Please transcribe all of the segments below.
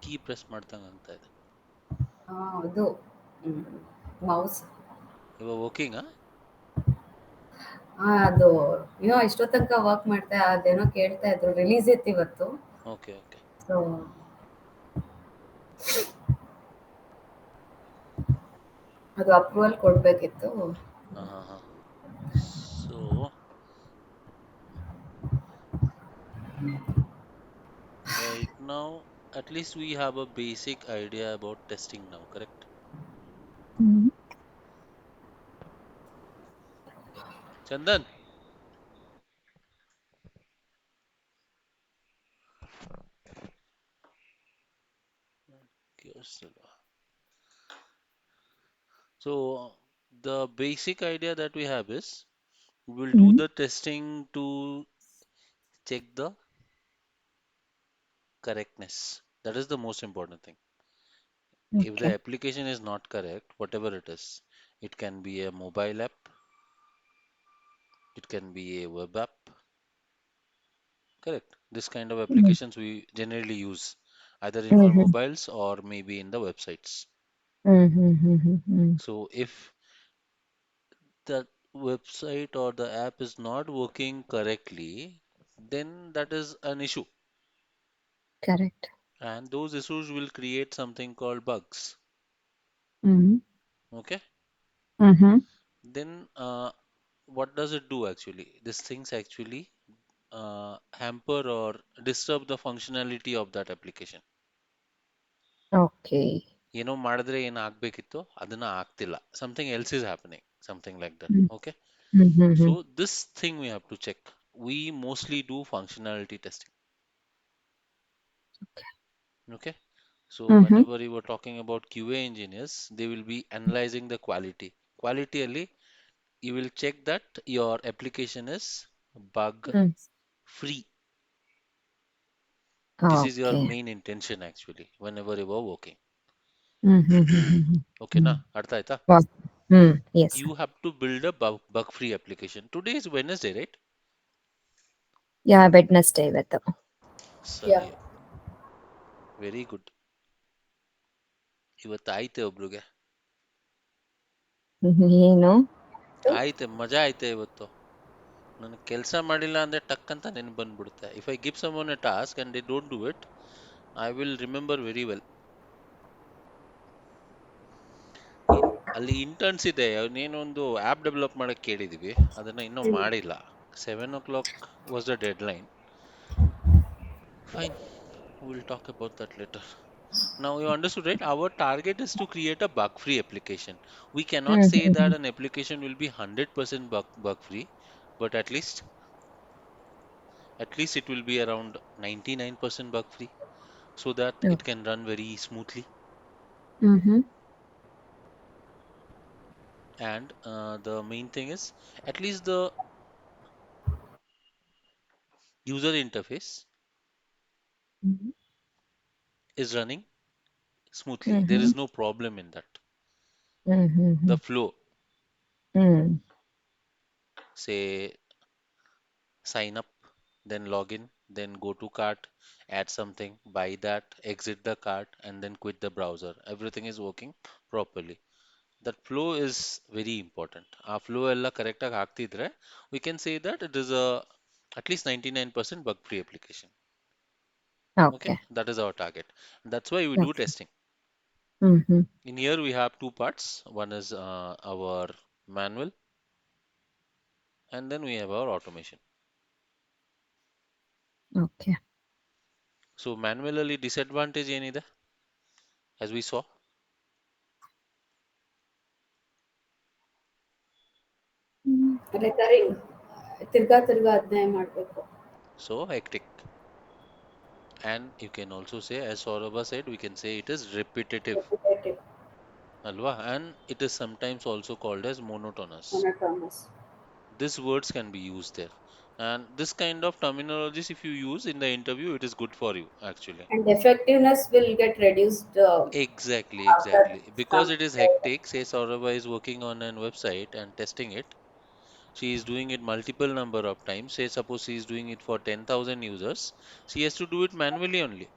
Key press ಮಾಡ್ದಂಗೆ ಆಗ್ತಾ ಇದೆ. ಅದು ಮೌಸ್. ಇವಾಗ ವರ್ಕಿಂಗಾ? ಅದು ಏನೋ ಇಷ್ಟೋ ತನಕ ವರ್ಕ್ ಮಾಡ್ತಾ ಅದೇನೋ ಕೇಳ್ತಾ ಇದ್ರು, ರಿಲೀಸ್ ಇತ್ತು ಇವತ್ತು. Okay okay. ಸೊ ಅದು ಅಪ್ರೂವಲ್ ಕೊಡಬೇಕಿತ್ತು. ಹಾಂ ಹಾಂ ಹಾಂ. So right now, at least we have a basic idea about testing now, correct? Mhm. Chandan, so the basic idea that we have is we will do Mhm. the testing to check the correctness. That is the most important thing. If the Okay. application is not correct, whatever it can be a mobile app, it can be a web app, correct? This kind of Mhm. applications we generally use either in our Mhm. mobiles or maybe in the websites. Mhm. Mhm. Mhm. So if that website or the app is not working correctly, then that is an issue. Correct. And those issues will create something called bugs. Mhm. Okay? Mhm. Then what does it do actually? These things actually hamper or disturb the functionality of that application. Okay. ಏನೋ ಮಾಡಿದ್ರೆ ಏನು ಆಗ್ಬೇಕಿತ್ತು ಅದನ್ನ ಆಗ್ತಿಲ್ಲ. Something else is happening. Something like that. Mm. Okay? So Mhm. this thing we have to check. We mostly do functionality testing. Okay? So Mhm. whenever you were talking about QA engineers, they will be analyzing the quality. Quality you will check that your application is bug Mm. free. This is your Okay. main intention actually whenever you are working. Mhm. Mhm. Okay na? Mhm. ಅರ್ಥ ಆಯ್ತಾ? Wow. Mm. Yes, sir. You have to build a bug free application. Today is Wednesday, right? Yeah, Wednesday ಇವತ್ತು. ಯಾ ಸರಿ, very good. ಇವತ್ತು ಆಯ್ತೆ ಒಬ್ರಿಗೆ. ಏನು? ಆಯ್ತೆ, ಮಜಾ ಆಯ್ತೆ ಇವತ್ತು. ನನಗೆ ಕೆಲಸ ಮಾಡಿಲ್ಲ ಅಂದ್ರೆ ಟಕ್ ಅಂತ ನೆನಪು ಬಂದ್ಬಿಡುತ್ತೆ. If I give someone a task and they don't do it, I will remember very well. ಅಲ್ಲಿ ಇಂಟರ್ನ್ಸ್ ಇದೆ, ಅವನೇನೊಂದು ಆ್ಯಪ್ ಡೆವಲಪ್ ಮಾಡಕ್ಕೆ ಕೇಳಿದೀವಿ, ಅದನ್ನ ಇನ್ನೂ ಮಾಡಿಲ್ಲ. 7 o'clock was the dead line. Fine, will talk about that litre. Now you understood, right? Our target is to create a bug-free application. We cannot say that Mhm. an application will be 100% bug-free, but at least it will be around 99% bug-free, so that Oh. it can run very smoothly. Mhm. And the main thing is, at least the user interface Mhm. is running smoothly. There Mhm. is no problem in that. The Mhm. flow, Mm. say sign up, then log in, then go to cart, add something, buy that, exit the cart, and then quit the browser. Everything is working properly. That flow is very important. Our flow ಎಲ್ಲ correct ಆಗಿ ಆಗ್ತಿದ್ರೆ, we can say that it is a at least 99% bug-free application. Okay, Okay. that is our target. That's why we do Okay. testing. Mhm. In here we have two parts. One is our manual, and then we have our automation. Okay. So manually disadvantage ಏನಿದೆ, as we saw. Recurring ತಿರ್ಗಾ ತಿರ್ಗಾ ಅದನ್ನೇ ಮಾಡಬೇಕು. So hectic. And you can also say, as Saurabha said, we can say it is repetitive, repetitive, alwa, and it is sometimes also called as monotonous. ಮೊನೊಟೋನಸ್. These words can be used there. And this kind of terminologies, if you use in the interview, it is good for you actually. And effectiveness will get reduced Exactly, after exactly. Because some it is time. hectic, say Saurabha is working on a website and testing it. She is doing it multiple number of times. Say suppose she is doing it for 10,000 users. She has to do it manually only.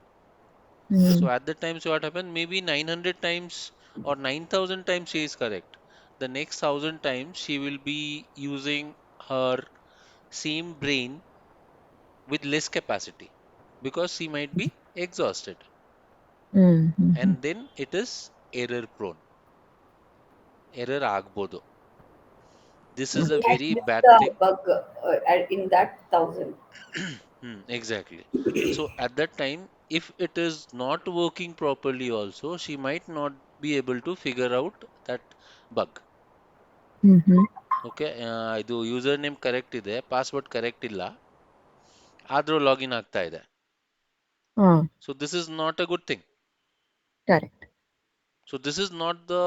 So Mm. at that time, so what happened? Maybe 900 times or 9,000 times she is correct. The next 1,000 times she will be using her same brain with less capacity because she might be exhausted. Mm. Mhm. And then it is error prone. Error ಆಗ್ಬೋದು. This is She a Okay. might very miss bad the thing. bug in that 1,000. Exactly. So at that time, if it is not working properly also, she might not be able to figure out that bug. Mhm. Okay ಇದು user name correct ಇದೆ password correct ಇಲ್ಲ ಆದ್ರೂ login ಆಗ್ತಾ ಇದೆ Ah, so this is not a good thing correct. So this is not the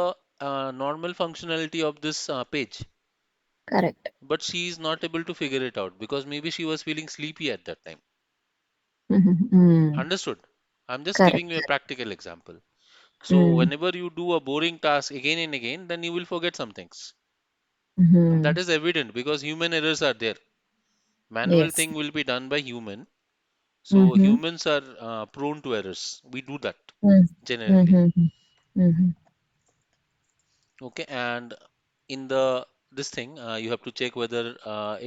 normal functionality of this page Correct. but she is not able to figure it out because maybe she was feeling sleepy at that time. Mhm. Mm. Understood? I'm just Correct. giving you a practical example. So Mm. whenever you do a boring task again and again, then you will forget some things. And that Mhm. is evident because human errors are there. Manual Yes. thing will be done by human. So Mhm. humans are prone to errors. We do that Mm. generally. Mhm. Mhm. Okay, and in the this thing, you have to check whether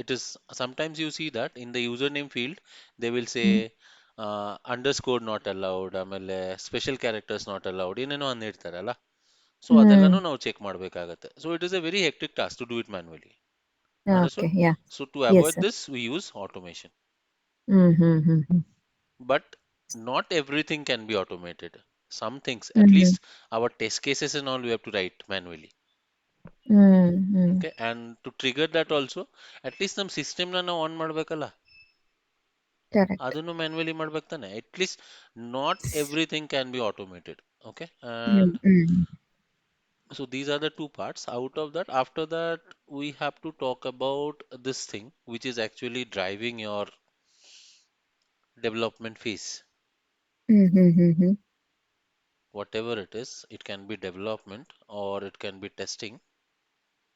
it is. Sometimes you see that in the username field, they will Mm. say underscore not allowed, ಆಮೇಲೆ special characters not allowed. ಏನೇನೋ ಅಂದಿರ್ತಾರಲ್ಲ. So ಅದೆಲ್ಲನೂ Mm. ನಾವು check ಮಾಡಬೇಕಾಗತ್ತೆ. So it is a very hectic task to do it manually. Understood? Okay. Yeah. So to Yes, avoid sir. this, we use automation. Mhm. Mhm. But not everything can be automated. Some things, at Mhm. least our test cases and all, we have to write manually. Mm. Okay, and to trigger that also, at least ನಮ್ಮ ಸಿಸ್ಟಮ್ನ ನಾವು on ಮಾಡ್ಬೇಕಲ್ಲ Correct. ಅದನ್ನು manually ಮಾಡ್ಬೇಕು ತಾನೆ at least not everything can be automated. Okay, and Mm. Mm. so these are the two parts. Out of that, after that, we have to talk about this thing which is actually driving your development phase. Mhm. Mhm. Whatever it is, it can be development or it can be testing.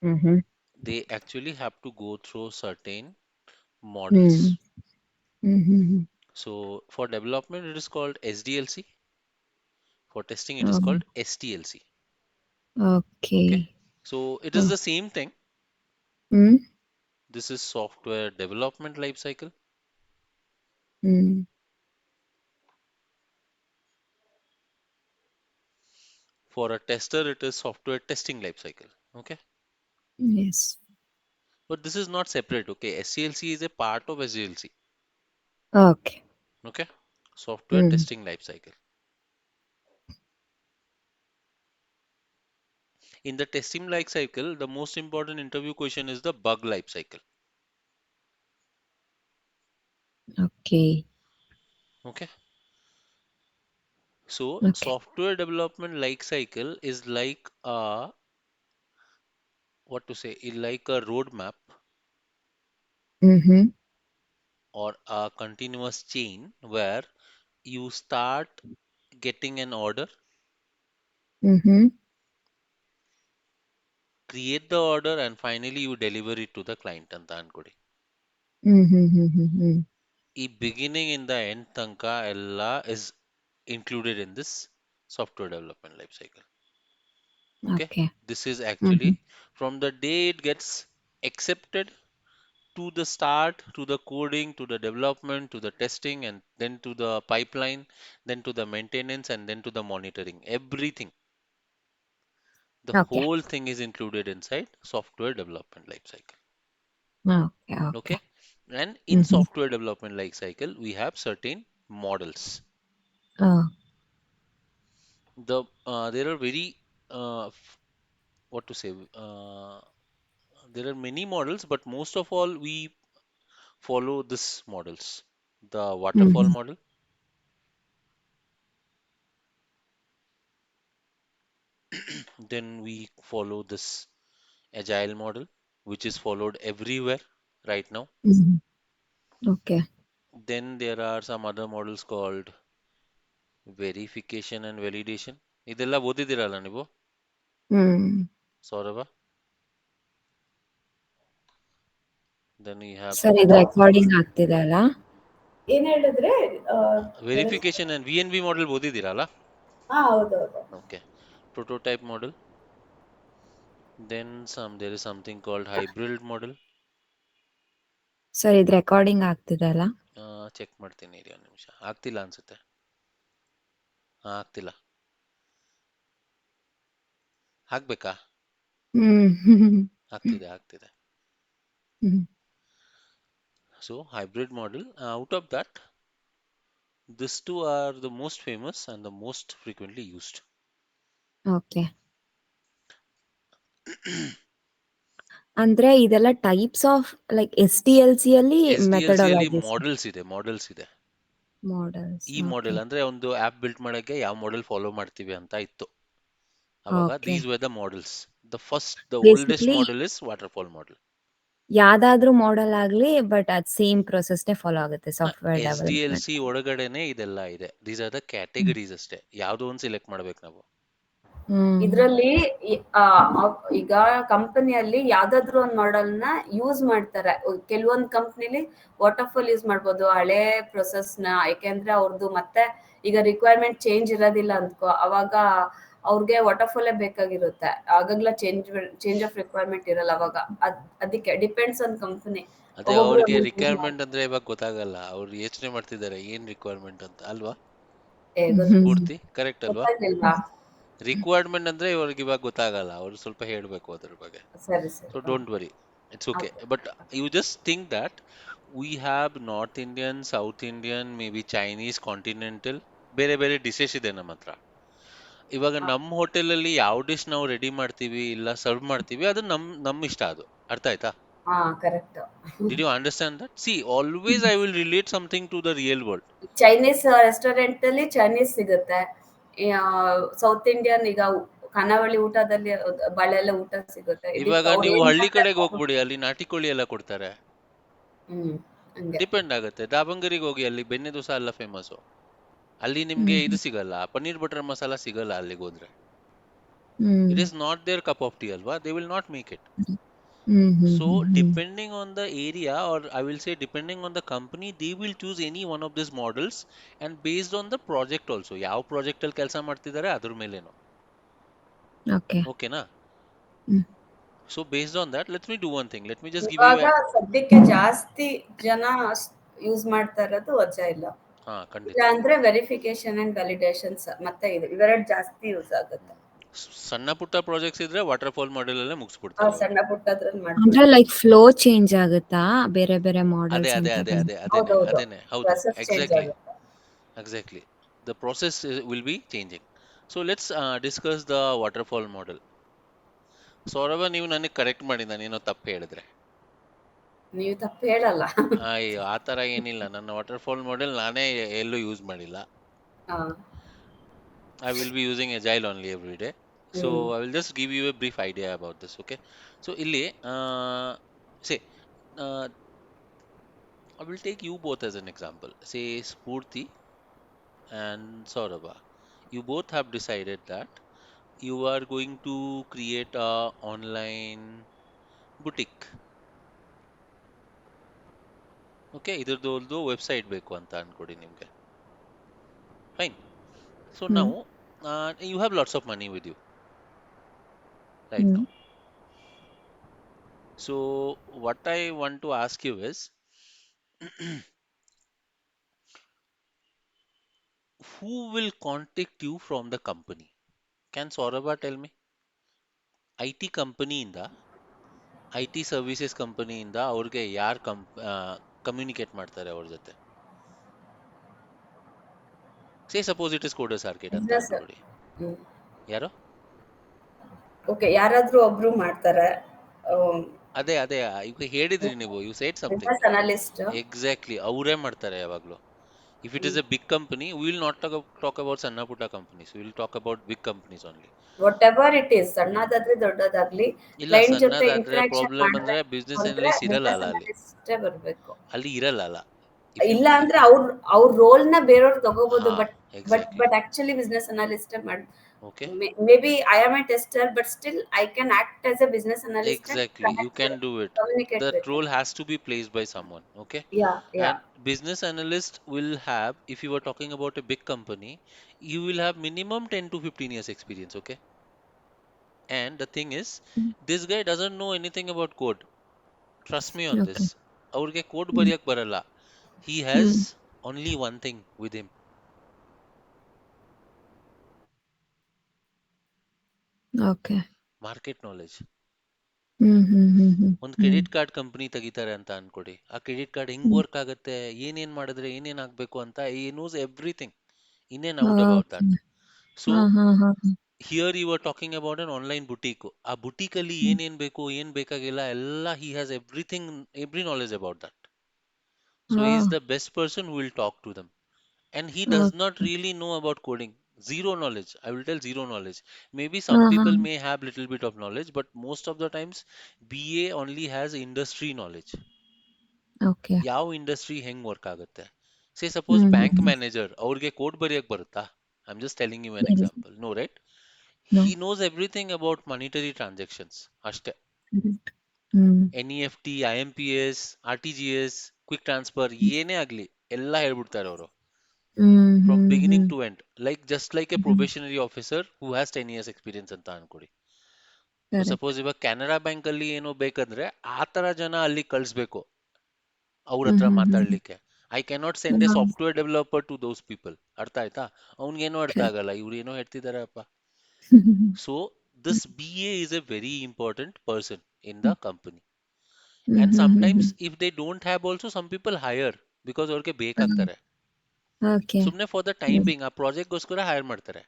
Mhm. They actually have to go through certain models. Mm. Mhm. So for development, it is called SDLC. For testing, it is Um, called STLC. Okay. okay. So it is Oh. the same thing. Mm. This is software development lifecycle. Mm. For a tester, it is software testing lifecycle. Okay. Yes. But this is not separate. Okay. SCLC is a part of SDLC. Okay. Okay. Software Mm. testing lifecycle. In the testing lifecycle, the most important interview question is the bug lifecycle. Okay. Okay. So Okay. software development lifecycle is like a what to say, like a roadmap Mhm. or a continuous chain where you start getting an order, Mhm. create the order, and finally you deliver it to the client ಅಂತ ಅನ್ಕೊಡಿ. Mhm. Mhm. ಈ beginning in the end ತನಕ ಎಲ್ಲ is included in this software development life cycle. Okay, Okay. this is Mhm. actually from the day it gets accepted to the start, to the coding, to the development, to the testing, and then to the pipeline, then to the maintenance, and then to the monitoring. Everything, the Okay. whole thing is included inside software development lifecycle. Okay. Okay. Okay, and in Mhm. software development lifecycle, we have certain models. Oh. There are very what to say. There are many models, but most of all, we follow this models. The waterfall Mhm. model, then we follow this agile model, which is followed everywhere right now. Mhm. Okay. Then there are some other models called verification and validation. ಇದೆಲ್ಲ ಓದಿದಿರಲ್ಲ ನೀವು Mm. Saurabh? Then we have sir ಇದು something. Recording ಆಗ್ತಿದೆ ಅಲ್ಲ? ಏನ್ ಹೇಳಿದ್ರೆ verification and VNV model ಓದಿದ್ದೀರಲ್ಲ? ಹೌದೌದು. Okay. Prototype model. Then there is something called hybrid model. Sir ಇದು ರೆಕಾರ್ಡಿಂಗ್ ಆಗ್ತಿದೆ ಅಲ್ಲ? ಚೆಕ್ ಮಾಡ್ತೀನಿ ಇರಿ ಒಂದು ನಿಮಿಷ. ಆಗ್ತಿಲ್ಲ ಅನ್ಸುತ್ತೆ. ಆಗ್ತಿಲ್ಲ. ಆಗ್ಬೇಕಾ? ಆಗ್ತಿದೆ. So hybrid model. Out of that, these two are the most famous and the most frequently used. Okay. ಅಂದ್ರೆ ಇದೆಲ್ಲ ಟೈಪ್ಸ್ ಆಫ್ ಲೈಕ್ SDLC ಅಲ್ಲಿ SDLC ಅಲ್ಲಿ ಮೆಥಡಾಲಜೀಸ್ ಮಾಡೆಲ್ಸ್ ಇದೆ. ಮಾಡೆಲ್ಸ್. ಈ ಮಾಡೆಲ್ ಅಂದ್ರೆ ಒಂದು ಆಪ್ ಬಿಲ್ಡ್ ಮಾಡಕ್ಕೆ ಯಾವ ಮಾಡೆಲ್ ಫಾಲೋ ಮಾಡ್ತೀವಿ ಅಂತ ಇತ್ತು ಅವಾಗ. Okay. These wear the models. The oldest basically model is waterfall model. ಯಾವ್ದಾದ್ರೂ ಮಾಡೆಲ್ ಆಗ್ಲಿ ಬಟ್ ಅದ್ ಸೇಮ್ ಪ್ರೊಸೆಸ್ನೇ ಫಾಲೋ ಆಗುತ್ತೆ ಸಾಫ್ಟ್ವೇರ್ SDLC ಡೆವಲಪ್ಮೆಂಟ್. ಒಳಗಡೆನೆ ಇದೆಲ್ಲ ಇದೆ. ದೀಸ್ ಆರ್ ದ ಕ್ಯಾಟಗರೀಸ್ ಅಷ್ಟೇ. ಯಾವ್ದೋ ಒಂದು ಸಿಲೆಕ್ಟ್ ಮಾಡ್ಬೇಕು ನಾವು. ಇದ್ರಲ್ಲಿ ಈಗ ಕಂಪನಿಯಲ್ಲಿ ಯಾವ್ದಾದ್ರು ಒಂದ್ ಮಾಡೆಲ್ ನ ಯೂಸ್ ಮಾಡ್ತಾರೆ. ಕೆಲವೊಂದ್ ಕಂಪ್ನಿಲಿ ವಾಟರ್ಫಾಲ್ ಯೂಸ್ ಮಾಡ್ಬೋದು ಹಳೆ ಪ್ರೊಸೆಸ್ ನ, ಯಾಕೆಂದ್ರೆ ಅವ್ರದ್ದು ಮತ್ತೆ ಈಗ ರಿಕ್ವೈರ್ಮೆಂಟ್ ಚೇಂಜ್ ಇರೋದಿಲ್ಲ ಅಂದ್ಕೋ, ಅವಾಗ ಅವ್ರಿಗೆ ವಾಟರ್ಫಾಲೇ ಬೇಕಾಗಿರುತ್ತೆ. ಆಗಾಗ್ಲ ಚೇಂಜ್ ಆಫ್ ರಿಕ್ವೈರ್ಮೆಂಟ್ ಇರಲ್ಲ ಅವಾಗ. ಅದಕ್ಕೆ ಡಿಪೆಂಡ್ಸ್ ಆನ್ ಕಂಪನಿ. ಅದೇ ಅವ್ರಿಗೆ ರಿಕ್ವೈರ್ಮೆಂಟ್ ಅಂದ್ರೆ ಇವಾಗ ಗೊತ್ತಾಗಲ್ಲ. ಅವ್ರು ಯೋಚನೆ ಮಾಡ್ತಿದ್ದಾರೆ ಏನ್ ರಿಕ್ವೈರ್ಮೆಂಟ್ ಅಂತ ಅಲ್ವಾ? ಪೂರ್ತಿ ಕರೆಕ್ಟ್ ಅಲ್ವಾ? ರಿಕ್ವೈರ್ಮೆಂಟ್ ಅಂದ್ರೆ ಇವ್ರಿಗೆ ಇವಾಗ ಗೊತ್ತಾಗಲ್ಲ. ಅವ್ರು ಸ್ವಲ್ಪ ಹೇಳ್ಬೇಕು ಅದ್ರ ಬಗ್ಗೆ. ಸರಿ so don't worry, it's okay. But you just think that we have north Indian, south Indian, maybe Chinese, continental, ಬೇರೆ ಬೇರೆ ಡಿಶಸ್ ಇದೆ ನಮ್ಮ ಹತ್ರ. ಇವಾಗ ನಮ್ಮ ಹೋಟೆಲ್ ಅಲ್ಲಿ ಯಾವ ಡಿಶ್ ನಾವು ರೆಡಿ ಮಾಡ್ತೀವಿ ಇಲ್ಲ ಸರ್ವ್ ಮಾಡ್ತೀವಿ ಅದು ನಮ್ ಇಷ್ಟ. ಅದು ಅರ್ಥ ಆಯ್ತಾ? Correct. Did you understand that? See always I will relate something to the real world. Chinese restaurant ಅಲ್ಲಿ ಚೈನೀಸ್ ಸಿಗುತ್ತೆ. ಸೌತ್ ಇಂಡಿಯನ್ ಈಗ ಖಾನಾವಳಿ ಊಟದಲ್ಲಿ ಬಳೆಲ್ಲ ಊಟ ಸಿಗುತ್ತೆ. ಇವಾಗ ನೀವು ಹಳ್ಳಿ ಕಡೆಗೆ ಹೋಗ್ಬಿಡಿ, ಅಲ್ಲಿ ನಾಟಿ ಕೋಳಿ ಎಲ್ಲ ಕೊಡ್ತಾರೆ. ಡಿಪೆಂಡ್ ಆಗುತ್ತೆ. ದಾವಂಗರಿಗೆ ಹೋಗಿ, ಅಲ್ಲಿ ಬೆಣ್ಣೆ ದೋಸೆ ಎಲ್ಲ ಫೇಮಸ್. ಅಲ್ಲಿ ನಿಮ್ಗೆ ಇದು ಸಿಗಲ್ಲ, ಪನ್ನೀರ್ ಬಟರ್ ಮಸಾಲ ಸಿಗಲ್ಲ ಅಲ್ಲಿಗೆ ಹೋದ್ರೆ. It is not there cup of tea ಅಲ್ವಾ? They will not make it. So depending on the area, or I will say depending on the company, they will choose any one of these models, and based on the project also. ಯಾವ project ಅಲ್ಲಿ ಕೆಲಸ ಮಾಡ್ತಿದ್ದಾರೆ ಅದ್ರ ಮೇಲೇನು. ಓಕೆನಾ? So based on that, let me do one thing. Let me just give you ಇವಾಗ ಸದ್ಯಕ್ಕೆ ಜಾಸ್ತಿ ಜನ ಯೂಸ್ ಮಾಡ್ತಾ ಇರೋದು ಅಜೈಲ್. ಖಂಡಿತ. ಅಂದ್ರೆ ವೆರಿಫಿಕೇಶನ್ ಅಂಡ್ ವ್ಯಾಲಿಡೇಷನ್ಸ್ ಮತ್ತೆ ಇದು ಇವೆರಡು ಜಾಸ್ತಿ ಯೂಸ್ ಆಗುತ್ತೆ. ಸಣ್ಣ ಪುಟ್ಟ ಪ್ರಾಜೆಕ್ಟ್ಸ್ ಇದ್ರೆ ವಾಟರ್ಫಾಲ್ ಮಾಡೆಲ್ ಅಲ್ಲೇ ಮುಗಿಸ್ಬಿಡ್ತಾರೆ. ಸಣ್ಣ ಪುಟ್ಟದ್ರಲ್ಲಿ ಅಂದ್ರೆ ಲೈಕ್ ಫ್ಲೋ ಚೇಂಜ್ ಆಗುತ್ತಾ ಬೇರೆ ಬೇರೆ ಮಾಡೆಲ್ಸ್ ಅಂತ? ಅದೇನೆ. ಹೌದು, exactly. The process will be changing. So let's discuss the waterfall model. ಸೌರಭ, ನೀವು ನನಗೆ ಕರೆಕ್ಟ್ ಮಾಡಿ ನಾನೇನೋ ತಪ್ಪು ಹೇಳಿದ್ರೆ. ನೀವು ತಪ್ಪು ಹೇಳಲ್ಲ. ಅಯ್ಯೋ, ಆ ತರ ಏನಿಲ್ಲ. ನನ್ನ ವಾಟರ್ಫಾಲ್ ಮಾಡೆಲ್ ನಾನೇ ಎಲ್ಲೂ ಯೂಸ್ ಮಾಡಿಲ್ಲ. I will be using agile only every day. So I will just give you a brief idea about this. Okay, so ಇಲ್ಲಿ say I will take you both as an example. Say Spurti and Saurabha, you both have decided that you are going to create a online boutique. Okay, ಇದ್ರದ್ದು ಒಂದು website ಬೇಕು ಅಂತ ಅನ್ಕೊಡಿ ನಿಮ್ಗೆ. Fine. So now you have lots of money with you right now. So what I want to ask you is who will contact you from the company? Can Saurabha tell me? IT ಕಂಪನಿಯಿಂದ, IT services ಕಂಪನಿಯಿಂದ ಅವ್ರಿಗೆ ಯಾರು communicate ಮಾಡ್ತಾರೆ ಅವ್ರ ಜೊತೆ? Say suppose it is coders architect ಅಂತ ಅನ್ಕೊಳ್ಳಿ. ಯಾರು? ಓಕೆ, ಯಾರಾದ್ರೂ ಒಬ್ರು ಮಾಡ್ತಾರೆ. ಅದೇ ಈಗ ಹೇಳಿದ್ರಿ ನೀವು, ಯು ಸೇಡ್ ಸಮಥಿಂಗ್. ಎಕ್ಸಾಕ್ಟ್ಲಿ, ಅವರೇ ಮಾಡ್ತಾರೆ ಯಾವಾಗ್ಲೂ. If it is a big company, we will not talk about ಸಣ್ಣ ಪುಟ್ಟ companies. We will talk about big companies only. Whatever it is, ಸಣ್ಣದಾದ್ರಿ ದೊಡ್ಡದಾಗ್ಲಿ, ಕ್ಲೈಂಟ್ ಜೊತೆ ಇಂಟರಾಕ್ಷನ್ ಅಂದ್ರೆ ಬಿಸ್ನೆಸ್ ಅನಲಿಸ್ಟ್ ಇರಲ್ಲ ಅಲ್ಲ ಅಲ್ಲಿ. ಬರಬೇಕು. ಅಲ್ಲಿ ಇರಲ್ಲ ಅಲ್ಲ. ಇಲ್ಲ ಅಂದ್ರೆ ಅವ್ರ ರೋಲ್ ನ ಬೇರೆಯವ್ರು ತಗೋಬಹುದು. But actually business analyst Okay? Maybe I am a tester, but still I can act as a business analyst and Exactly. You connect with, can do it. communicate That with them. role has to be placed by someone. Okay? Yeah, yeah. And business analyst will have, if you are talking about a big company, you will have minimum 10 to 15 years experience. Okay? And the thing is, this guy doesn't know anything about code. Trust me on Okay. this. ಅವ್ರಿಗೆ code ಬರಿಯಕ್ ಬರಲ್ಲ. He has Mm. only one thing with him, Okay. market knowledge. ಒಂದು Mm. Credit card company ತೆಗಿತಾರೆ ಅಂತ ಅನ್ಕೊಡಿ. ಆ credit card ಹೆಂಗ್ work ಆಗುತ್ತೆ, ಏನೇನ್ ಮಾಡಿದ್ರೆ ಏನೇನ್ ಆಗ್ಬೇಕು ಅಂತ he knows everything in and out about that. Okay. So Uh-huh. here you are talking about an online boutique. ಆ boutique ಅಲ್ಲಿ ಏನೇನ್ ಬೇಕು ಏನ್ ಬೇಕಾಗಿಲ್ಲ ಎಲ್ಲ he has everything, every knowledge about that. So he is Oh, the best person who will talk to them. And he does not okay. really know about coding. Zero knowledge. I will tell zero knowledge. Maybe some people Uh-huh. may have little bit of knowledge, but most of the times BA only has industry knowledge. Okay. ಯಾವ industry ಹೆಂಗ್ work ಆಗುತ್ತೆ. Say suppose bank Mm-hmm. Manager ಅವ್ರಿಗೆ code ಬರೆಯಕ್ ಬರುತ್ತಾ? I am just telling you an Yes. Example. No right? No. He knows everything about monetary transactions ಅಷ್ಟೇ. Correct. Mm. NEFT, IMPS, RTGS, quick transfer ಏನೇ ಆಗ್ಲಿ ಎಲ್ಲ ಹೇಳ್ಬಿಡ್ತಾರೆ ಅವರು. From beginning Mm-hmm. to end, like just like a probationary officer who has 10 years experience ಅಂತ ಅನ್ಕೊಡಿ. So Correct. Suppose ಇವಾಗ Canara bank ಅಲ್ಲಿ ಏನೋ ಬೇಕಂದ್ರೆ ಆ ತರ ಜನ ಅಲ್ಲಿ ಕಳಿಸ್ಬೇಕು ಅವ್ರ ಹತ್ರ Mm-hmm. ಮಾತಾಡ್ಲಿಕ್ಕೆ. I cannot send a software developer to those people. ಅರ್ಥ ಆಯ್ತಾ? ಅವ್ನಿಗೇನೋ ಅರ್ಥ Correct. ಆಗಲ್ಲ, ಇವ್ರು ಏನೋ ಹೇಳ್ತಿದಾರೆ ಅಪ್ಪ. So this BA is a very important person in the company. And Mm-hmm. sometimes if they don't have also, some people hire because ಅವ್ರಿಗೆ ಬೇಕಾಗ್ತಾರೆ. Okay. ಸುಮ್ನೆ for the time Yes. Being ಆ ಪ್ರಾಜೆಕ್ಟ್ ಗೋಸ್ಕರ hire ಮಾಡ್ತಾರೆ.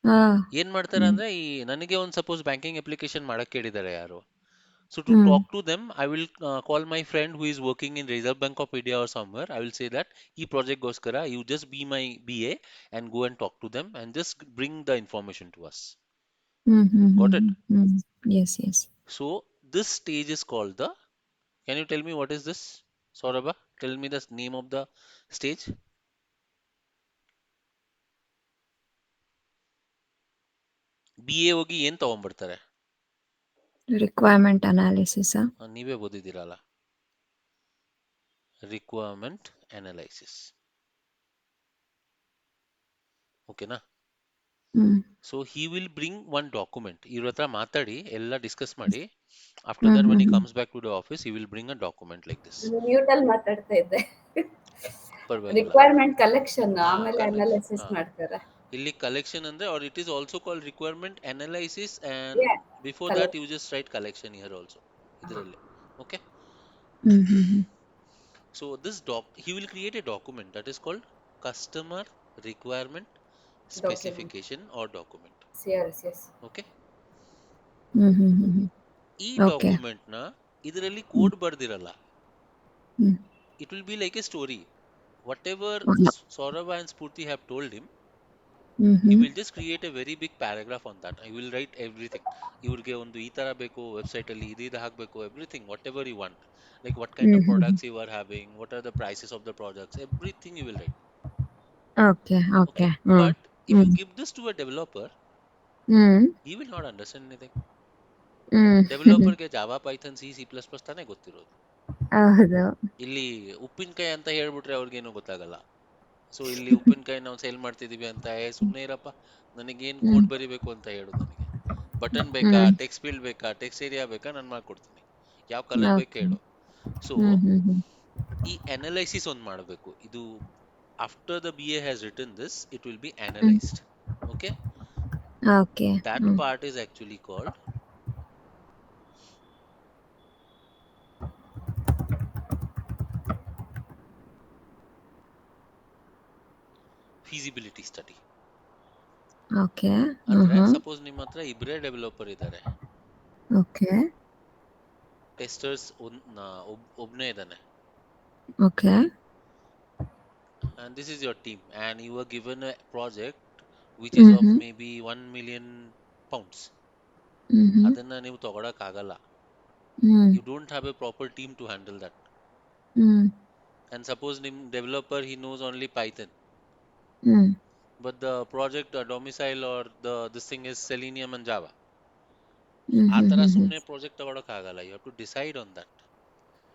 Ah. ಏನ್ ಮಾಡ್ತಾರೆ Mm. ಅಂದ್ರೆ, ಈ ನನಗೆ ಒಂದು ಸಪೋಸ್ ಬ್ಯಾಂಕಿಂಗ್ ಅಪ್ಲಿಕೇಶನ್ ಮಾಡಕ್ ಕೇಳಿದ್ದಾರೆ ಯಾರು. So to Mm. Talk to them I will call my friend who is working in Reserve Bank of India or somewhere. I will say that ಈ ಪ್ರಾಜೆಕ್ಟ್ ಗೋಸ್ಕರ you just be my BA and go and talk to them and just bring the information to us. Got it? Mm-hmm. Mm. Yes, yes. So this stage is called the, can you tell me what is this, Saurabha? Tell me the name of the stage. BA ಹೋಗಿ ಏನ್ ತಗೊಂಡ್ಬರ್ತಾರೆ? Requirement analysis. ನೀವೇ ಓದಿದಿರಲ್ಲ, requirement analysis. ಓಕೆನಾ? Mm. So he will bring one document. ಇವ್ರ ಹತ್ರ ಮಾತಾಡಿ ಎಲ್ಲ discuss ಮಾಡಿ, after that when he Mm-hmm. comes back to the office he will bring a document like this. Mute ಅಲ್ಲಿ ಮಾತಾಡ್ತಾ ಇದ್ದೆ. ಪರವಾಗಿಲ್ಲ. ರಿಕ್ವೈರ್ಮೆಂಟ್ ಕಲೆಕ್ಷನ್ ಹಾ, ಆಮೇಲೆ ಕಲೆಕ್ಷನ್. ಅನಾಲಿಸಿಸ್ ಹಾ, ಮಾಡ್ತಾರೆ. ಇಲ್ಲಿ ಕಲೆಕ್ಷನ್ ಅಂದ್ರೆ, or it is also called requirement analysis, and Yeah, before that you collection. just write collection here also, ಇದರಲ್ಲಿ. Okay? Mm-hmm. So this he will create a document that is called customer requirement document. specification or document. Yes, yes. Okay? Mm-hmm. ಈ Okay. Document ನ ಇದರಲ್ಲಿ code ಬರ್ದಿರಲ್ಲ. Mm. It will be like a story. Whatever Yeah. Saurabh and Spurti have told him, he Mm-hmm. will just create a very big paragraph on that. I will write everything. ಇವ್ರಿಗೆ ಒಂದು ಈ ತರ ಬೇಕು, website ಅಲ್ಲಿ ಇದು ಹಾಕಬೇಕು, everything whatever you want, like what kind of Mm-hmm. Products you are having, what are the prices of the products, everything you will write. Okay. Okay? Okay. Mm. But if you Mm. give this to a developer, Mm. he will not understand anything. Mm. ಡೆವಲಪರ್ಗೆ Java, Python, C++ ತಾನೇ ಗೊತ್ತಿರೋದು. ಹೌದು. ಇಲ್ಲಿ ಉಪ್ಪಿನಕಾಯಿ ಅಂತ ಹೇಳ್ಬಿಟ್ರೆ ಅವ್ರಿಗೇನು ಗೊತ್ತಾಗಲ್ಲ. ಸೊ ಇಲ್ಲಿ ಉಪ್ಪಿನಕಾಯಿ ನಾವು ಸೇಲ್ ಮಾಡ್ತಿದೀವಿ ಅಂತ, ಸುಮ್ನೆ ಇರಪ್ಪ, ನನಗೇನ್ ಹ್ಮ್ ಕೋಡ್ ಬರಿಬೇಕು ಅಂತ ಹೇಳು. ನನಗೆ ಬಟನ್ ಬೇಕಾ, ಹ್ಮ್ ಟೆಕ್ಸ್ಟ್ ಫೀಲ್ಡ್ ಬೇಕಾ, ಟೆಕ್ಸ್ಟ್ ಏರಿಯಾ ಬೇಕಾ, ನಾನು ಮಾಡ್ಕೊಡ್ತೀನಿ. ಯಾವ ಕಲರ್ ಬೇಕು ಓಕೆ ಹೇಳು. ಸೊ ಹ್ಮ್ ಈ ಅನಲೈಸಿಸ್ ಒಂದು ಮಾಡಬೇಕು. ಇದು after the BA has written this, it will B hmm analysed. Okay? Okay That part is actually called feasibility study. Okay ಅಂದ್ರೆ ಸಪೋಸ್ ನಿಮ್ಮ ಹತ್ರ ಇಬ್ಬರೇ ಡೆವಲಪರ್ ಇದ್ದಾರೆ, ಓಕೆ ಟೆಸ್ಟರ್ಸ್ ಒಬ್ನೇ ಇದ್ದಾನೆ, okay and this is your team, and you were given a project which is of maybe 1 million pounds. ಅದನ್ನ ನೀವು ತಗೊಳಕ್ ಆಗಲ್ಲ. You don't have a proper team to handle that. And suppose ನಿಮ್ developer he knows only Python. but the project domicile or the this thing is Selenium and Java. Hmm ಆ hmm ತರ hmm hmm ಸುಮ್ಮನೆ project ತಗೊಳಕ್ ಆಗಲ್ಲ. You have to decide on that.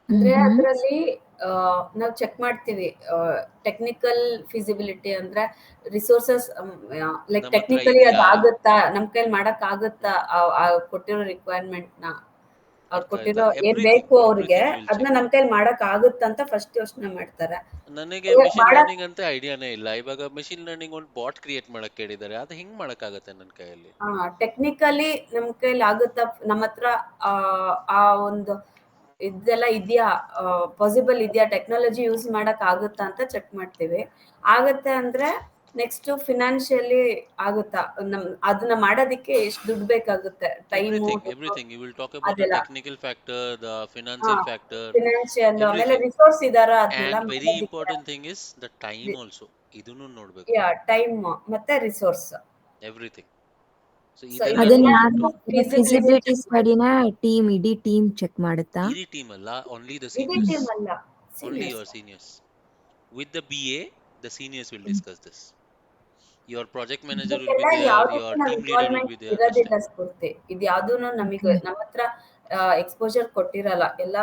ಅಂದ್ರೆ hmm ಅದರಲ್ಲಿ ನಾವು check ಮಾಡ್ತೀವಿ ಟೆಕ್ನಿಕಲ್ ಫಿಸಿಬಿಲಿಟಿ ಅಂದ್ರೆ ರಿಸೋರ್ಸಸ್ ಲೈಕ್ ನಮ್ಮ ಹತ್ರ ಟೆಕ್ನಿಕಲಿ ಇದೆಯಾ, ಅದಾಗುತ್ತಾ ನಮ್ ಕೈಲಿ ಮಾಡಕ್ ಆಗುತ್ತಾ ಕೊಟ್ಟಿರೋ ರಿಕ್ವೈರ್ಮೆಂಟ್ ನ ಅವ್ರು ಅರ್ಥ ಆಯ್ತಾ? ಕೊಟ್ಟಿರೋ ಏನ್ ಎವ್ರಿಥಿಂಗ್ ಬೇಕು ಅವ್ರಿಗೆ ಎವ್ರಿಥಿಂಗ್ ವಿಲ್ ಅದನ್ನ ಚೆಕ್. ನಮ್ ಕೈಲಿ ಮಾಡಕ್ ಆಗುತ್ತಾ ಅಂತ ಫಸ್ಟ್ ಯೋಚನೆ ಮಾಡ್ತಾರೆ. ನನಗೆ ಮೆಷಿನ್ ಮಾಡಕ್ ಲರ್ನಿಂಗ್ ಅಂತ ಐಡಿಯಾನೇ ಇಲ್ಲ. ಇವಾಗ ಮೆಷಿನ್ ಲರ್ನಿಂಗ್ ಒಂದು ಬಾಟ್ ಕ್ರಿಯೇಟ್ ಮಾಡಕ್ ಹೇಳಿದ್ದಾರೆ, ಅದು ಹಿಂಗ್ ಮಾಡಕ್ ಆಗತ್ತೆ ನನ್ನ ಕೈಯಲ್ಲಿ? ಟೆಕ್ನಿಕಲಿ ನಮ್ ಕೈಲಿ ಆಗುತ್ತಾ, ನಮ್ಮ ಹತ್ರ ಆ ಆ ಒಂದು ಇದೆಲ್ಲ ಇದೆಯಾ, ಪಾಸಿಬಲ್ ಇದೆಯಾ, ಟೆಕ್ನಾಲಜಿ ಯೂಸ್ ಮಾಡಕ್ ಆಗುತ್ತಾ ಅಂತ ಚೆಕ್ ಮಾಡ್ತೀವಿ. ಆಗತ್ತೆ ಅಂದ್ರೆ ನೆಕ್ಸ್ಟ್ ಫಿನಾನ್ಷಿಯಲಿ ಆಗುತ್ತಾ, ಅದನ್ನ ಮಾಡೋದಿಕ್ಕೆ ಎಷ್ಟು ದುಡ್ಡು ಬೇಕಾಗುತ್ತೆ, time, Everything. You will talk about the ಅದೆಲ್ಲ. technical factor, the ಹಾ, financial factor, ಫಿನಾನ್ಷಿಯಲ್ ಆಮೇಲೆ everything. ರಿಸೋರ್ಸ್ ಇದಾರ ಅದನ್ನೆಲ್ಲ And very ಮಾಡೋದಿಕ್ಕೆ. important thing is the time also. ಇದನ್ನು ನೋಡ್ಬೇಕು. ಯಾ, ಟೈಮ್ ಮತ್ತೆ ರಿಸೋರ್ಸ್. Everything. So ಸೊ ಇದೆಲ್ಲ ಅದನ್ನ ನೋಡ್ಬಿಟ್ಟು, ಇದೆಲ್ಲ ಯಾರು ಫೀಸಿಬಿಲಿಟಿ ಫಿಸಿಬಿಲಿಟಿ ಚೆಕ್ ಮಾಡಿ. ಸ್ಟಡಿನ ಇಡೀ ಟೀಮ್ ಚೆಕ್ ಮಾಡುತ್ತಾ? ಇಡೀ ಟೀಮ್ ಅಲ್ಲ, only the ಇಡೀ seniors. ಟೀಮ್ ಅಲ್ಲ, Only seniors. your seniors. With the BA, the seniors will discuss this. Your project manager will be ಇದಕ್ಕೆಲ್ಲ there, your ಯಾವ್ದಕ್ಕೂ ನಾವ್ team leader will involvement be there ಅಷ್ಟೇ. ಇರೋದಿಲ್ಲ ಸ್ಫೂರ್ತಿ. ಇದು ಯಾವ್ದೂನು ನಮಗೆ ನಮ್ಮ ಹತ್ರ ಎಕ್ಸ್ಪೋಜರ್ ಕೊಟ್ಟಿರಲ್ಲ. ಎಲ್ಲ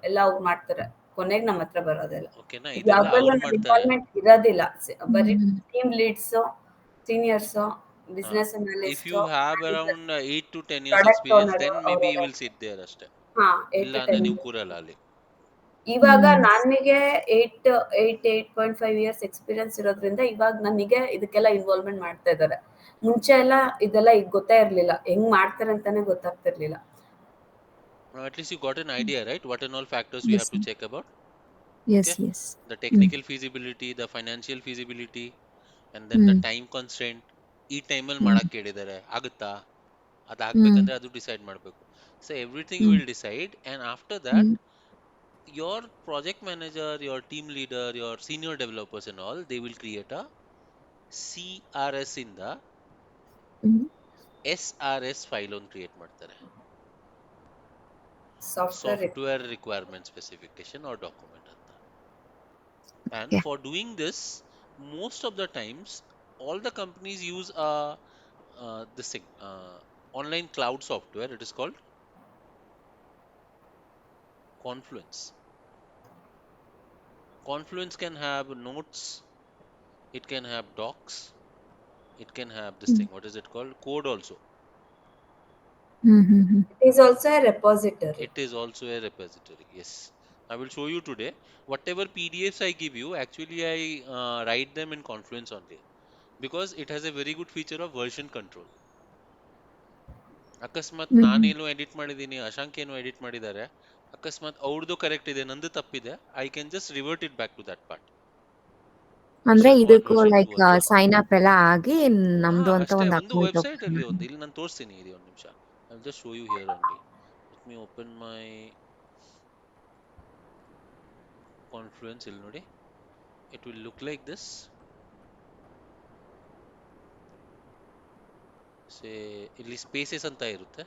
ಎಲ್ಲ ಅವ್ರು ಮಾಡ್ತಾರೆ, ಕೊನೆಗೆ ನಮ್ಮ ಹತ್ರ ಬರೋದಿಲ್ಲ. ಓಕೆನಾ? ಇದು ಇದೆಲ್ಲ ಯಾವ್ದ್ರಲ್ಲೂ ಅವ್ರು ನಾವ್ ಮಾಡ್ತಾರೆ. ಇನ್ವಾಲ್ವ್ಮೆಂಟ್ ಇರೋದಿಲ್ಲ. ಬರೀ ಹ್ಮ್ ಟೀಮ್ ಲೀಡ್ಸ್, ಸೀನಿಯರ್ಸ್, ಹಾ. Business If analyst, you have around 8 to 10 years product experience, owner then maybe you ಅವರೆಲ್ಲ. will sit there ಅಷ್ಟೇ. ಹಾ, ಇಲ್ಲ 8 to ಅಂದ್ರೆ 10. ನೀವು ಕೂರಲ್ಲ ಅಲ್ಲಿ. ಇವಾಗ ಹ್ಮ್ ನನಗೆ 8.5 ಇಯರ್ಸ್ ಎಕ್ಸ್ಪೀರಿಯನ್ಸ್ ಇರೋದ್ರಿಂದ ಇವಾಗ ನನಗೆ ಇದಕ್ಕೆಲ್ಲ ಇನ್ವಾಲ್ವ್ಮೆಂಟ್ ಮಾಡ್ತಾ ಇದ್ದಾರೆ. ಮುಂಚೆ ಎಲ್ಲ ಇದೆಲ್ಲ ಈಗ ಗೊತ್ತೇ ಇರ್ಲಿಲ್ಲ, ಹೆಂಗ್ ಮಾಡ್ತಾರೆ ಅಂತಾನೆ ಗೊತ್ತಾಗ್ತಿರ್ಲಿಲ್ಲ. Now at least you got an idea, right? What and all factors we yes have to check about. Yes Okay? Yes The hmm technical feasibility, the financial feasibility, and then the hmm time constraint. ಈ ಟೈಮಲ್ಲಿ ಹ್ಮ್ ಮಾಡಕ್ ಕೇಳಿದ್ದಾರೆ, ಆಗುತ್ತಾ? ಹ್ಮ್ ಅದಾಗ್ಬೇಕಂದ್ರೆ ಅದು decide ಮಾಡಬೇಕು. So everything hmm will decide, and after that, hmm your project manager, your team leader, your senior developers and all, they will create a CRS ಇಂದ ಹ್ಮ್ SRS file ಒಂದು create ಮಾಡ್ತಾರೆ. Software. Software requirement specification or document ಅಂತ. And okay for doing this, most of the times, all the companies use a this thing, online cloud software. It is called Confluence. Confluence can have notes, it can have docs, it can have this hmm thing. What is it called? Code also. Hmm hmm hmm it is also A repository. It is also a repository. Yes. I will show you today. Whatever PDFs I give you, actually I write them in Confluence only, because it has a very good feature of version control. ಅಕಸ್ಮಾತ್ ಹ್ಮ್ ಹ್ಮ್ ನಾನೇನೋ edit ಮಾಡಿದ್ದೀನಿ, ಅಶಾಂಕ್ ಏನೋ edit ಮಾಡಿದ್ದಾರೆ, ಅಕಸ್ಮಾತ್ ಅವ್ರದ್ದು correct ಇದೆ, ನಂದು ತಪ್ಪಿದೆ, I can just revert it back to that part. ಅಂದ್ರೆ ವರ್ಷನ್ 1, ಇದಕ್ಕೂ ವರ್ಷನ್ 2 ಲೈಕ್ ಅಂತ. ಸೈನ್ ಅಪ್ ಎಲ್ಲ ಆಗಿ ಹಾ, ನಮ್ದು ಅಂತ ಅಷ್ಟೇ. ಒಂದು ಒಂದು ಅಕೌಂಟ್ ವೆಬ್ಸೈಟ್ ಓಪನ್ ಅಲ್ಲಿ ಮಾಡಿ. ಒಂದು, ಇಲ್ಲಿ ನಾನು ತೋರಿಸ್ತೀನಿ, ಇರಿ ಒಂದು ನಿಮಿಷ. I will just show you here only. Let me open my Confluence. ಇಲ್ಲಿ ನೋಡಿ, it will look like this. Say ಇಲ್ಲಿ ಸ್ಪೇಸಸ್ ಅಂತ ಇರುತ್ತೆ.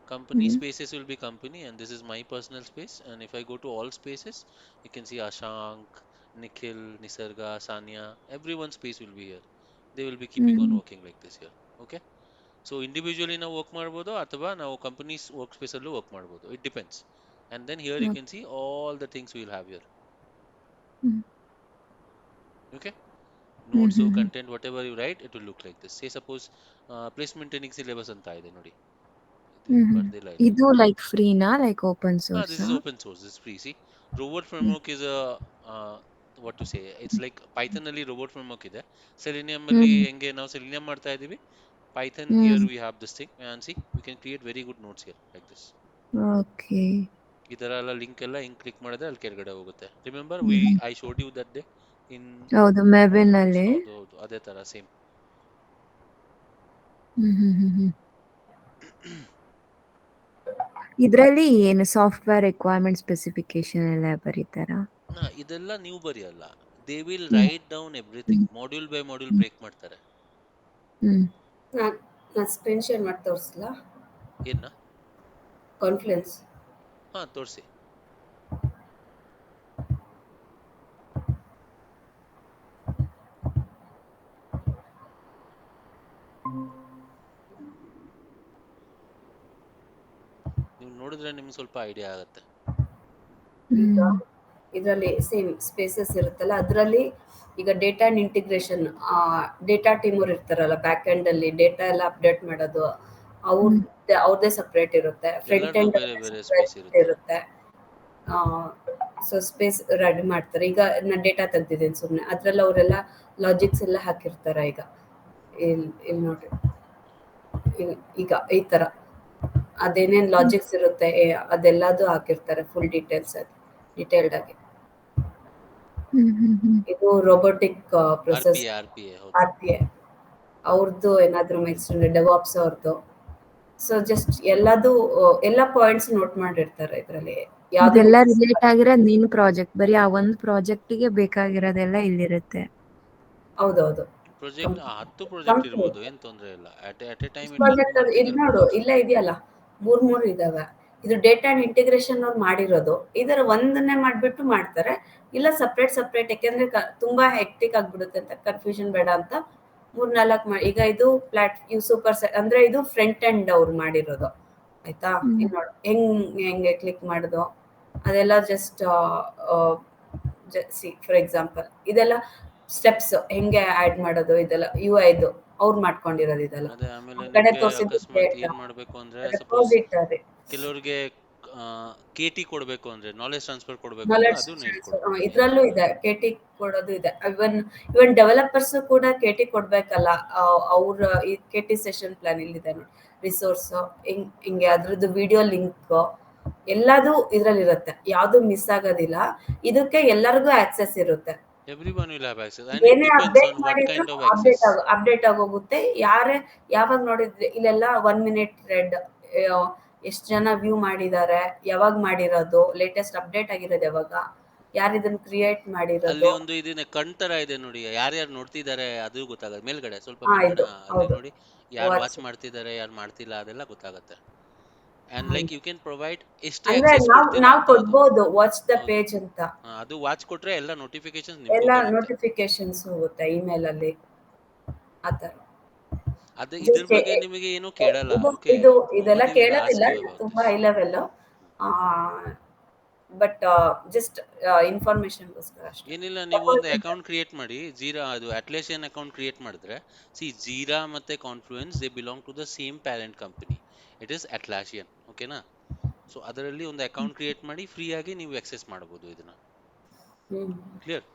Company hmm spaces will be company, and this is my personal space. And if I go to all spaces, you can see Ashank, Nikhil, Nisarga, Sanya, everyone's space will be here. They will be keeping on hmm working like this here. Okay? So individually ನಾವು work ಮಾಡ್ಬೋದು, ಅಥವಾ ನಾವು companies workspace ಅಲ್ಲೂ work ಮಾಡ್ಬೋದು. It depends. And then here you can see all the things we will have here. Hmm Okay? Hmm Notes or hmm content, whatever you write, it will look like this. Say suppose placement training syllabus ಅಂತ ಇದೆ ನೋಡಿ. ಇದು ಹ್ಮ್ ಇಲ್ಲಿ ಹ್ಮ್ ಬರ್ದಿಲ್ಲ ಇಲ್ಲಿ. ಇದು like ಫ್ರೀನಾ, like open This ಸೋರ್ಸಾ? is open source. This is free. See, Robot Framework is a what to say? It's like Python ಅಲ್ಲಿ Robot Framework ಇದೆ. Selenium ಅಲ್ಲಿ ಹ್ಮ್ ಹೆಂಗೆ ನಾವು Selenium ಮಾಡ್ತಾ ಇದೀವಿ. Python here hmm we have this thing, and see, we can create very good notes here like this. Okay. ಈ ತರ ಎಲ್ಲ ಲಿಂಕ್ ಎಲ್ಲ ಹಿಂಗ್ ಕ್ಲಿಕ್ ಮಾಡಿದ್ರೆ ಅಲ್ಲಿ ಕೆಳಗಡೆ ಹೋಗುತ್ತೆ. Remember hmm I showed you that day in ಹೌದು, ಮೆವಿನ್ ಅಲ್ಲಿ. ಹೌದು ಹೌದು ಅದೇ ತರ ಸೇಮ್. ಹ್ಮ್ ಹ್ಮ್ ಹ್ಮ್ ಹ್ಮ್ ಇದ್ರಲ್ಲಿ ಏನು ಸಾಫ್ಟ್ವೇರ್ ರಿಕ್ವೈರ್ಮೆಂಟ್ ಸ್ಪೆಸಿಫಿಕೇಶನ್ ಎಲ್ಲ ಬರೀತಾರಾ? ಇದೆಲ್ಲ ನೀವು ಬರೆಯಲ್ಲ. They will hmm write down everything. Hmm module by module hmm break ಮಾಡ್ತಾರೆ. ಹ್ಮ್ ನಾನು ಸ್ಕ್ರೀನ್ ಶೇರ್ ಮಾಡಿ ತೋರಿಸ್ಲಾ ಏನ? ಕಾನ್ಫ್ಲುಯೆನ್ಸ್? ಹಾ, ತೋರಿಸಿ. ನೀವು ನೋಡಿದ್ರೆ ನಿಮ್ಗೆ ಸ್ವಲ್ಪ ಐಡಿಯಾ ಆಗುತ್ತೆ. ಈಗ ಇದರಲ್ಲಿ ಸೇಮ್ ಸ್ಪೇಸಸ್ ಇರುತ್ತಲ್ಲ, ಅದರಲ್ಲಿ ಈಗ data and integration, data team ಅವ್ರು ಇರ್ತಾರಲ್ಲ ಬ್ಯಾಕ್ ಎಂಡ್ ಅಲ್ಲಿ ಡೇಟಾ ಎಲ್ಲ ಅಪ್ಡೇಟ್ ಮಾಡೋದು, ಅವ್ರದ್ದೇ ಸಪ್ರೇಟ್ ಇರುತ್ತೆ. ಫ್ರಂಟ್ ಎಲ್ಲರದು ಎಂಡ್ ಬೇರೆ ಬೇರೆ ಸಪ್ರೇಟ್ ಸ್ಪೇಸ್ ಇರುತ್ತೆ. ಇರುತ್ತೆ. ಸೊ ಸ್ಪೇಸ್ ರೆಡಿ ಮಾಡ್ತಾರೆ. ಈಗ ನಾನು ಡೇಟಾ ತೆಗ್ದಿದ್ದೀನಿ ಸುಮ್ಮನೆ, ಅದ್ರಲ್ಲಿ ಅವರೆಲ್ಲ ಲಾಜಿಕ್ಸ್ ಎಲ್ಲ ಹಾಕಿರ್ತಾರೆ. ಈಗ ಇಲ್ಲಿ ನೋಡ್ರಿ, ಈಗ ಈ ತರ ಅದೇನೇನ್ ಲಾಜಿಕ್ಸ್ ಇರುತ್ತೆ ಅದೆಲ್ಲದು ಹಾಕಿರ್ತಾರೆ ಫುಲ್ ಡಿಟೇಲ್ಡ್ ಆಗಿ. ಇದು ರೋಬೋಟಿಕ್ ಪ್ರೊಸೆಸ್, RPA ಹೌದು. RPA ಅವ್ರದ್ದು ಏನಾದ್ರು ನೆಕ್ಸ್ಟ್ ಡೆವಾಪ್ಸ್ ಅವ್ರದ್ದು. ಸೊ ಜಸ್ಟ್ ಎಲ್ಲದು ಎಲ್ಲ ಪಾಯಿಂಟ್ಸ್ ನೋಟ್ ಮಾಡಿರ್ತಾರೆ ಇದರಲ್ಲಿ. ಯಾವ್ದೇ ಇದೆಲ್ಲ ರಿಲೇಟ್ ಆಗಿರೋದು ನಿನ್ ಪ್ರಾಜೆಕ್ಟ್, ಬರೀ ಆ ಒಂದ್ ಪ್ರಾಜೆಕ್ಟಿಗೆ ಬೇಕಾಗಿರೋದೆಲ್ಲ ಇಲ್ಲಿರುತ್ತೆ. ಹೌದೌದು. ಪ್ರಾಜೆಕ್ಟ್ 10 ಪ್ರಾಜೆಕ್ಟ್ ಇರ್ಬೋದು, ಏನ್ ತೊಂದ್ರೆ ಇಲ್ಲ. At A time it will B project working ಇಲ್ಲಿ ಇನ್ ನೋಡು, ಪ್ರೊಡಕ್ಷನ್. ಇಲ್ಲೇ ಇದೆಯಲ್ಲ, ಮೂರ್ ಇದಾವೆ. ಇದು ಡೇಟಾ ಅಂಡ್ ಇಂಟಿಗ್ರೇಷನ್ ಅವ್ರು ಮಾಡಿರೋದು. ಇದರ ಒಂದನ್ನೇ ಮಾಡ್ಬಿಟ್ಟು ಮಾಡ್ತಾರೆ, ಇಲ್ಲ ಸಪ್ರೇಟ್ ಸಪ್ರೇಟ್, ಯಾಕೆಂದ್ರೆ ತುಂಬಾ ಹೆಕ್ಟಿಕ್ ಆಗ್ಬಿಡುತ್ತೆ ಅಂತ, ಕನ್ಫ್ಯೂಷನ್ ಬೇಡ ಅಂತ 3-4 ಈಗ ಇದು ಇವು ಸೂಪರ್ ಸೆಟ್ ಅಂದ್ರೆ ಇದು ಫ್ರಂಟ್ ಎಂಡ್ ಅವ್ರು ಮಾಡಿರೋದು. ಆಯ್ತಾ? ಇಲ್ಲಿ ನೋಡು ಹೆಂಗೆ ಕ್ಲಿಕ್ ಮಾಡುದು ಅದೆಲ್ಲ ಜಸ್ಟ್ ಸಿ ಫಾರ್ ಎಕ್ಸಾಂಪಲ್ ಇದೆಲ್ಲ ಸ್ಟೆಪ್ಸ್ ಹೆಂಗೆ ಆಡ್ ಮಾಡೋದು, ಇದೆಲ್ಲ UI ಅವ್ರು ಮಾಡ್ಕೊಂಡಿರೋದು ಇದೆಲ್ಲ. ಅದೇ ಆಮೇಲೆ ಆ ಕಡೆ ನಿಮ್ಗೆ ತೋರಿಸಿದ್ದು ಅಕಸ್ಮಾತ್ ಏನ್ ಮಾಡ್ಬೇಕು ಅಂದ್ರೆ, ಸಪೋಸ್ ರೆಪಾಸಿಟರಿ, ಕೆಲವ್ರಿಗೆ KT ಕೊಡ್ಬೇಕು ಅಂದ್ರೆ, ನಾಲೆಜ್ ಟ್ರಾನ್ಸ್ಫರ್ ಕೊಡ್ಬೇಕು ಅಂದ್ರೆ ನಾಲೆಡ್ಜ್ ಅದನ್ನ ಟ್ರಾನ್ಸ್ಫರ್ ಹೇಳ್ಕೊಡ್ತೀನಿ. ಇದ್ರಲ್ಲೂ ಇದೆ, KT ಕೊಡೋದು ಇದೆ. ಇವನ್ ಡೆವಲಪರ್ಸ್ ಕೂಡ KT ಕೊಡ್ಬೇಕಲ್ಲ. ಅವ್ರ ಈ KT ಸೆಷನ್ ಪ್ಲಾನ್ ಇಲ್ಲಿದೆ ನೋಡಿ, ರಿಸೋರ್ಸ್ ಹಿಂಗೆ ಅದ್ರದ್ದು ವಿಡಿಯೋ ಲಿಂಕ್ ಎಲ್ಲದೂ ಇದ್ರಲ್ಲಿ ಇರುತ್ತೆ, ಯಾವ್ದು ಮಿಸ್ ಆಗೋದಿಲ್ಲ. ಇದಕ್ಕೆ ಎಲ್ಲರಿಗೂ ಆಕ್ಸೆಸ್ ಇರುತ್ತೆ. Everyone will have access and it ಏನೇ depends ಅಪ್ಡೇಟ್ on what ಮಾಡಿದ್ರು kind of access. ಅಪ್ಡೇಟ್ ಆಗೋಗುತ್ತೆ. ಯಾವಾಗ ನೋಡಿದ್ರೆ ಇಲ್ಲೆಲ್ಲ 1 ಮಿನಿಟ್ ರೆಡ್, ಎಷ್ಟು ಜನ ವ್ಯೂ ಮಾಡಿದ್ದಾರೆ, ಯಾವಾಗ ಮಾಡಿರೋದು, ಲೇಟೆಸ್ಟ್ ಅಪ್ಡೇಟ್ ಆಗಿರೋದು ಯಾವಾಗ, ಯಾರು ಇದನ್ನ ಕ್ರಿಯೇಟ್ ಅಲ್ಲಿ ಮಾಡಿರೋದು. ಒಂದು ಇದನ್ನ ಕಣ್ತರ ಇದೆ ನೋಡಿ, ಯಾರ್ಯಾರು ನೋಡ್ತಿದ್ದಾರೆ ಅದು ಗೊತ್ತಾಗುತ್ತೆ. ಮೇಲ್ಗಡೆ ಸ್ವಲ್ಪ ಇದು ಅಲ್ಲಿ ಹೌದು, ನೋಡಿ, ಯಾರು ವಾಚ್. ವಾಚ್ ಮಾಡ್ತಿದ್ದಾರೆ ಯಾರು ಮಾಡ್ತಿಲ್ಲ ಅದೆಲ್ಲ ಗೊತ್ತಾಗುತ್ತೆ. And hmm. Like you can provide ಎಷ್ಟೇ ಅಂದ್ರೆ ಆಕ್ಸೆಸ್ ಕೊಡ್ತೀರಾ ನಾವ್ ಅಂತ ಅದು. ಕೊಡ್ಬೋದು ವಾಚ್ ದ ಹೌದು. ಪೇಜ್ ಅಂತ. ಅದು ವಾಚ್ ಕೊಟ್ರೆ ಎಲ್ಲ ನೋಟಿಫಿಕೇಶನ್ ನಿಮ್ಗೂ ಎಲ್ಲ ಬರುತ್ತೆ. ನೋಟಿಫಿಕೇಶನ್ಸ್ ಹೋಗುತ್ತೆ ಇಮೇಲ್ ಅಲ್ಲಿ, ಆತರ. ಅದೇ ಇದ್ರ ಜಸ್ಟ್ ಬಗ್ಗೆ ನಿಮಗೆ ಏನು ಕೇಳಲ್ಲ. ಓಕೆ, ಇದೆಲ್ಲ nobody will ask ಕೇಳೋದಿಲ್ಲ, you about ತುಂಬಾ this. High level. But just ಇನ್ಫಾರ್ಮೇಶನ್ಗೋಸ್ಕರ ಅಷ್ಟೇ. ಏನಿಲ್ಲ, ನೀವು ಒಂದು ಅಕೌಂಟ್ ಕ್ರಿಯೇಟ್ ಮಾಡಿ, ಜೀರಾ ಅದು ಅಟ್ಲೇಸಿಯನ್ ಅಕೌಂಟ್ ಕ್ರಿಯೇಟ್ ಮಾಡಿದ್ರೆ, ಜೀರಾ ಮತ್ತೆ Confluence they belong to the same parent company. It is Atlassian, ಓಕೆನಾ? ಸೊ ಅದರಲ್ಲಿ ಒಂದು ಅಕೌಂಟ್ ಕ್ರಿಯೇಟ್ ಮಾಡಿ ಫ್ರೀ ಆಗಿ ನೀವು ಎಕ್ಸೆಸ್ ಮಾಡಬಹುದು ಇದನ್ನ. ಹ್ಮ್. ಕ್ಲಿಯರ್?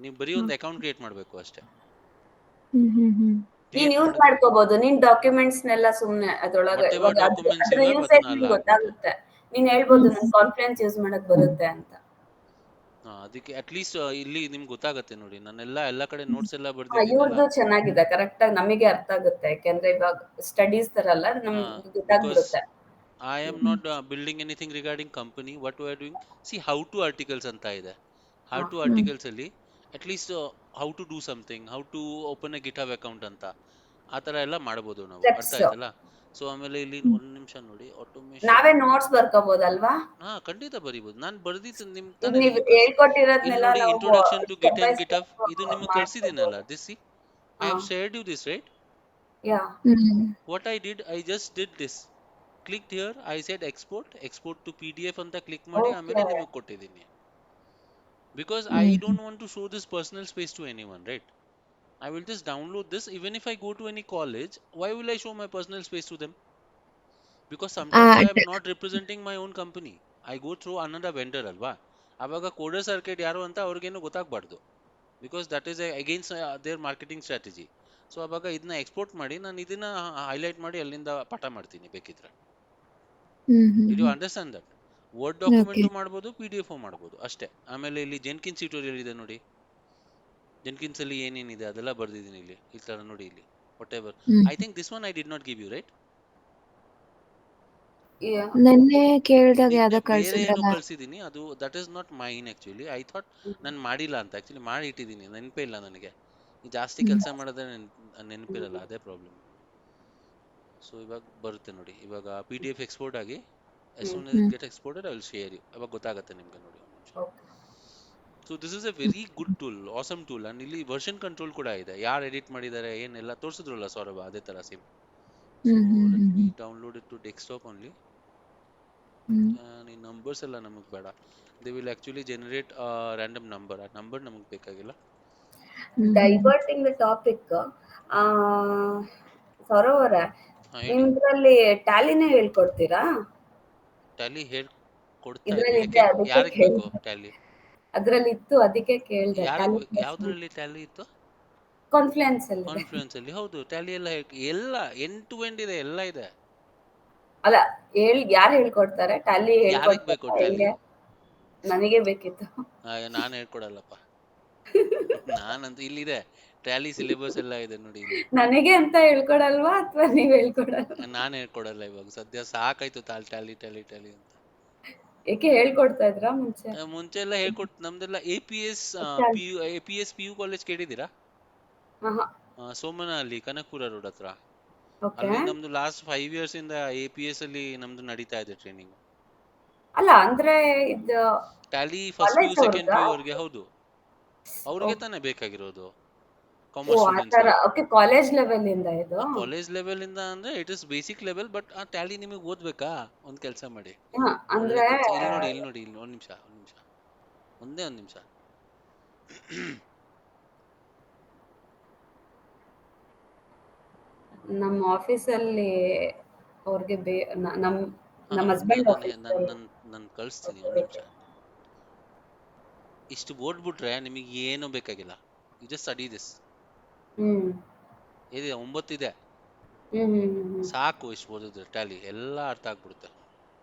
ನೀವು ಬರೀ ಒಂದು ಅಕೌಂಟ್ ಕ್ರಿಯೇಟ್ ಮಾಡಬೇಕು ಅಷ್ಟೇ. ನೀನ್ ನೀನ್ ಕ್ರಿಯೇಟ್ ಯೂಸ್ ಮಾಡಿದ್ರೆ ಮಾಡ್ಕೋಬಹುದು ನಿನ್ ಡಾಕ್ಯುಮೆಂಟ್ಸ್ನೆಲ್ಲ ಸುಮ್ನೆ ಅದ್ರೊಳಗೆ. ವಾಟ್ ಇವಾಗ ಎವರ್ ಡಾಕ್ಯುಮೆಂಟ್ಸ್ ಅದ್ರ ಇವೆ ಯೂಸೇಜ್ ಅದನ್ನೆಲ್ಲ ನಿಂಗೆ ಹಾಕ್ಬೋದು. ಗೊತ್ತಾಗುತ್ತೆ. ನೀನ್ ಹೇಳ್ಬೋದು ನನ್ ಕಾನ್ಫಿಡೆನ್ಸ್ ಯೂಸ್ ಮಾಡಕ್ ಬರುತ್ತೆ ಅಂತ. ಅದಕ್ಕೆ ಅಟ್ಲೀಸ್ಟ್ ಇಲ್ಲಿ ನಿಮ್ಗೆ ಗೊತ್ತಾಗತ್ತೆ ನೋಡಿ, ಎಲ್ಲ ಕಡೆ ನೋಟ್ಸ್ ಎಲ್ಲ ಬರ್ದಿದ್ದೀನಲ್ಲ. ಇವ್ರದ್ದು ಚೆನ್ನಾಗಿದೆ, ಕರೆಕ್ಟ್ ಆಗಿ ನಮಗೆ ಅರ್ಥ ಆಗುತ್ತೆ, ಯಾಕೆಂದ್ರೆ ಇವಾಗ ಸ್ಟಡೀಸ್ ತರಲ್ಲ, ನಮ್ಗೆ ಬಿಕಾಸ್ ಗೊತ್ತಾಗ್ಬಿಡುತ್ತೆ. I am not building anything regarding company. What we are doing, see how to articles ಅಂತ ಇದೆ. How to articles ಅಲ್ಲಿ at least how to do something, how to open a GitHub account ಅಂತ ಆ ತರ ಎಲ್ಲ ಮಾಡಬಹುದು ನಾವು. ಅರ್ಥ ಸ್ಟೆಪ್ಸ್ ಆಯ್ತಲ್ಲ? ಸೊ ಆಮೇಲೆ ಇಲ್ಲಿ ಒಂದು ನಿಮಿಷ ನೋಡಿ, ಆಟೋಮೇಷನ್. ನಾವೇ ನೋಟ್ಸ್ ಬರ್ಕೋಬಹುದಲ್ವಾ? ಖಂಡಿತ ಬರೀಬಹುದು. ನಾನು ಬರ್ದಿದ್ದು ನಿಮ್ ಈಗ ತಾನೇ ನೀವ್ ನಿಮ್ಗೆ ಕಳ್ಸಿ. ಇಲ್ಲಿ ಹೇಳ್ಕೊಟ್ಟಿರೋದ್ನೆಲ್ಲ ನೋಡಿ, ನಾವು introduction to step git by and GitHub, step ಇದು ನಿಮ್ಗೆ ಕಳ್ಸಿದ್ದೀನಲ್ಲ. ಮಾಡ್ಕೋಬಹುದು. This I have shared you this, right? Yeah. What I did, I just did this. Clicked here, I said export to PDF ಅಂತ ಕ್ಲಿಕ್ ಮಾಡಿ ಆಮೇಲೆ okay. ನಿಮಗೆ ಕೊಟ್ಟಿದ್ದೀನಿ. Because I don't want to show this personal space to anyone, right? I will just download this. Even if I go to any college, why will I show my personal space to them? Because sometimes I am not representing my own company. I go through another vendor ಅಲ್ವಾ? ಆವಾಗ coder circuit ಯಾರು ಅಂತ ಅವ್ರಿಗೇನು ಗೊತ್ತಾಗಬಾರ್ದು. Because that is against their marketing strategy. So ಆವಾಗ ಇದನ್ನ export ಮಾಡಿ ನಾನು ಇದನ್ನ ಹೈಲೈಟ್ ಮಾಡಿ ಅಲ್ಲಿಂದ ಪಾಠ ಮಾಡ್ತೀನಿ ಬೇಕಿದ್ರೆ. Did you understand that? Word document ಮಾಡ್ಬೋದು, PDF ಮಾಡ್ಬೋದು ಅಷ್ಟೇ. ಆಮೇಲೆ ಇಲ್ಲಿ ಜೆನ್ಕಿನ್ಸ್ ಟ್ಯೂಟೋರಿಯಲ್ ಇದೆ ನೋಡಿ, ಜೆನ್ಕಿನ್ಸ್ ಅಲ್ಲಿ ಏನೇನಿದೆ ಅದೆಲ್ಲ ಬರ್ದಿದ್ದೀನಿ ಇಲ್ಲಿ. ಈ ತರ ನೋಡಿ ಇಲ್ಲಿ whatever. I think this one I did not give you, right? ನೆನ್ನೆ ಕೇಳಿದಾಗ ಯಾವ್ದೋ ಬೇರೆ ಏನೋ ಕಳ್ಸಿದ್ರಲ್ಲ. ಕಳ್ಸಿದೀನಿ, ಅದು that is not mine actually. I thought ನಾನು ಮಾಡಿಲ್ಲ ಅಂತ. ಆಕ್ಚುಲಿ ಮಾಡಿ ಇಟ್ಟಿದ್ದೀನಿ, ನೆನಪೇ ಇಲ್ಲ ನನಗೆ. ಜಾಸ್ತಿ ಕೆಲಸ ಮಾಡಿದ್ರೆ ನೆನಪಿರಲ್ಲ, ಅದೇ ಪ್ರಾಬ್ಲಮ್. ಸೊ ಇವಾಗ ಬರುತ್ತೆ ನೋಡಿ, ಇವಾಗ PDF ಎಕ್ಸ್ಪೋರ್ಟ್ ಆಗಿ as soon as it get exported I will share you. ಅವಾಗ ಗೊತ್ತಾಗುತ್ತೆ ನಿಮ್ಗೆ ನೋಡಿ. ಒಂದು ನಿಮಿಷ. So this is A very good tool, awesome tool. And ಇಲ್ಲಿ ವರ್ಷನ್ ಕಂಟ್ರೋಲ್ ಕೂಡ ಇದೆ, ಯಾರು ಎಡಿಟ್ ಮಾಡಿದ್ದಾರೆ ಏನೆಲ್ಲ ತೋರಿಸಿದ್ರಲ್ಲ ಸೌರಭ, ಅದೇ ತರ same. So let me download it to desktop only. ಈ ನಂಬರ್ಸ್ ಎಲ್ಲ ನಮಗೆ ಬೇಡ, they will actually generate random number, ಆ ನಂಬರ್ ನಮಗೆ ಬೇಕಾಗಿಲ್ಲ. ಡೈವರ್ಟಿಂಗ್ ದ ಟಾಪಿಕ್, ಸೌರವ್ ಅವರೇ, ಹಾ ಹೇಳಿ. ನಿಮ್ದ್ರಲ್ಲಿ ಟ್ಯಾಲಿನೇ ಹೇಳ್ಕೊಡ್ತೀರಾ? ಟ್ಯಾಲಿ ಹೇಳ್ ಕೊಡ್ತಾ ಇದ್ರಲ್ಲಿ ಇದೀವಿ. ಇದೆ, ಯಾಕೆ, ಅದಕ್ಕೆ ಯಾರಿಗ್ ಬೇಕು ಕೇಳ್ದೆ. ಟ್ಯಾಲಿ? ಅದ್ರಲ್ಲಿ ಇತ್ತು, ಅದಕ್ಕೆ ಕೇಳ್ದೆ. ಯಾರಿಗ್ ಟ್ಯಾಲಿ ಯಾವ್ದ್ರಲ್ಲಿ ಟ್ಯಾಲಿ ಇತ್ತು? ಕಾನ್ಫ್ಲುಯೆನ್ಸ್ ಅಲ್ಲಿದೆ. ಕಾನ್ಫ್ಲುಯೆನ್ಸ್ ಅಲ್ಲಿ ಹೌದು, ಟ್ಯಾಲಿ ಎಲ್ಲ ಎಲ್ಲ ಎಂಡ್ ಟು ಎಂಡ್ ಇದೆ, ಎಲ್ಲ ಇದೆ. ಅಲ್ಲ, ಯಾರು ಹೇಳ್ಕೊಡ್ತಾರೆ? ಟ್ಯಾಲಿ ಯಾರಿಗ್ ಬೇಕು ಹೇಳ್ಕೊಡ್ತಾರಾ ಟ್ಯಾಲಿ? ಹೆಂಗೆ? ನನಗೆ ಬೇಕಿತ್ತು. ನಾನು ಹೇಳ್ಕೊಡಲ್ಲಪ್ಪ. ನಾನಂತೂ ಇಲ್ಲಿದೆ, ಟ್ಯಾಲಿ ಸಿಲೆಬಸ್ ಎಲ್ಲ ಇದೆ ನೋಡಿ ಇಲ್ಲಿ. ನನಗೆ ಅಂತ ಹೇಳ್ಕೊಡಲ್ವಾ ಅಥವಾ ನೀವ್ ಹೇಳ್ಕೊಡಲ್ವಾ? ನಾನು ಹೇಳ್ಕೊಡಲ್ಲ ಇವಾಗ, ಸದ್ಯ ಸಾಕಾಯ್ತು ಟ್ಯಾಲಿ ಟ್ಯಾಲಿ ಟ್ಯಾಲಿ ಅಂತ. ಏಕೆ ಹೇಳ್ಕೊಡ್ತಾ ಇದ್ರಾ ಮುಂಚೆ? ಮುಂಚೆ ಎಲ್ಲ ಹೇಳ್ಕೊಟ್, ನಮ್ದೆಲ್ಲ APS PU ಕಾಲೇಜ್ ಕೇಳಿದ್ದೀರಾ? ಸೋಮನ ಅಲ್ಲಿ ಕನಕಪುರ ರೋಡ್ ಹತ್ರ. ಓಕೆ. ಅಲ್ಲಿ ನಮ್ದು ಲಾಸ್ಟ್ 5 years ಇಂದ APS ಅಲ್ಲಿ ನಮ್ದು ನಡೀತಾ ಇದೆ ಟ್ರೈನಿಂಗ್. ಅಲ್ಲ ಅಂದ್ರೆ ಇದು Tally first PU college second ಅವ್ರದ್ದಾ? PU ಅವ್ರಿಗೆ, ಹೌದು ಅವ್ರಿಗೆ ತಾನೇ ಬೇಕಾಗಿರೋದು, ಓ, ಕಾಮರ್ಸ್ ಆ ತರ. ಸ್ಟೂಡೆಂಟ್ಸ್ಗೆ. ಓಕೆ, ಕಾಲೇಜ್ ಲೆವೆಲ್ ಇಂದ ಇದು? ಕಾಲೇಜ್ ಲೆವೆಲ್ ಇಂದ ಅಂದ್ರೆ it is basic level, but ಆ ಟ್ಯಾಲಿ ನಿಮಗೆ ಓದ್ಬೇಕಾ? ಒಂದ್ ಕೆಲಸ ಮಾಡಿ, ಒಳ್ಳೆ ಅಂದ್ರೆ ಕೆಲ್ಸ. ಇಲ್ಲಿ ನೋಡಿ, ಇಲ್ಲಿ ನೋಡಿ, ಇಲ್ಲಿ ಒಂದ್ ನಿಮಿಷ, ಒಂದೇ ಒಂದ್ ನಿಮಿಷ. ನಮ್ಮ ಆಫೀಸಲ್ಲಿ ಅವ್ರಿಗೆ ನಮ್ಮ ಹಸ್ಬೆಂಡ್ ಆಫೀಸ್ ನಾನು ಕಳಿಸ್ತೀನಿ, ಒಂದ್ ನಿಮಿಷ. ಇಷ್ಟು ಓದ್ಬಿಟ್ರೆ ನಿಮಗೆ ಏನು ಬೇಕಾಗಿಲ್ಲ, ಯು ಜಸ್ಟ್ ಸ್ಟಡಿ ದಿಸ್. ಇದೆ 9 ಇದೆ, ಸಾಕು. ಇಷ್ಟು ಓದಿದ್ರೆ ಟ್ಯಾಲಿ ಎಲ್ಲ ಅರ್ಥ ಆಗ್ಬಿಡುತ್ತೆ.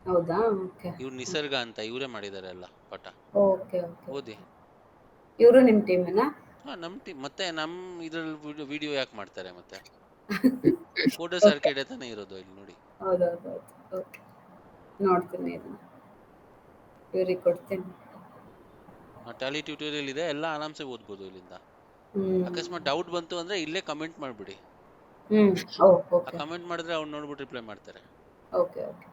ಹೌದಾ? ಓಕೆ. ಇವ್ರು ನಿಸರ್ಗ ಅಂತ ಇವರೇ ಮಾಡಿದ್ದಾರೆ ಎಲ್ಲ ಪಾಠ. Okay okay. ಓದಿ. ಇವರು ನಿಮ್ ಟೀಮೇನಾ? ನಮ್ ಟೀಮ್. ಮತ್ತೆ ನಮ್ ಇದ್ರಲ್ಲಿ ವಿಡಿಯೋ ಯಾಕೆ ಮಾಡ್ತಾರೆ ಮತ್ತೆ? ಫೋಟೋಸ್ ಆರ್ಕೇಡ್ ತಾನೇ ಇರೋದು ಇಲ್ಲಿ ನೋಡಿ. ಹೌದೌದು. ಓಕೆ, ನೋಡ್ತೀನಿ, ಇದನ್ನ ಇವ್ರಿಗೆ ಕೊಡ್ತೀನಿ. ಟ್ಯಾಲಿ ಟ್ಯೂಟೋರಿಯಲ್ ಇದೆ, ಎಲ್ಲ ಆರಾಮ್ಸೆ ಓದ್ಬೋದು ಇಲ್ಲಿಂದ. ಅಕಸ್ಮಾತ್ ಡೌಟ್ ಬಂತು ಅಂದ್ರೆ ಇಲ್ಲೇ ಕಮೆಂಟ್ ಮಾಡ್ಬಿಡಿ. ಕಮೆಂಟ್ ಮಾಡಿದ್ರೆ ಅವ್ರು ನೋಡ್ಬಿಟ್ಟು ರಿಪ್ಲೈ ಮಾಡ್ತಾರೆ. Okay okay.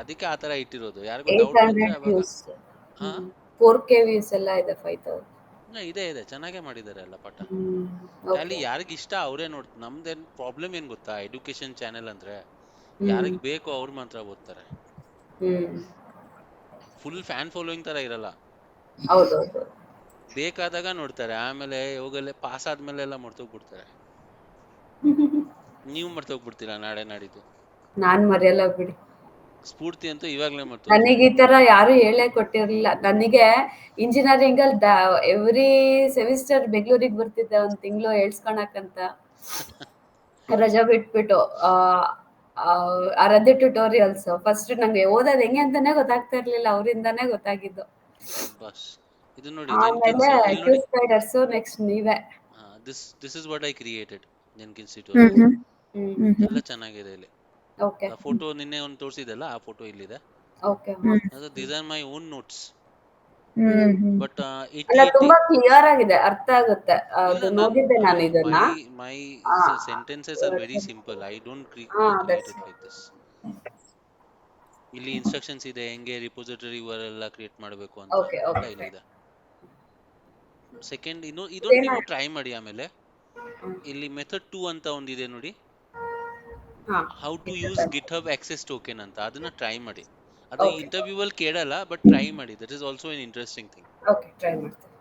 ಅದಕ್ಕೆ ಆ ತರ ಇಟ್ಟಿರೋದು, ಯಾರಿಗೂ ಡೌಟ್ ಬಂದ್ರೆ ಅವಾಗ. 4K ವ್ಯೂಸ್ ಎಲ್ಲ ಇದೆ, 5000. ಇದೆ ಚೆನ್ನಾಗೇ ಮಾಡಿದ್ದಾರೆ ಎಲ್ಲ ಪಾಠ. ಟ್ಯಾಲಿ ಯಾರಿಗ ಇಷ್ಟ ಅವರೇ ನಮ್ದೇನ್ ಪ್ರಾಬ್ಲಮ್ ಏನ್ ಗೊತ್ತಾ, ಎಜುಕೇಶನ್ ಚಾನೆಲ್ ಅಂದ್ರೆ ಯಾರಿಗ್ ಬೇಕೋ ಅವ್ರು ಮಾತ್ರ ಓದ್ತಾರೆ. ಫುಲ್ ಫ್ಯಾನ್ ಫಾಲೋಯಿಂಗ್ ತರ ಇರಲ್ಲ. ಹೌದೌದು. ಬೇಕಾದಾಗ ನೋಡ್ತಾರೆ, ಆಮೇಲೆ ಹೋಗಲ್ಲೇ ಪಾಸ್ ಆದ್ಮೇಲೆ ಎಲ್ಲ ಮರ್ತೋಗ್ಬಿಡ್ತಾರೆ. ನೀವು ಮರ್ತೋಗ್ಬಿಡ್ತೀರಾ ನಾಳೆ ನಾಡಿದ್ದು. ನಾನ್ ಮರೆಯಲ್ಲ ಬಿಡಿ. ಸ್ಫೂರ್ತಿ ಅಂತೂ ಇವಾಗ್ಲೇ ನನಗೆ ಈ ತರ ಯಾರು ಹೇಳೇ ಕೊಟ್ಟಿರ್ಲಿಲ್ಲ. ನನಗೆ ಇಂಜಿನಿಯರಿಂಗ್ ಅಲ್ಲಿ ಎವ್ರಿ ಸೆಮಿಸ್ಟರ್ ಬೆಂಗಳೂರಿಗೆ ಬರ್ತಿದ್ದೆ, 1 ತಿಂಗಳು ಹೇಳ್ಸ್ಕೊಳಕಂತ. ರಜಾ ಬಿಟ್ಬಿಟ್ಟು ಅರದ್ದೆ ಟ್ಯುಟೋರಿಯಲ್ಸ್. ಫಸ್ಟ್ ನಂಗೆ ಓದೋದ್ ಹೆಂಗೆ ಅಂತಾನೆ ಗೊತ್ತಾಗ್ತಾ ಇರ್ಲಿಲ್ಲ, ಅವರಿಂದಾನೇ ಗೊತ್ತಾಗಿದ್ದು. ಇದು ನೋಡಿ, ಆಮೇಲೆ ಕ್ವಿಜ್ ಗೈಡರ್ಸ್, ನೆಕ್ಸ್ಟ್ ನೀವೇ. This is what I created, Jenkins tutorial. ಎಲ್ಲ ಚೆನ್ನಾಗಿದೆ ಇಲ್ಲಿ. ಓಕೆ. ಫೋಟೋ ನಿನ್ನೆ ಒಂದು ತೋರಿಸಿದೆಲ್ಲ, ಆ ಫೋಟೋ ಇಲ್ಲಿದೆ. Okay. These are my own notes. But ತುಂಬಾ ಕ್ಲಿಯರ್ ಆಗಿದೆ, ಅರ್ಥ ಆಗುತ್ತೆ. ಅದು ನೋಡಿದ್ದೆ ನಾನು ಇದನ್ನ. My sentences are very simple, I don't create it like this. ಇಲ್ಲಿ ಇನ್ಸ್ಟ್ರಕ್ಷನ್ಸ್ ಇದೆ, ಹೆಂಗೆ ರಿಪೋಸಿಟರಿ ಎಲ್ಲ ಕ್ರಿಯೇಟ್ ಮಾಡಬೇಕು ಅಂತ ಎಲ್ಲ ಇಲ್ಲಿದೆ. ಸೆಕೆಂಡ್ ಇದೊಂದು ನೀವು ಟ್ರೈ ಮಾಡಿ. ಆಮೇಲೆ ಇಲ್ಲಿ ಮೆಥಡ್ 2 ಅಂತ ಒಂದಿದೆ ನೋಡಿ, ಹೌ ಟು ಯೂಸ್ ಗಿಟ್ಹಬ್ ಆಕ್ಸೆಸ್ ಟೋಕೆನ್ ಅಂತ. ಅದನ್ನ ಟ್ರೈ ಮಾಡಿ. ಅದು ಇಂಟರ್ವ್ಯೂ ಅಲ್ಲಿ ಕೇಳಲ್ಲ, ಬಟ್ ಟ್ರೈ ಮಾಡಿ, that is also N interesting thing. Okay, try ಮಾಡ್ತೀನಿ.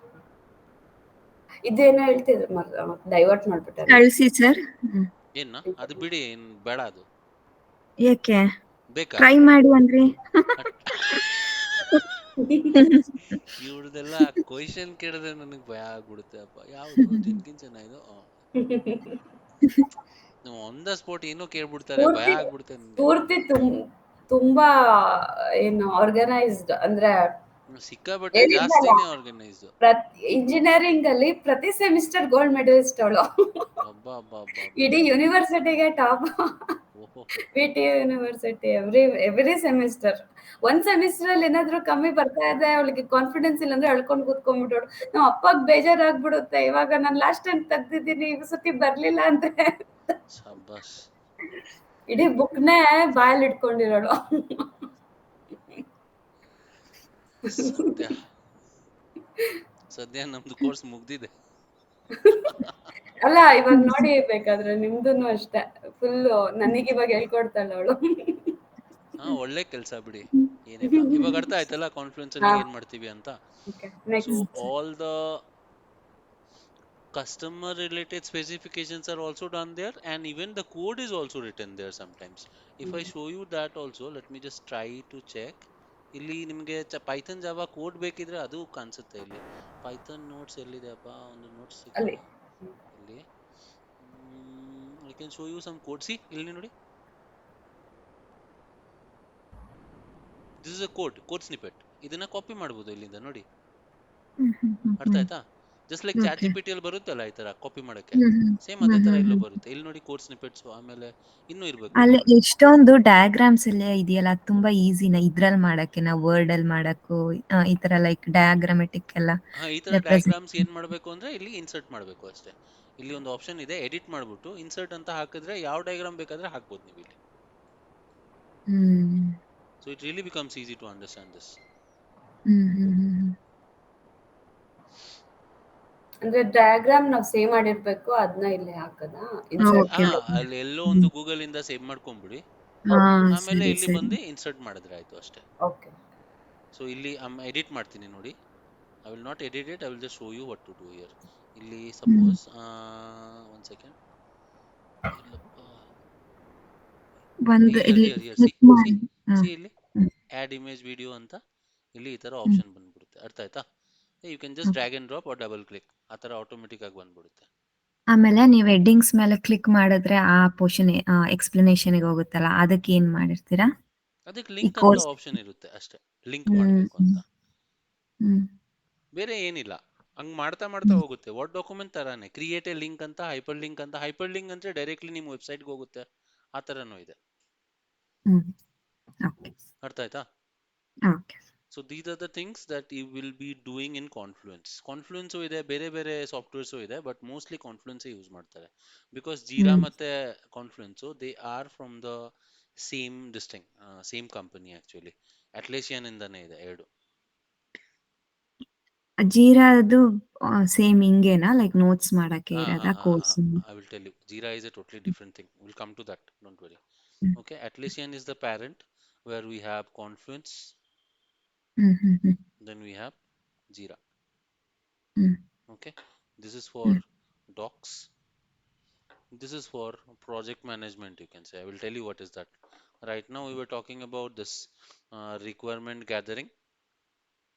ಇದೇನೋ ಹೇಳ್ತಿದ್ರು, ಡೈವರ್ಟ್ ಮಾಡ್ಬಿಟ್ಟೆ. ಕಳಿಸಿ ಸರ್. ಏನ ಅದು ಬಿಡಿ, ಬೇಡ ಅದು. ಯಾಕೆ ಬೇಕಾ? ಟ್ರೈ ಮಾಡಿ ಅಂದ್ರಿ. ಇವ್ರದೆಲ್ಲ ಕ್ವಶನ್ ಕೇಳಿದ್ರೆ ನನಗೆ ಭಯ ಆಗ್ಬಿಡುತ್ತೆ ಅಪ್ಪ. ಯಾವುದು ಜೆನ್ಕಿನ್ಸ್ ಇದು ಆನ್ ದ ಸ್ಪಾಟ್ ಏನೋ ಕೇಳ್ಬಿಡ್ತಾರೆ, ಭಯ ಆಗ್ಬಿಡುತ್ತೆ ನನಗೆ. ಪೂರ್ತಿ ತುಂಬಾ ಏನು ಆರ್ಗನೈಸ್ಡ್, ಅಂದ್ರೆ ಸಿಕ್ಕಾಬಟ್ಟೆ ಜಾಸ್ತಿನೇ ಆರ್ಗನೈಸ್ಡ್. ಇಂಜಿನಿಯರಿಂಗ್ ಅಲ್ಲಿ ಪ್ರತಿ ಸೆಮಿಸ್ಟರ್ ಗೋಲ್ಡ್ ಮೆಡಲಿಸ್ಟ್ ಅವಳು. ಇಡೀ ಯೂನಿವರ್ಸಿಟಿಗೆ top. VTU university every semester. ಒಂದ್ ಸೆಮಿಸ್ಟರ್ ಅಲ್ಲಿ ಏನಾದ್ರು ಕಮ್ಮಿ ಬರ್ತಾ ಇದೆ, ಅವಳಿಗೆ ಕಾನ್ಫಿಡೆನ್ಸ್ ಇಲ್ಲ ಅಂದ್ರೆ ಹೇಳ್ಕೊಂಡು ಕೂತ್ಕೊಂಡ್ಬಿಟ್ಟೋಳು. ನಾವ್ ಅಪ್ಪಾಗ್ ಬೇಜಾರಾಗ್ಬಿಡುತ್ತೆ, ಇವಾಗ ನಾನು ಲಾಸ್ಟ್ ಟೈಮ್ ತೆಗ್ದಿದ್ದೀನಿ, ಈ ಸತಿ ಬರ್ಲಿಲ್ಲ ಅಂದ್ರೆ. ಇಡೀ ಬುಕ್ನೇ ಬಾಯಲ್ಲಿ ಇಟ್ಕೊಂಡಿರೋಳು. ಸದ್ಯ ನಮ್ದು ಕೋರ್ಸ್ ಮುಗ್ದಿದೆ. ಅಲ್ಲ ಇವಾಗ ನೋಡಿ ಬೇಕಾದ್ರೆ ನಿಮ್ದುನು ಅಷ್ಟೇ ಫುಲ್ ನನಗೆ ಇವಾಗ ಹೇಳ್ಕೊಡ್ತಾಳೆ ಅವಳು. ಹಾ, ಒಳ್ಳೆ ಕೆಲಸ ಬಿಡಿ, ಏನಿಲ್ಲ. ಇವಾಗ ಅರ್ಥ ಆಯ್ತಲ್ಲ ಕಾನ್ಫ್ಲುಯೆನ್ಸ್ ಅಲ್ಲಿ ಹಾ ಏನ್ ಮಾಡ್ತೀವಿ ಅಂತ. Okay so next. All the customer related specifications are also done there, and even the code is also written there sometimes. If I show you that also, let me just try to check. ಇಲ್ಲಿ ನಿಮಗೆ Python Java code ಬೇಕಿದ್ರೆ ಅದು ಕಾಣಿಸುತ್ತೆ ಇಲ್ಲಿ. Python notes ಎಲ್ಲಿದೆಯಪ್ಪ, ಒಂದು notes ಅಲ್ಲಿ ಸಿಗಲ್ಲ ಇಲ್ಲಿ. I can show you some code. See ಇಲ್ಲಿ ನೋಡಿ, this is a code snippet. ಇದನ್ನ ಕಾಪಿ ಮಾಡ್ಬೋದು ಇಲ್ಲಿಂದ ನೋಡಿ. ಅರ್ಥ ಆಯ್ತಾ? Just like chat okay. G P T ಅಲ್ಲಿ ಬರುತ್ತಲ್ಲ ಈ ತರ ಕಾಪಿ ಮಾಡಕ್ಕೆ, ಸೇಮ್ ಅದೇ ತರ ಇಲ್ಲೂ ಬರುತ್ತೆ. ಇಲ್ಲಿ ನೋಡಿ ಕೋಡ್ ಸ್ನಿಪೆಟ್ಸ್. ಆಮೇಲೆ ಇನ್ನೂ ಇರ್ಬೇಕು ಅಲ್ಲಿ ಬೇಕಾದ್ರೆ. ಎಷ್ಟೊಂದು ಡಯಾಗ್ರಾಮ್ಸ್ ಎಲ್ಲ ಇದೆಯಲ್ಲ, ಅದು ತುಂಬಾ ಈಸಿನ ಇದ್ರಲ್ಲಿ ಮಾಡಕ್ಕೆ, ನಾವು ವರ್ಡ್ ಅಲ್ಲಿ ಮಾಡಕ್ಕೂ ಈ ತರ ಲೈಕ್ ಡಯಾಗ್ರಾಮೆಟಿಕ್ ಎಲ್ಲ ಹಾ, ಈ ತರ ಡಯಾಗ್ರಾಮ್ಸ್ ರೆಪ್ರೆಸೆಂಟ್. ಏನ್ ಮಾಡ್ಬೇಕು ಅಂದ್ರೆ ಇಲ್ಲಿ ಇನ್ಸರ್ಟ್ ಮಾಡ್ಬೇಕು ಅಷ್ಟೇ. ಇಲ್ಲಿ ಒಂದು ಆಪ್ಷನ್ ಇದೆ, ಎಡಿಟ್ ಮಾಡ್ಬಿಟ್ಟು ಇನ್ಸರ್ಟ್ ಅಂತ ಹಾಕಿದ್ರೆ ಯಾವ ಡಯಾಗ್ರಾಮ್ ಬೇಕಾದ್ರೆ ಹಾಕ್ಬೋದು ನೀವು ಇಲ್ಲಿ. Hmm so it really becomes easy to understand this. Hmm hmm hmm ಅಂದ್ರೆ ಡಯಾಗ್ರಾಮ್ ನಾವ್ ಸೇವ್ ಮಾಡಿರ್ಬೇಕು, ಅದನ್ನ ಇಲ್ಲಿ ಹಾಕದ ಹ್ಮ್. ಇನ್ಸರ್ಟ್. ಓಕೆ. ಅಲ್ಲಿ ಎಲ್ಲೋ ಒಂದು ಗೂಗಲ್ ಇಂದ ಸೇವ್ ಮಾಡ್ಕೊಂಡ್ಬಿಡಿ. ಹಾ, ಆಮೇಲೆ ಸರಿ ಇಲ್ಲಿ ಸರಿ. ಬಂದು ಇನ್ಸರ್ಟ್ ಮಾಡಿದ್ರೆ ಆಯ್ತು ಅಷ್ಟೇ. ಓಕೆ. ಸೊ ಇಲ್ಲಿ ಎಡಿಟ್ ಮಾಡ್ತೀನಿ ನೋಡಿ. I will not edit it, I will just show you what to do here. ಇಲ್ಲಿ ಹ್ಮ್ ಸಪೋಸ್ ಒನ್ ಸೆಕೆಂಡ್. ಇಲ್ಲಪ್ಪ, ಒಂದು ಇಲ್ಲಿ ಹಿಯರ್ ಸಿ ಕ್ಲಿಕ್ ಸಿ ಮಾಡಿ. ಹಾ. ಸಿ ಇಲ್ಲಿ ಹ್ಮ್. ಆ್ಯಡ್ ಇಮೇಜ್ ವಿಡಿಯೋ ಅಂತ ಇಲ್ಲಿ ಈ ಥರ ಹ್ಮ್. ಆಪ್ಷನ್ ಬಂದ್ಬಿಡುತ್ತೆ. ಅರ್ಥ ಆಯ್ತಾ? You can just drag and drop or double click, ಆ ಥರ ಆಟೋಮೆಟಿಕ್ ಆಗಿ ಬಂದ್ಬಿಡುತ್ತೆ. ಆಮೇಲೆ ನೀವು ಹೆಡ್ಡಿಂಗ್ಸ್ ಮೇಲೆ ಕ್ಲಿಕ್ ಮಾಡಿದ್ರೆ ಆ ಪೋರ್ಷನ್ ಎಕ್ಸ್ಪ್ಲನೇಷನ್ಗೆ ಹೋಗುತ್ತಲ್ಲ, ಅದಕ್ಕೆ ಏನ್ ಮಾಡಿರ್ತೀರಾ ಅದಕ್ಕೆ ಈ ಲಿಂಕ್ ಅಂತ ಕೋರ್ಸ್? ಆಪ್ಷನ್ ಇರುತ್ತೆ ಅಷ್ಟೇ, ಲಿಂಕ್ ಹ್ಮ್ ಮಾಡಬೇಕು ಹ್ಮ್ ಅಂತ. ಹ್ಮ್ ಬೇರೆ ಏನಿಲ್ಲ. ಹಂಗ್ ಮಾಡ್ತಾ ಮಾಡ್ತಾ ಹೋಗುತ್ತೆ. ವರ್ಡ್ ಡಾಕ್ಯುಮೆಂಟ್ ತರಾನೇ ಕ್ರಿಯೇಟ್ ಎ ಲಿಂಕ್ ಅಂತ, ಹೈಪರ್ ಲಿಂಕ್ ಅಂತ. ಹೈಪರ್ ಲಿಂಕ್ ಅಂದ್ರೆ ಡೈರೆಕ್ಟ್ಲಿ ನಿಮ್ಮ ವೆಬ್ಸೈಟ್ಗೆ ಹೋಗುತ್ತೆ, ಆ ಥರನೂ ಇದೆ. ಹ್ಮ್. ಓಕೆ. ಅರ್ಥ ಆಯ್ತಾ? Okay. So these are the things that you will be doing in Confluence. Confluence ಇದೆ, ಬೇರೆ ಬೇರೆ ಸಾಫ್ಟ್ವೇರ್ಸು ಇದೆ, ಬಟ್ ಮೋಸ್ಟ್ಲಿ ಕಾನ್ಫ್ಲುಯೆನ್ಸೇ ಯೂಸ್ ಮಾಡ್ತಾರೆ. ಬಿಕಾಸ್ ಜೀರಾ ಹ್ಮ್. ಮತ್ತೆ Confluence they are from the same distinct same company actually. Atlassian ಇಂದಾನೇ ಇದೆ ಎರಡು. ಜೀರಾದು ಸೇಮ್ ಹಿಂಗೇನಾ, ಲೈಕ್ ನೋಟ್ಸ್ ಮಾಡಕ್ಕೆ ಹಾ ಹಾ ಇರೋದಾ ಹಾ ಹಾ, course? I will tell you. Jira is a totally different thing. We'll come to that, don't worry. Okay, Atlassian is the parent where we have Confluence, hmm hmm hmm then we have Jira. Hmm Okay, this is for hmm docs, this is for project management, you can say. I will tell you what is that. Right now we were talking about this requirement gathering,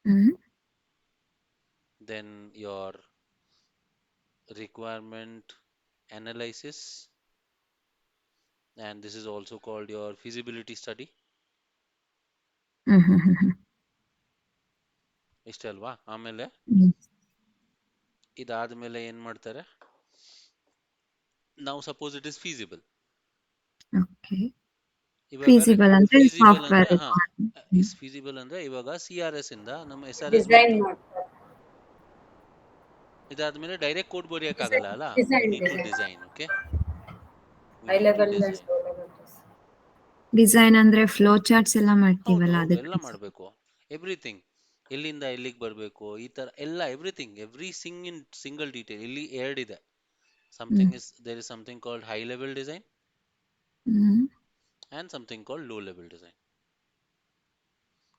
hmm then your requirement analysis, and this is also called your feasibility study. ಹ್ಮ್ ಹ್ಮ್ ಹ್ಮ್ ಹ್ಮ್ ಇಷ್ಟೇ ಅಲ್ವಾ? ಆಮೇಲೆ ಹ್ಮ್. ಇದಾದ್ಮೇಲೆ ಏನ್ ಮಾಡ್ತಾರೆ, ನಾವು suppose it is feasible. Okay. ಇವಾಗ feasible ಅಂದ್ರೆ feasible ಅಂದ್ರೆ ಸಾಫ್ಟ್ವೇರ್ ಹಾ, ರಿಕ್ವೈರ್ಮೆಂಟ್. ಫೀಸಿಬಲ್ ಅಂದ್ರೆ ಇವಾಗ ಸಿ ಆರ್ ಎಸ್ ಇಂದ ನಮ್ಮ ಎಸ್ ಆರ್ ಎಸ್ ಡಿಸೈನ್ ಬಂತು. ಮಾಡ್ತಾರೆ. ಇದಾದ್ಮೇಲೆ ಡೈರೆಕ್ಟ್ ಕೋಡ್ ಬರೆಯಕ್ಕಾಗಲ್ಲ ಡಿಸೈನ್ ಅಲ್ಲ, we design need to design design. Okay, we high need to level and design. Low level. Design ಅಂದ್ರೆ ಫ್ಲೋ ಚಾರ್ಟ್ಸ್ ಎಲ್ಲ ಹೌದು ಮಾಡ್ತೀವಲ್ಲ ಹೌದು, ಅದಕ್ಕೆ. ಎಲ್ಲ ಮಾಡಬೇಕು. ಎವ್ರಿಥಿಂಗ್, ಎಲ್ಲಿಂದ ಎಲ್ಲಿಗೆ ಬರಬೇಕು ಈ ತರ ಎಲ್ಲ, ಎವ್ರಿಥಿಂಗ್, ಎವ್ರಿ ಸಿಂಗಲ್ ಡೀಟೇಲ್ ಇಲ್ಲಿ ಎರಡಿದೆ. Hmm something is there is something called high level design hmm and something called low level design.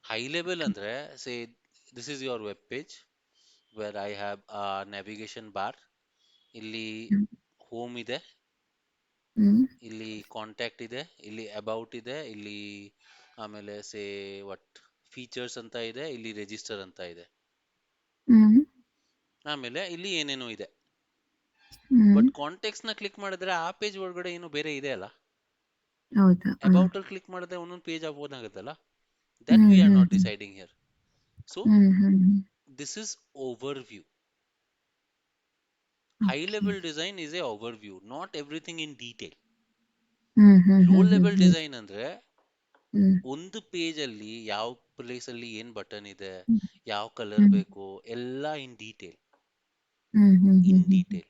High level ಅಂದ್ರೆ say this is your web page where I have a navigation bar. ಇಲ್ಲಿ ಹ್ಮ್ home ಇದೆ, ಹ್ಮ್ ಇಲ್ಲಿ contact ಇದೆ, ಇಲ್ಲಿ about ಇದೆ, ಇಲ್ಲಿ ಆಮೇಲೆ ಸೇ ವಟ್ ಫೀಚರ್ಸ್ ಅಂತ ಇದೆ, ಇಲ್ಲಿ ರಿಜಿಸ್ಟರ್ ಅಂತ ಇದೆ, ಹ್ಮ್ ಆಮೇಲೆ ಇಲ್ಲಿ ಏನೇನೋ ಇದೆ. ಹ್ಮ್ ಬಟ್ ಕಾಂಟೆಕ್ಸ್ಟ್ ನ ಕ್ಲಿಕ್ ಮಾಡಿದ್ರೆ ಆ ಪೇಜ್ ಒಳಗಡೆ ಏನೋ ಬೇರೆ ಇದೆ ಅಲ್ಲ. ಹೌದಾ? ಅಬೌಟ್ ಅಲ್ಲಿ ಕ್ಲಿಕ್ ಮಾಡಿದ್ರೆ ಒಂದೊಂದು ಪೇಜ್ ಓಪನ್ ಆಗುತ್ತಲ್ಲ. That hmm we R hmm not deciding here. So hmm hmm hmm this is overview. High okay. level design is a overview, not everything in detail. Hmm hmm Low hmm hmm level hmm design ಅಂದ್ರೆ ಹ್ಮ್ ಒಂದು page ಅಲ್ಲಿ ಯಾವ place ಅಲ್ಲಿ ಏನ್ button ಇದೆ, ಹ್ಮ್ ಯಾವ colour ಹ್ಮ್ ಬೇಕು, ಎಲ್ಲ in detail. Hmm hmm in hmm hmm detail.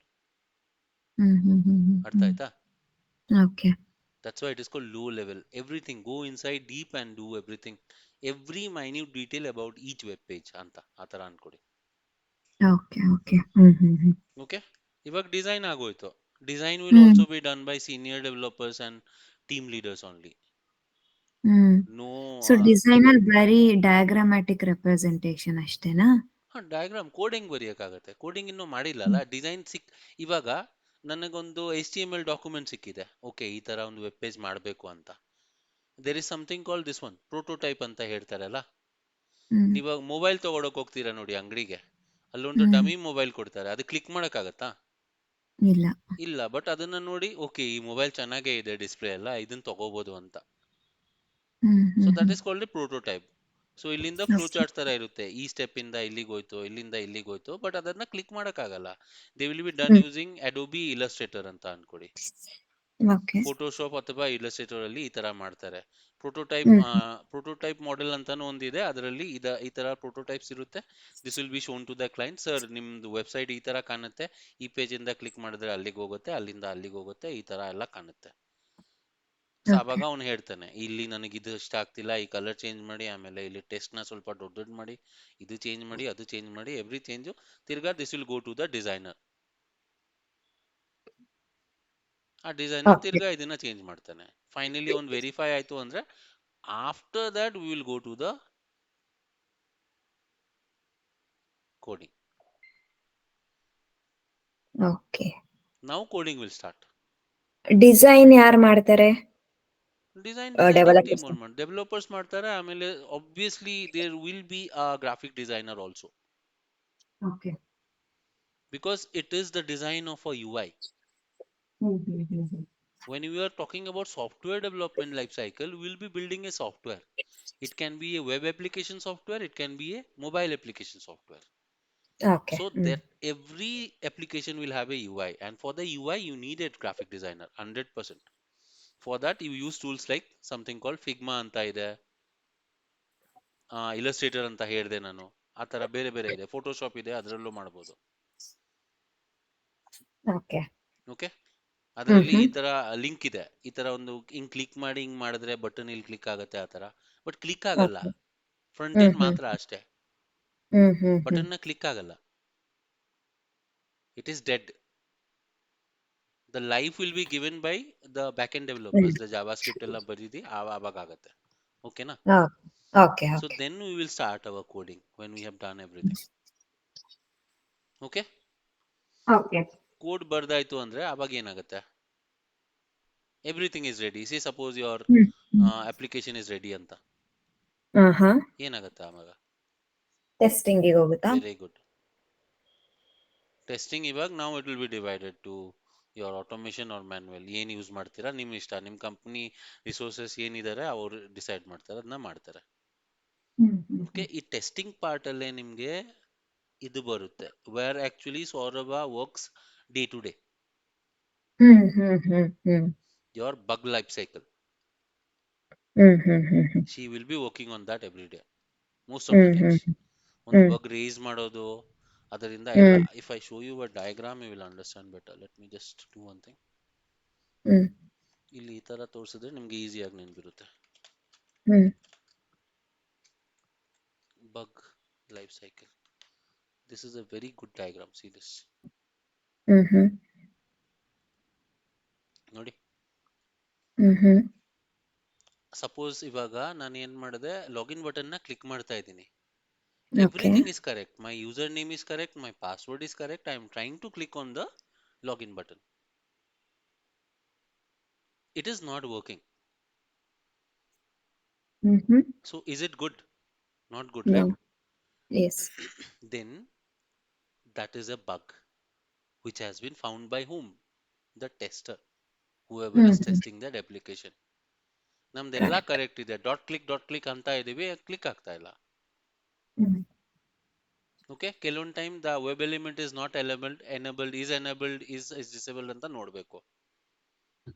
ಹ್ಮ್ ಹ್ಮ್ ಹ್ಮ್ ಹ್ಮ್ ಅರ್ಥ ಹ್ಮ್. ಆಯ್ತಾ? Okay. That's why it is called low level. Everything, go inside deep and do everything, every minute detail about each web page ಅಂತ ಆ ತರ ಅನ್ಕೊಡಿ. Okay okay. ಹ್ಮ್ ಹ್ಮ್ ಹ್ಮ್ okay, ಇವಾಗ design ಆಗೋಯ್ತು. Design will hmm also be done by senior developers and team leaders only. ಹ್ಮ್. No. So designer ಬರೀ ಡಯಾಗ್ರಾಮ್ಯಾಟಿಕ್ ರೆಪ್ರೆಸೆಂಟೇಶನ್ ಅಷ್ಟೇನಾ? ಡಯಾಗ್ರಾಮ್ ಕೋಡಿಂಗ್ ಬರೆಯೋಕ್ಕಾಗತ್ತೆ. ಕೋಡಿಂಗ್ ಇನ್ನೂ ಮಾಡಿಲ್ಲಲ್ಲ. ಡಿಸೈನ್ ಇವಾಗ ನನಗೊಂದು HTML ಡಾಕ್ಯುಮೆಂಟ್ ಸಿಕ್ಕಿದೆ. ಓಕೆ, ಈ ತರ ಒಂದು ವೆಬ್ ಪೇಜ್ ಮಾಡಬೇಕು ಅಂತ. There is something call this one prototype ಅಂತ ಹೇಳ್ತಾರಲ್ಲ. ಹ್ಮ್ ನೀವಾಗ ಮೊಬೈಲ್ ತಗೊಳಕ್ ಹೋಗ್ತೀರಾ ನೋಡಿ ಅಂಗಡಿಗೆ, ಅಲ್ಲೊಂದು ಹ್ಮ್. ಡಮಿ ಮೊಬೈಲ್ ಕೊಡ್ತಾರೆ. ಅದು ಕ್ಲಿಕ್ ಮಾಡೋಕ್ಕಾಗತ್ತಾ? ಇಲ್ಲ. ಇಲ್ಲ. ಬಟ್ ಅದನ್ನ ನೋಡಿ ಓಕೆ ಈ ಮೊಬೈಲ್ ಚೆನ್ನಾಗೇ ಇದೆ, ಡಿಸ್ಪ್ಲೇ ಎಲ್ಲ, ಇದನ್ನ ತಗೋಬಹುದು ಅಂತ. Hmm so hmm that hmm. Is called a prototype. So ಇಲ್ಲಿಂದ ಫ್ಲೋ ಓಕೆ. ಚಾರ್ಟ್ ತರ ಇರುತ್ತೆ. ಈ ಸ್ಟೆಪ್ ಇಂದ ಇಲ್ಲಿಗೆ ಹೋಯ್ತು, ಇಲ್ಲಿಂದ ಇಲ್ಲಿಗೆ ಹೋಯ್ತು. ಬಟ್ ಅದನ್ನ ಕ್ಲಿಕ್ ಮಾಡಕ್ಕಾಗಲ್ಲ. They will be done hmm. Using Adobe Illustrator ಅಂತ ಅನ್ಕೊಡಿ. ಓಕೆ. ಫೋಟೋಶಾಪ್ ಅಥವಾ ಇಲಸ್ಟ್ರೇಟರ್ ಅಲ್ಲಿ ಈ ತರ ಮಾಡ್ತಾರೆ. ಪ್ರೋಟೋಟೈಪ್ ಹ್ಮ್ ಪ್ರೋಟೋಟೈಪ್ ಮಾಡೆಲ್ ಅಂತಾನು ಒಂದಿದೆ. ಅದರಲ್ಲಿ ಈ ತರ ಪ್ರೋಟೋಟೈಪ್ಸ್ ಇರುತ್ತೆ. This will be shown to the client. Sir, ನಿಮ್ದು ವೆಬ್ಸೈಟ್ ಈ ತರ ಕಾಣುತ್ತೆ, ಈ ಪೇಜ್ ಇಂದ ಕ್ಲಿಕ್ ಮಾಡಿದ್ರೆ ಅಲ್ಲಿಗೆ ಹೋಗುತ್ತೆ, ಅಲ್ಲಿಂದ ಅಲ್ಲಿಗೆ ಹೋಗುತ್ತೆ, ಈ ತರ ಎಲ್ಲ ಕಾಣುತ್ತೆ. So okay. ಅವಾಗ ಅವ್ನು ಹೇಳ್ತಾನೆ, ಇಲ್ಲಿ ನನಗೆ ಇದು ಇಷ್ಟ ಆಗ್ತಿಲ್ಲ, ಈ ಕಲರ್ ಚೇಂಜ್ ಮಾಡಿ, ಆಮೇಲೆ ಇಲ್ಲಿ ಟೆಸ್ಟ್ ನ ಸ್ವಲ್ಪ ದೊಡ್ಡ ಮಾಡಿ, ಇದು ಚೇಂಜ್ ಮಾಡಿ, ಅದು ಚೇಂಜ್ ಮಾಡಿ, ಎವ್ರಿ ಚೇಂಜು ತಿರ್ಗಾ this will go to the designer. ಆ ಡಿಸೈನರ್ ಓಕೆ. ತಿರ್ಗಾ ಇದನ್ನ ಚೇಂಜ್ ಮಾಡ್ತಾನೆ. ಫೈನಲಿ ಅವ್ನು ವೆರಿಫೈ ಆಯ್ತು ಅಂದ್ರೆ after that we will go to the coding. Okay. Now coding will start. Design ಯಾರು ಮಾಡ್ತಾರೆ? Designing team developers. ಅವ್ರು ಡೆವಲಪರ್ಸ್ ಮಾಡ್ತಾರೆ. ಆಮೇಲೆ obviously there will be a graphic designer also, okay. Because it is the design of a UI. Hmm hmm hmm hmm. When we are talking about software development life cycle, we will be building a software. It can be a web application software, it can be a mobile application software. Okay. So hmm that every application will have a UI, and for the UI you need a graphic designer 100%. For that you use tools like something called Figma anta ide, Illustrator anta ಹೇಳಿದೆ ನಾನು. ಆ ತರ ಬೇರೆ ಬೇರೆ ಇದೆ. Photoshop ಇದೆ, ಅದರಲ್ಲೂ ಮಾಡಬಹುದು. ಓಕೆ. ಓಕೆ, ಹ್ಮ್ ಅದರಲ್ಲಿ ಈ ಹ್ಮ್ ತರ ಲಿಂಕ್ ಇದೆ. ಈ ತರ ಒಂದು ಹಿಂಗ್ ಕ್ಲಿಕ್ ಮಾಡಿ ಹಿಂಗ್ ಮಾಡಿದ್ರೆ ಬಟನ್ ಇಲ್ಲಿ ಕ್ಲಿಕ್ ಆಗುತ್ತೆ, ಆ ತರ. ಬಟ್ ಕ್ಲಿಕ್ ಆಗಲ್ಲ. Okay. Front hmm end hmm ಮಾತ್ರ ಅಷ್ಟೇ. ಹ್ಮ್ ಹ್ಮ್ ಹ್ಮ್. ಬಟನ್ ನ ಕ್ಲಿಕ್ ಆಗಲ್ಲ. It is dead. The life will be given by the back end hmm. Developers. The JavaScript ಎಲ್ಲ ಬರೀದಿ ಆವಾಗ ಆಗುತ್ತೆ. ಓಕೆನಾ? Okay so okay. Then we will start our coding when we have done everything. Okay, okay. Code ಬರ್ದಾಯ್ತು ಅಂದ್ರೆ ಅವಾಗ ಏನಾಗುತ್ತೆ? Everything is ready. See suppose your hmm hmm. Application is ready ಅಂತ. ಹಾ. ಏನಾಗುತ್ತೆ ಆವಾಗ? ಟೆಸ್ಟಿಂಗಿಗೆ ಹೋಗುತ್ತಾ? Very good. ಟೆಸ್ಟಿಂಗ್ ಇವಾಗ ನಾವು it will be divided to your automation or manual. ಏನು ಯೂಸ್ ಮಾಡ್ತೀರಾ ನಿಮ್ಮ ಇಷ್ಟ. ನಿಮ್ಮ ಕಂಪ್ನಿ ರಿಸೋರ್ಸಸ್ ಏನಿದ್ದಾರೆ ಅವರು ಡಿಸೈಡ್ ಮಾಡ್ತಾರೆ, ಅದನ್ನ ಮಾಡ್ತಾರೆ. ಹ್ಮ್ ಹ್ಮ್ ಓಕೆ, ಈ ಟೆಸ್ಟಿಂಗ್ ಪಾರ್ಟ್ ಅಲ್ಲೇ ನಿಮಗೆ ಇದು ಬರುತ್ತೆ, where actually Saurabh works day to day. Hmm hmm hmm hmm your bug life cycle. Hmm hmm hmm hmm she will be working on that every day, most of the hmm times. ಹ್ಮ್ ಒಂದು hmm bug raise ಮಾಡೋದು, ಅದರಿಂದ ಎಲ್ಲ. Hmm if I show you a diagram you will understand better. Let me just do one thing. ಹ್ಮ್ ಇಲ್ಲಿ ಈ ತರ ತೋರಿಸಿದ್ರೆ ನಿಮ್ಗೆ ಈಸಿಯಾಗಿ ನೆನಪಿರುತ್ತೆ. ಹ್ಮ್ Bug life cycle. This is a very good diagram. See this. ಹ್ಮ್ ಹ್ಮ್ ನೋಡಿ, ಹ್ಮ್ ಹ್ಮ್ ಸಪೋಸ್ ಇವಾಗ ನಾನು ಏನ್ ಮಾಡಿದೆ, ಲಾಗಿನ್ ಬಟನ್ ನ ಕ್ಲಿಕ್ ಮಾಡ್ತಾ ಇದ್ದೀನಿ. Okay. Everything is correct. My username is correct. My password is correct. I am trying to click on the login button. It is not working. Hmm hmm. So is it good? Not good, no. right? Yes. Then that is a bug which has been found by whom? The tester, whoever hmm is hmm. testing that application. ನಮ್ದೆಲ್ಲ correct. Correct ಇದೆ, dot click ಅಂತ ಇದೀವಿ, click ಆಗ್ತಾ ಇಲ್ಲ. ಹ್ಮ್ okay, ಕೆಲವೊಂದು time the web element is not enabled is disabled ಅಂತ ನೋಡ್ಬೇಕು.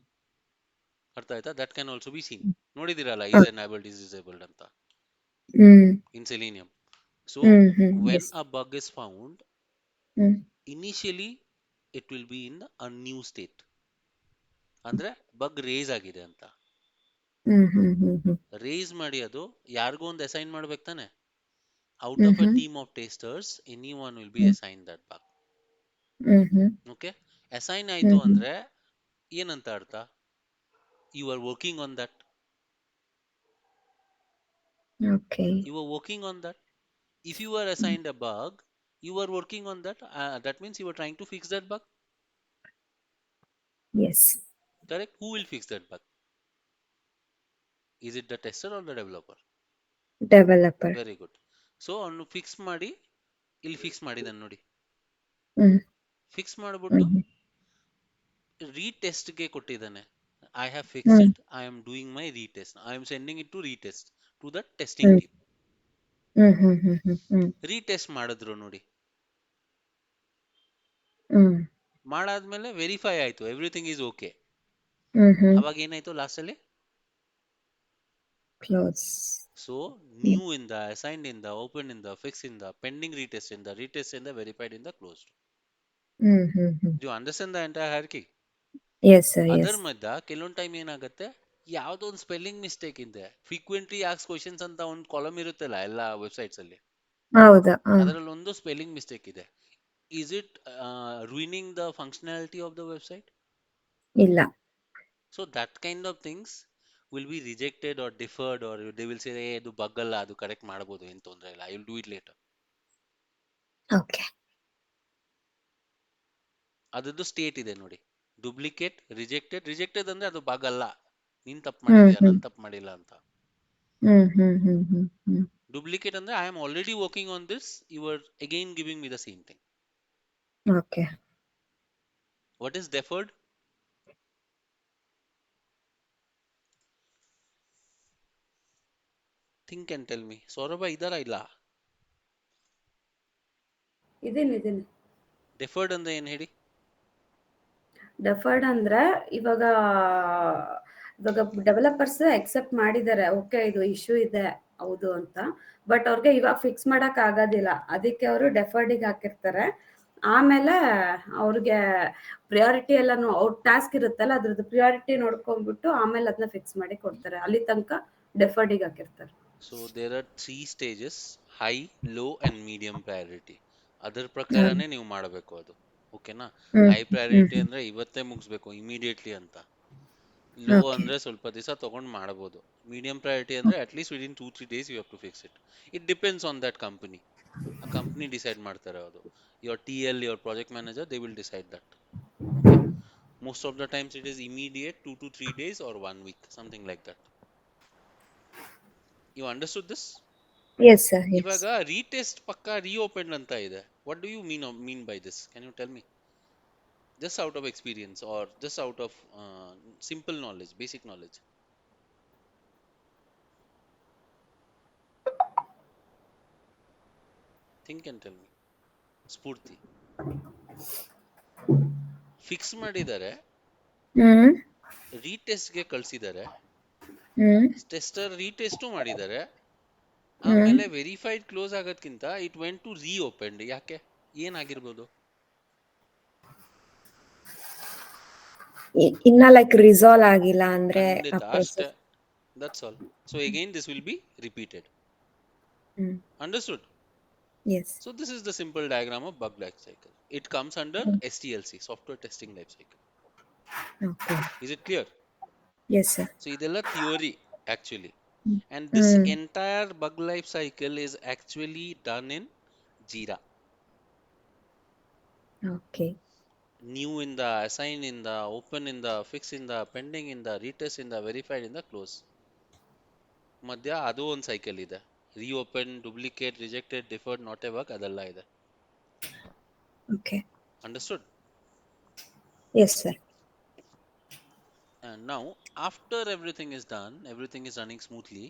ಅರ್ಥ ಆಯ್ತಾ? That can also be seen. ನೋಡಿದಿರಲ್ಲ, ಈಸ್ ಎನೇಬಲ್ಡ್ ಇಸ್ ಡಿಸೇಬಲ್ಡ್ ಅಂತ hmm in Selenium. So hmm hmm. When yes. A bug is found, hmm initially it will be in a new state. ಅಂದ್ರೆ ಬಗ್ race ಆಗಿದೆ ಅಂತ. ಹ್ಮ್ ಹ್ಮ್ ಹ್ಮ್ ಹ್ಮ್ race ಮಾಡಿ ಅದು ಯಾರಿಗೋ ಒಂದು assign ಮಾಡ್ಬೇಕು ತಾನೆ. Out of a team of testers, anyone will be assigned that bug. Okay, assign ಆಯ್ತು ಅಂದ್ರೆ ಏನಂತ ಅರ್ಥ? You are working on that. Okay. You are working on that. If you are assigned a bug, you are working on that. That means you are trying to fix that bug. Yes. Correct? Who will fix that bug? Is it the tester or the developer? Developer. Very good. So ಅವನು fix ಮಾಡಿ ಇಲ್ಲಿ fix ಮಾಡಿದಾನೆ ನೋಡಿ. Fix ಮಾಡಿಬಿಟ್ಟು ರೀಟೆಸ್ಟ್ಗೆ ಕೊಟ್ಟಿದ್ದಾನೆ. I have fixed it. I am doing my retest. I am sending it to retest to the testing team. Retest ಮಾಡಿದ್ರು ನೋಡಿ. ಮಾಡಾದ್ಮೇಲೆ ವೆರಿಫೈ ಆಯ್ತು, ಎವ್ರಿಥಿಂಗ್ ಈಸ್ ಓಕೆ. ಅವಾಗ ಏನಾಯ್ತು ಲಾಸ್ಟ್ ಅಲ್ಲಿ? ಕ್ಲೋಸ್. ಸೊ ನ್ಯೂ ಇಂದ, ಅಸೈನ್ಡ್ ಇಂದ, ಓಪನ್ ಇಂದ, ಫಿಕ್ಸ್ ಇಂದ, ಪೆಂಡಿಂಗ್ ರೀಟೆಸ್ಟ್ ಇಂದ, ರೀಟೆಸ್ಟ್ ಇಂದ, ವೆರಿಫೈಡ್ ಇಂದ, closed. You understand the entire hierarchy? Yes sir. ಅದರ Yes. ಮಧ್ಯ ಕೆಲವೊಂದು ಟೈಮ್ ಏನಾಗುತ್ತೆ, ಯಾವುದೋ ಒಂದು ಸ್ಪೆಲ್ಲಿಂಗ್ ಮಿಸ್ಟೇಕ್ ಇದೆ, ಫ್ರೀಕ್ವೆಂಟ್ಲಿ ಆಸ್ಕ್ ಕ್ವಶನ್ಸ್ ಅಂತ ಒಂದು ಕಾಲಮ್ ಇರುತ್ತಲ್ಲ ಎಲ್ಲ ವೆಬ್ಸೈಟ್ಸ್ ಅಲ್ಲಿ, ಹೌದಾ? ಅದರಲ್ಲಿ ಒಂದು ಸ್ಪೆಲ್ಲಿಂಗ್ ಮಿಸ್ಟೇಕ್ ಇದೆ. Is it ruining the functionality of the website? ಇಲ್ಲ. So that kind of things will be rejected or deferred, or they will say ಇದು ಬಗ್ ಅಲ್ಲ, ಅದು ಕರೆಕ್ಟ್ ಮಾಡಬಹುದು, ಏನು ತೊಂದರೆ ಇಲ್ಲ, I will do it later. Okay. ಅದದ್ದು ಸ್ಟೇಟ್ ಇದೆ ನೋಡಿ, ಡುಪ್ಲಿಕೇಟ್, ರಿಜೆಕ್ಟೆಡ್. ರಿಜೆಕ್ಟೆಡ್ ಅಂದ್ರೆ ಅದು ಬಗ್ ಅಲ್ಲ, ನೀನ್ ತಪ್ಪು ಮಾಡಿದ್ಯಾ, ನಾನು ತಪ್ಪು ಮಾಡಿಲ್ಲ ಅಂತ. ಡುಪ್ಲಿಕೇಟ್ ಅಂದ್ರೆ I am already working on this, you are again giving me the same thing. Okay. What is deferred? Think and tell me. Saurabh ಇದಾರ ಇಲ್ಲ? ಇದೀನಿ. ಡೆಫರ್ಡ್ ಅಂದ್ರೆ ಏನ್ ಹೇಳಿ? ಡೆಫರ್ಡ್ ಅಂದ್ರೆ ಇವಾಗ ಡೆವಲಪರ್ಸ್ ಎಕ್ಸೆಪ್ಟ್ ಮಾಡಿದ್ದಾರೆ, ಓಕೆ ಇದು ಇಶ್ಯೂ ಇದೆ ಹೌದು ಅಂತ, ಬಟ್ ಅವ್ರಿಗೆ ಇವಾಗ ಫಿಕ್ಸ್ ಮಾಡಕ್ ಆಗೋದಿಲ್ಲ, ಅದಕ್ಕೆ ಅವರು ಡೆಫರ್ಡಿಗೆ ಹಾಕಿರ್ತಾರೆ. ಆಮೇಲೆ ಅವ್ರಿಗೆ ಪ್ರಿಯಾರಿಟಿ ಎಲ್ಲಾನು ಅವ್ರ ಟಾಸ್ಕ್ ಇರುತ್ತಲ್ಲ ಅದ್ರದ್ದು ಪ್ರಿಯಾರಿಟಿ ನೋಡ್ಕೊಂಡ್ಬಿಟ್ಟು ಆಮೇಲೆ ಅದನ್ನ ಫಿಕ್ಸ್ ಮಾಡಿ ಕೊಡ್ತಾರೆ, ಅಲ್ಲಿ ತನಕ ಡೆಫರ್ಡಿಗೆ ಹಾಕಿರ್ತಾರೆ. So there are 3 stages: high, low and medium priority. ಅದರ ಪ್ರಕಾರನೇ ನೀವು ಮಾಡಬೇಕು ಅದು. ಓಕೆನಾ? ಹೈ ಪ್ರಯಾರಿಟಿ ಅಂದ್ರೆ ಇವತ್ತೇ ಮುಗಿಸ್ಬೇಕು, ಇಮಿಡಿಯೇಟ್ಲಿ ಅಂತ. ಲೋ ಅಂದ್ರೆ ಸ್ವಲ್ಪ ದಿವಸ ತಗೊಂಡು ಮಾಡಬಹುದು. ಮೀಡಿಯಂ ಪ್ರಯಾರಿಟಿ ಅಂದ್ರೆ at least within 2-3 days you have to fix it. It depends on that company. ಆ ಕಂಪನಿ ಡಿಸೈಡ್ ಮಾಡ್ತಾರೆ ಅದು. Your TL, your project manager, they will decide that. Okay, most of the times it is immediate, 2 to 3 days or 1 week, something like that. You understood this? Yes sir. Yes. ಇವಾಗ retest ಪಕ್ಕ reopen ಅಂತ ಇದೆ. What do you mean by this? Can you tell me? Just out of experience or just out of simple knowledge, basic knowledge. Think and tell me. Spoorthi. Fix ಮಾಡಿದ್ದಾರೆ, ರೀಟೆಸ್ಟ್ಗೆ ಕಳಿಸಿದ್ದಾರೆ, tester retest ಮಾಡಿದ್ದಾರೆ, ಆಮೇಲೆ verified close ಆಗೋದ್ಕಿಂತ it went to reopened. ಯಾಕೆ? ಏನಾಗಿರ್ಬೋದು? ಇನ್ನ like resolve ಆಗಿಲ್ಲ ಅಂದ್ರೆ ಖಂಡಿತ ಅಷ್ಟೇ. That's all. So again this will be repeated. Understood? Yes. So this is the simple diagram of bug life cycle. It comes under STLC, software testing life cycle. Okay. Is it clear? Yes sir. So ಇದೆಲ್ಲ theory actually, and this entire bug life cycle is actually done in Jira. Okay. New in the, assign in the, open in the, fix in the, pending in the, retest in the, verified in the, close. ಮಧ್ಯ ಅದು ಒಂದು cycle ಇದೆ. reopen, duplicate, rejected, deferred, not a bug, ಅದೆಲ್ಲ ಇದೆ. Okay. Understood? Yes sir. And now after everything is done, everything is running smoothly,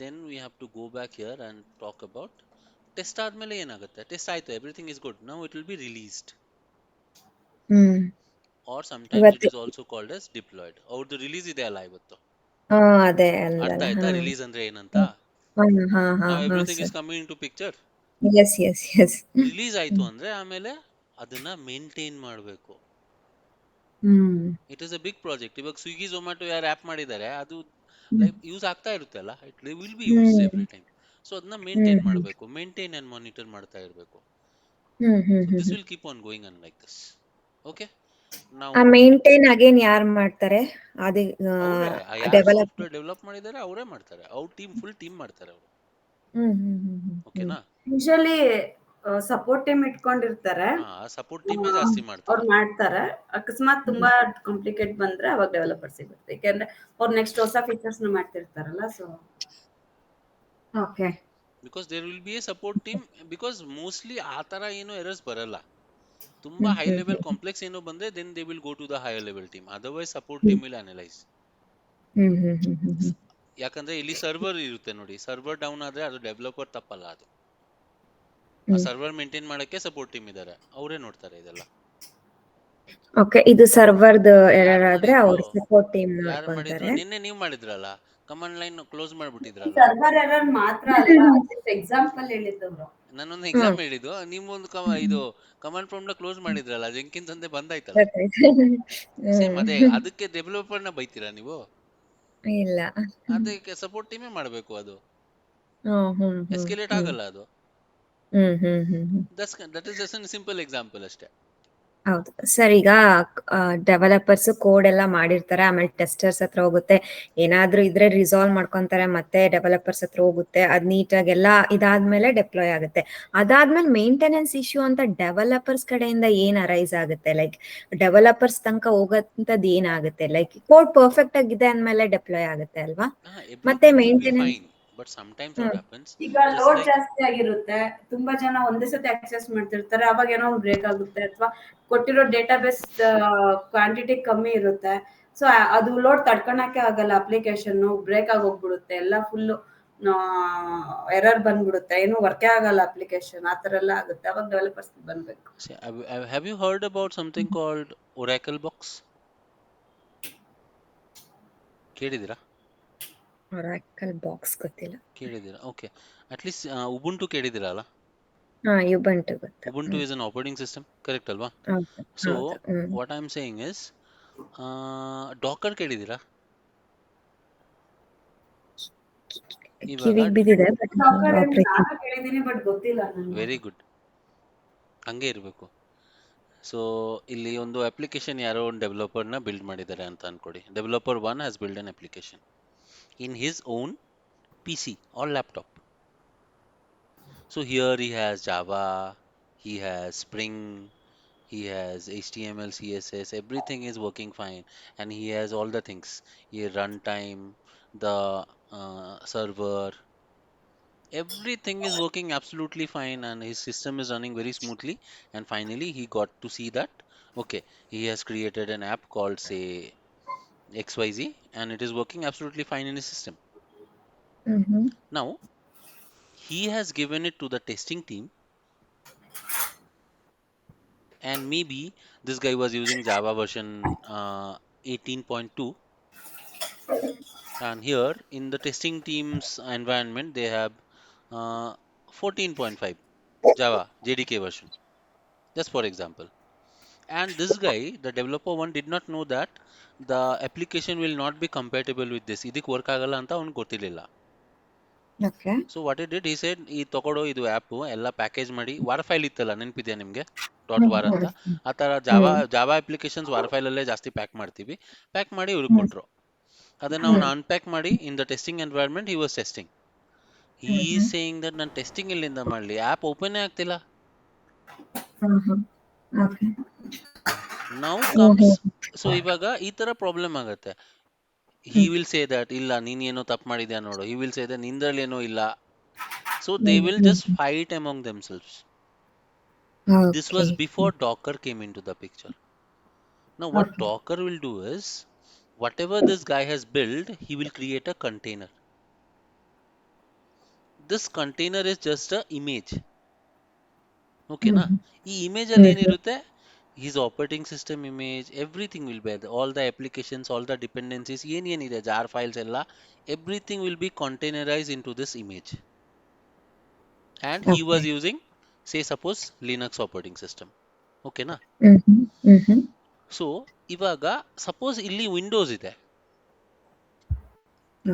then we have to go back here and talk about test ಆದ್ಮೇಲೆ ಏನಾಗುತ್ತೆ. Test ಆಯ್ತು, everything is good, now it will be released, or sometimes it is also called as deployed. ಅವ್ರದ್ದು release ಇದೆ ಅಲ್ಲ ಇವತ್ತು, ಅದೇ ಅರ್ಥ ಆಯ್ತಾ ರಿಲೀಸ್ ಅಂದ್ರೆ ಏನಂತ? Now everything is coming into picture. Yes yes yes. Release ಆಯ್ತು ಅಂದ್ರೆ ಆಮೇಲೆ ಅದನ್ನ ಮೇಂಟೈನ್ ಮಾಡಬೇಕು. It is a big project. ಇವಾಗ ಸ್ವಿಗ್ಗಿ ಝೊಮ್ಯಾಟೊ ಯಾರು ಆ್ಯಪ್ ಮಾಡಿದ್ದಾರೆ, ಅದು ಲೈಕ್ ಯೂಸ್ ಆಗ್ತಾ ಇರುತ್ತೆ ಅಲ್ಲ, it will B use every time. So ಅದನ್ನ ಹ್ಮ್ ಮೇಂಟೈನ್ ಹ್ಮ್ ಮಾಡಬೇಕು, ಮೇಂಟೈನ್ ಅಂಡ್ ಮಾನಿಟರ್ ಮಾಡ್ತಾ ಇರಬೇಕು. Hmm hmm so hmm this hmm. Will keep on going on like this. Okay, ಆ ನಾವು ಮೇಂಟೈನ್ ಅಗೇನ್ ಯಾರು ಮಾಡ್ತಾರೆ? ಅದೇ ಅವರೇ, ಯಾರು ಡೆವಲಪ್. ಸಾಫ್ಟ್ವೇರ್ ಡೆವಲಪ್ ಮಾಡಿದ್ದಾರೆ ಅವರೇ ಮಾಡ್ತಾರೆ, ಅವ್ರ ಟೀಮ್, ಫುಲ್ ಟೀಮ್ ಮಾಡ್ತಾರೆ ಅವರು. ಹ್ಮ್ ಹ್ಮ್ ಹ್ಮ್ ಹ್ಮ್ ಹ್ಮ್. ಓಕೆನಾ? ಯೂಶಲಿ ಸಪೋರ್ಟ್ ಟೀಮ್ ಇಟ್ಕೊಂಡಿರ್ತಾರೆ, ಹಾ, ಸಪೋರ್ಟ್ ಟೀಮೇ ಜಾಸ್ತಿ ಅವ್ರು ಮಾಡ್ತಾರೆ. ಮಾಡ್ತಾರೆ. ಅಕಸ್ಮಾತ್ ತುಂಬಾ ಕಾಂಪ್ಲಿಕೇಟ್ ಬಂದ್ರೆ ಅವಾಗ ಡೆವಲಪರ್ಸ್ ಸಿಗುತ್ತೆ, ಯಾಕೆಂದ್ರೆ ಅವ್ರು ನೆಕ್ಸ್ಟ್ ಹೊಸ ಫೀಚರ್ಸ್ ಮಾಡ್ತಿರ್ತಾರಲ್ಲ. So okay. Because there will be a support team, because mostly ಆ ತರ ಏನು ಎರರ್ಸ್ ಬರಲ್ಲ. ತುಂಬಾ hmm high hmm level hmm complex ಏನೋ ಬಂದ್ರೆ then they will go to the higher level team, otherwise support hmm team will analyse. Hmm hmm hmm hmm hmm. ಯಾಕಂದ್ರೆ ಇಲ್ಲಿ server ಇರುತ್ತೆ ನೋಡಿ, ಸರ್ವರ್ ಡೌನ್ ಆದ್ರೆ ಅದು ಡೆವಲಪರ್ ತಪ್ಪಲ್ಲ, ಅದು ಆ ಹ್ಮ್. ಸರ್ವರ್ ಮೇಂಟೈನ್ ಮಾಡಕ್ಕೆ ಸಪೋರ್ಟ್ ಟೀಮ್ ಇದ್ದಾರೆ, ಅವರೇ ನೋಡ್ತಾರೆ ಇದೆಲ್ಲ. ಓಕೆ, ಇದು ಸರ್ವರ್ದು ಯಾರು ಎರರ್ ಆದ್ರೆ ಮಾಡಿದ್ರು, ಅವ್ರ ಸಪೋರ್ಟ್ ಟೀಮ್ ಯಾರು ಮಾಡಿದ್ರು? ನೋಡ್ಕೊಂತಾರೆ. ನಿನ್ನೆ ನೀವು ಮಾಡಿದ್ರಲ್ಲ, ಕಮಾಂಡ್ ಲೈನ್ ಕ್ಲೋಸ್ ಮಾಡ್ಬಿಟ್ಟಿದ್ರಲ್ಲ. ಸರ್ವರ್ ಎರರ್ ಮಾತ್ರ ಅಲ್ಲ, ಎಕ್ಸಾಂಪಲ್ ಹೇಳಿದ್ದವ್ರು. ನಾನೊಂದು ಹ್ಮ್. ಎಕ್ಸಾಮ್ ಹೇಳಿದ್ದು, ನಿಮ್ಮೊಂದು ಇದು ಕಮಾಂಡ್ ಪ್ರಾಂಪ್ಟ್ ಕ್ಲೋಸ್ ಮಾಡಿದ್ರಲ್ಲ, ಜೆಂಕಿನ್ಸ್ ಅಂತ ಬಂದಾಯ್ತಲ್ಲ. ಗೊತ್ತಾಯ್ತು. ಸೇಮ್ ಅದೇ, ಹ್ಮ್. ಅದಕ್ಕೆ ಡೆವಲಪರ್ನ ಬೈತೀರಾ ನೀವು? ಇಲ್ಲ. ಅದಕ್ಕೆ ಸಪೋರ್ಟ್ ಟೀಮೇ ಮಾಡಬೇಕು, ಅದು ಹ್ಮ್ ಹ್ಮ್ ಹ್ಮ್ ಎಸ್ಕಲೇಟ್ ಹ್ಮ್ ಆಗಲ್ಲ ಅದು. Hmm hmm hmm hmm. That is just simple example ಅಷ್ಟೇ. ಹೌದು ಸರ್. ಈಗ ಡೆವಲಪರ್ಸ್ ಕೋಡ್ ಎಲ್ಲ ಮಾಡಿರ್ತಾರೆ, ಆಮೇಲೆ ಟೆಸ್ಟರ್ಸ್ ಹತ್ರ ಹೋಗುತ್ತೆ, ಏನಾದ್ರೂ ಇದ್ರೆ ರಿಸಾಲ್ವ್ ಮಾಡ್ಕೊಂತಾರೆ, ಮತ್ತೆ ಡೆವಲಪರ್ಸ್ ಹತ್ರ ಹೋಗುತ್ತೆ, ಅದ್ ನೀಟಾಗಿ ಎಲ್ಲ ಇದಾದ್ಮೇಲೆ ಡೆಪ್ಲಾಯ್ ಆಗುತ್ತೆ. ಅದಾದ್ಮೇಲೆ ಮೇಂಟೆನೆನ್ಸ್ ಇಶ್ಯೂ ಅಂತ ಡೆವಲಪರ್ಸ್ ಕಡೆಯಿಂದ ಏನ್ ಅರೈಸ್ ಆಗುತ್ತೆ? ಲೈಕ್ ಡೆವಲಪರ್ಸ್ ತನಕ ಹೋಗೋಂಥದ್ದು ಏನಾಗುತ್ತೆ? ಲೈಕ್ ಕೋಡ್ ಪರ್ಫೆಕ್ಟ್ ಆಗಿದೆ ಅಂದ್ಮೇಲೆ ಡೆಪ್ಲಾಯ್ ಆಗುತ್ತೆ ಅಲ್ವಾ? ಮತ್ತೆ everything will B maintenance. Fine, but sometimes what hmm happens, ಈಗ ಜಸ್ಟ್ ಲೋಡ್ ಲೈಕ್ ಜಾಸ್ತಿ ಆಗಿರುತ್ತೆ, ತುಂಬಾ ಜನ ಒಂದೇ ಸತಿ ಆಕ್ಸೆಸ್ ಮಾಡ್ತಿರ್ತಾರೆ, ಅವಾಗ ಏನೋ ಒಂದು ಬ್ರೇಕ್ ಆಗುತ್ತೆ, ಅಥವಾ ಕೊಟ್ಟಿರೋ ಡೇಟಾಬೇಸ್ ಕ್ವಾಂಟಿಟಿ ಕಮ್ಮಿ ಇರುತ್ತೆ. ಸೊ ಅದು ಲೋಡ್ ತಡ್ಕೊಳಕ್ಕೆ ಆಗಲ್ಲ, ಅಪ್ಲಿಕೇಶನ್ ಬ್ರೇಕ್ ಆಗಿ ಹೋಗ್ಬಿಡುತ್ತೆ, ಎಲ್ಲ ಫುಲ್ ಎರರ್ ಬಂದ್ಬಿಡುತ್ತೆ, ಏನು ವರ್ಕೇ ಆಗಲ್ಲ ಅಪ್ಲಿಕೇಶನ್, ಆ ತರ ಎಲ್ಲ ಆಗುತ್ತೆ. ಅವಾಗ ಡೆವಲಪರ್ಸ್ ಬಂದ್ಬೇಕು. Have you heard about something called Oracle box? ಕೇಳಿದಿರಾ? ಒರಾಕಲ್ ಬಾಕ್ಸ್ ಗೊತ್ತಿಲ್ಲ. ಕೇಳಿದಿರಾ? ಓಕೆ, ಅಟ್ಲೀಸ್ಟ್ ಉಬುಂಟು ಕೇಳಿದಿರಲ್ಲ? ಹಾ, ಯುಬಂಟು ಗೊತ್ತು. Ubuntu is an operating system, correct ಅಲ್ವಾ? ಹೌದು ಸೊ ಹೌದು. What I am saying is, Docker ಕೇಳಿದಿರಾ? ಇವಾಗ ಕಿವಿಗ್ ಬಿದ್ದಿದೆ, ಬಟ್ ಡಾಕರ್ ಆಪರೇಟಿಂಗ್. ನಾನು ಕೇಳಿದೀನಿ, ಬಟ್ ಗೊತ್ತಿಲ್ಲ ನನಗೆ. ವೆರಿ ಗುಡ್, ಹಂಗೆ ಇರಬೇಕು. ಸೊ ಇಲ್ಲಿ ಒಂದು ಅಪ್ಲಿಕೇಶನ್ ಯಾರೋ ಒಂದು ಡೆವಲಪರ್ನ ಬಿಲ್ಡ್ ಮಾಡಿದ್ದಾರೆ ಅಂತ ಅನ್ಕೊಡಿ. Developer one has build an application in his own PC or laptop. So here he has Java, he has Spring, he has HTML, CSS, everything is working fine, and he has all the things. He runtime, the server, everything is working absolutely fine, and his system is running very smoothly. And finally, he got to see that okay, he has created an app called say XYZ, and it is working absolutely fine in his system. Mm-hmm. Now he has given it to the testing team, and maybe this guy was using Java version 18.2, and here in the testing team's environment they have uh, 14.5 Java JDK version, just for example. And this guy, the developer one, did not know that the application will not be compatible with this. ಇದಕ್ಕೆ work ಆಗಲ್ಲ ಅಂತ ಅವ್ನಿಗೆ ಗೊತ್ತಿರಲಿಲ್ಲ. Okay. So what it did, he said ಈ ತಗೊಳ್ಳೋ ಇದು app ಎಲ್ಲ package ಮಾಡಿ, ವಾರ್ ಫೈಲ್ ಇತ್ತಲ್ಲ ನೆನಪಿದೆಯಾ ನಿಮಗೆ, ಡಾಟ್ ಹ್ಮ್ ವಾರ್ ಅಂತ, ಹ್ಮ್ ಆ ಥರ ಹ್ಮ್ ಜಾವಾ ಅಪ್ಲಿಕೇಶನ್ಸ್ ವಾರ್ ಫೈಲಲ್ಲೇ ಜಾಸ್ತಿ ಪ್ಯಾಕ್ ಮಾಡ್ತೀವಿ. ಪ್ಯಾಕ್ ಮಾಡಿ ಇವ್ರಿಗೆ ಹ್ಮ್ ಕೊಟ್ಟರು. ಅದನ್ನು ಹ್ಮ್ ಅವ್ನು ಅನ್ಪ್ಯಾಕ್ ಮಾಡಿ in the testing environment he was testing. He hmm is hmm saying that ನಾನು ಟೆಸ್ಟಿಂಗ್ ಎಲ್ಲಿಂದ ಮಾಡಲಿ, ಆ್ಯಪ್ ಓಪನ್ನೇ ಆಗ್ತಿಲ್ಲ. ಹ್ಮ್ ಹ್ಮ್. ಓಕೆ. ನೌ ಹ್ಮ್ ಕಮ್ಸ್, ಹ್ಮ್ ಸೊ ಇವಾಗ ಈ ಥರ ಪ್ರಾಬ್ಲಮ್ ಆಗುತ್ತೆ. ಹಿ ಹ್ಮ್ ವಿಲ್ ಸೇ ದಟ್ ಇಲ್ಲ ನೀನೇನೋ ತಪ್ಪು ಮಾಡಿದ್ಯಾ ನೋಡು, ಹಿ ವಿಲ್ ಸೇ ದಟ್ ನಿಂದ್ರಲ್ಲೇನೋ ಇಲ್ಲ. So they hmm will hmm. Just fight among themselves. This okay. was before Docker came into the picture. Now what okay. Docker will do is, whatever this guy has built, he will create a container. This container is just a image. Okay hmm na? ಹ್ಮ್ ಈ image ಅಲ್ಲಿ ಹ್ಮ್ ಹ್ಮ್. ಏನಿರುತ್ತೆ, his operating system image, everything will be there. All the applications, all the dependencies, ಏನಿದೆ jar files ಎಲ್ಲ, everything will be containerized into this image. And he okay. was using, say suppose Linux operating system. Okay na? Hmm hmm hmm hmm so ಇವಾಗ suppose ಇಲ್ಲಿ Windows ಇದೆ,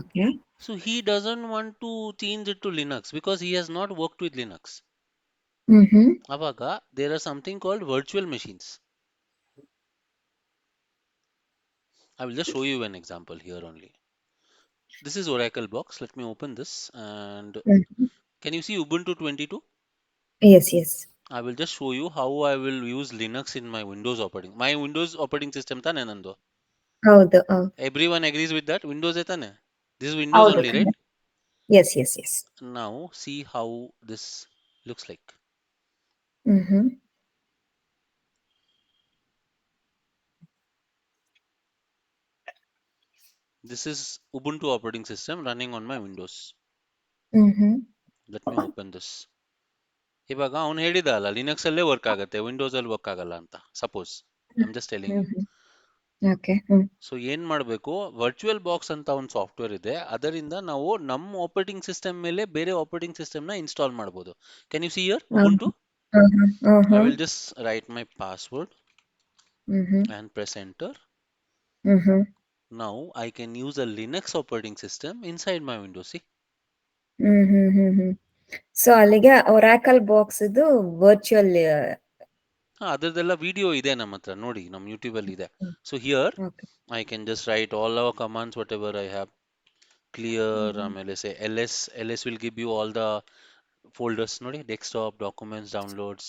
Okay. So he doesn't want to change it to Linux because he has not worked with Linux. Mm-hmm. ಅವಾಗ there are something called virtual machines. I will just show you an example here only. This is Oracle box. Let me open this and Mm-hmm. can you see Ubuntu 22? Yes, yes. I will just show you how I will use Linux in my Windows operating. My Windows operating system ತಾನೆ ನಂದು. ಹೌದು. Everyone agrees with that. Windows ತಾನೆ. This is Windows ಹೌದು. only, right? Yes, yes, yes. Now see how this looks like. Mm-hmm. This is Ubuntu operating system running on my Windows. Mm-hmm. Let me open this. ಇವಾಗ ಅವನು ಹೇಳಿದ ಅಲ್ಲ Linux ಅಲ್ಲೇ work ಆಗುತ್ತೆ Windows ಅಲ್ಲಿ work ಆಗಲ್ಲ ಅಂತ suppose I am just telling you. Mm-hmm. Okay. So ಏನ್ ಮಾಡಬೇಕು, ವರ್ಚುವಲ್ ಬಾಕ್ಸ್ ಅಂತ ಒಂದು ಸಾಫ್ಟ್ವೇರ್ ಇದೆ, ಅದರಿಂದ ನಾವು ನಮ್ಮ ಆಪರೇಟಿಂಗ್ ಸಿಸ್ಟಮ್ ಮೇಲೆ ಬೇರೆ ಆಪರೇಟಿಂಗ್ ಸಿಸ್ಟಮ್ ನ ಇನ್ಸ್ಟಾಲ್ ಮಾಡಬಹುದು. Can you see here Ubuntu? Uh-huh. I Uh-huh. will just write my password Mm-hmm. and press enter. Mm-hmm. Now I can use a Linux operating system inside my Windows. See? Mm-hmm. So ಅಲ್ಲಿಗೆ Oracle box ಇದು virtual. ಅದರದೆಲ್ಲ video ಇದೆ ನಮ್ಮ ಹತ್ರ, ನೋಡಿ ನಮ್ಮ YouTube ಅಲ್ಲಿ ಇದೆ. So here okay. I can just write all our commands whatever I have. Clear ಆಮೇಲೆ say ls will give you all the folders ನೋಡಿ, ಡೆಸ್ಕ್ಟಾಪ್, ಡಾಕ್ಯುಮೆಂಟ್ಸ್, ಡೌನ್ಲೋಡ್ಸ್.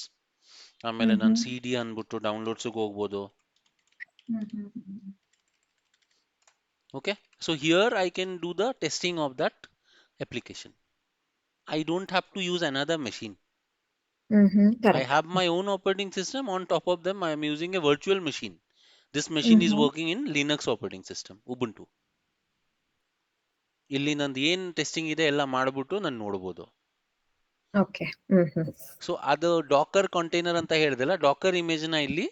ಆಮೇಲೆ ನಾನು ಸಿ ಡಿ ಅಂದ್ಬಿಟ್ಟು ಡೌನ್ಲೋಡ್ಸ್ಗೆ ಹೋಗ್ಬೋದು. Okay, so here I can do the testing of that application. I don't have to use another machine. I correct. have my own operating system. On top of them, I am using a virtual machine. This machine is working in Linux operating system, Ubuntu. ಇಲ್ಲಿ ನಂದು ಏನ್ testing ಇದೆ ಎಲ್ಲ ಮಾಡ್ಬಿಟ್ಟು ನಾನು ನೋಡ್ಬೋದು. Okay. So ಅದು Dakar container ಅಂತ ಹೇಳಿದೆಲ್ಲ, ಡಾಕರ್ ಇಮೇಜ್ ನ ಇಲ್ಲಿ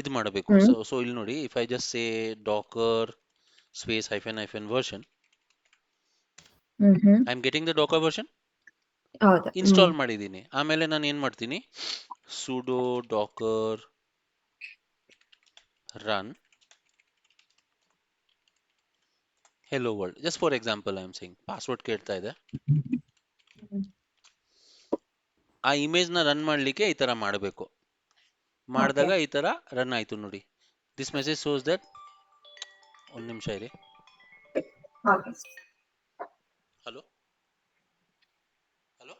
ಇದು ಮಾಡಬೇಕು. ಸೊ ಇಲ್ಲಿ ನೋಡಿ, if I just say Dakar space hyphen version, I am getting the Dakar version, ಹೌದು. ಇನ್ಸ್ಟಾಲ್ ಮಾಡಿದ್ದೀನಿ. ಆಮೇಲೆ ನಾನು ಏನ್ ಮಾಡ್ತೀನಿ, ಸುಡೋ Docker run hello world, just for example I am saying. Password ಕೇಳ್ತಾ ಇದೆ. ಆ ಇಮೇಜ್ ನ ರನ್ ಮಾಡ್ಲಿಕ್ಕೆ ಈ ತರ ಮಾಡಬೇಕು. ಮಾಡಿದಾಗ ಈ ತರ ರನ್ ಆಯ್ತು ನೋಡಿ. ದಿಸ್ ಮೆಸೇಜ್ ಶೋಸ್ ದಟ್, ಒಂದ್ ನಿಮಿಷ ಇರಿ. Hello hello,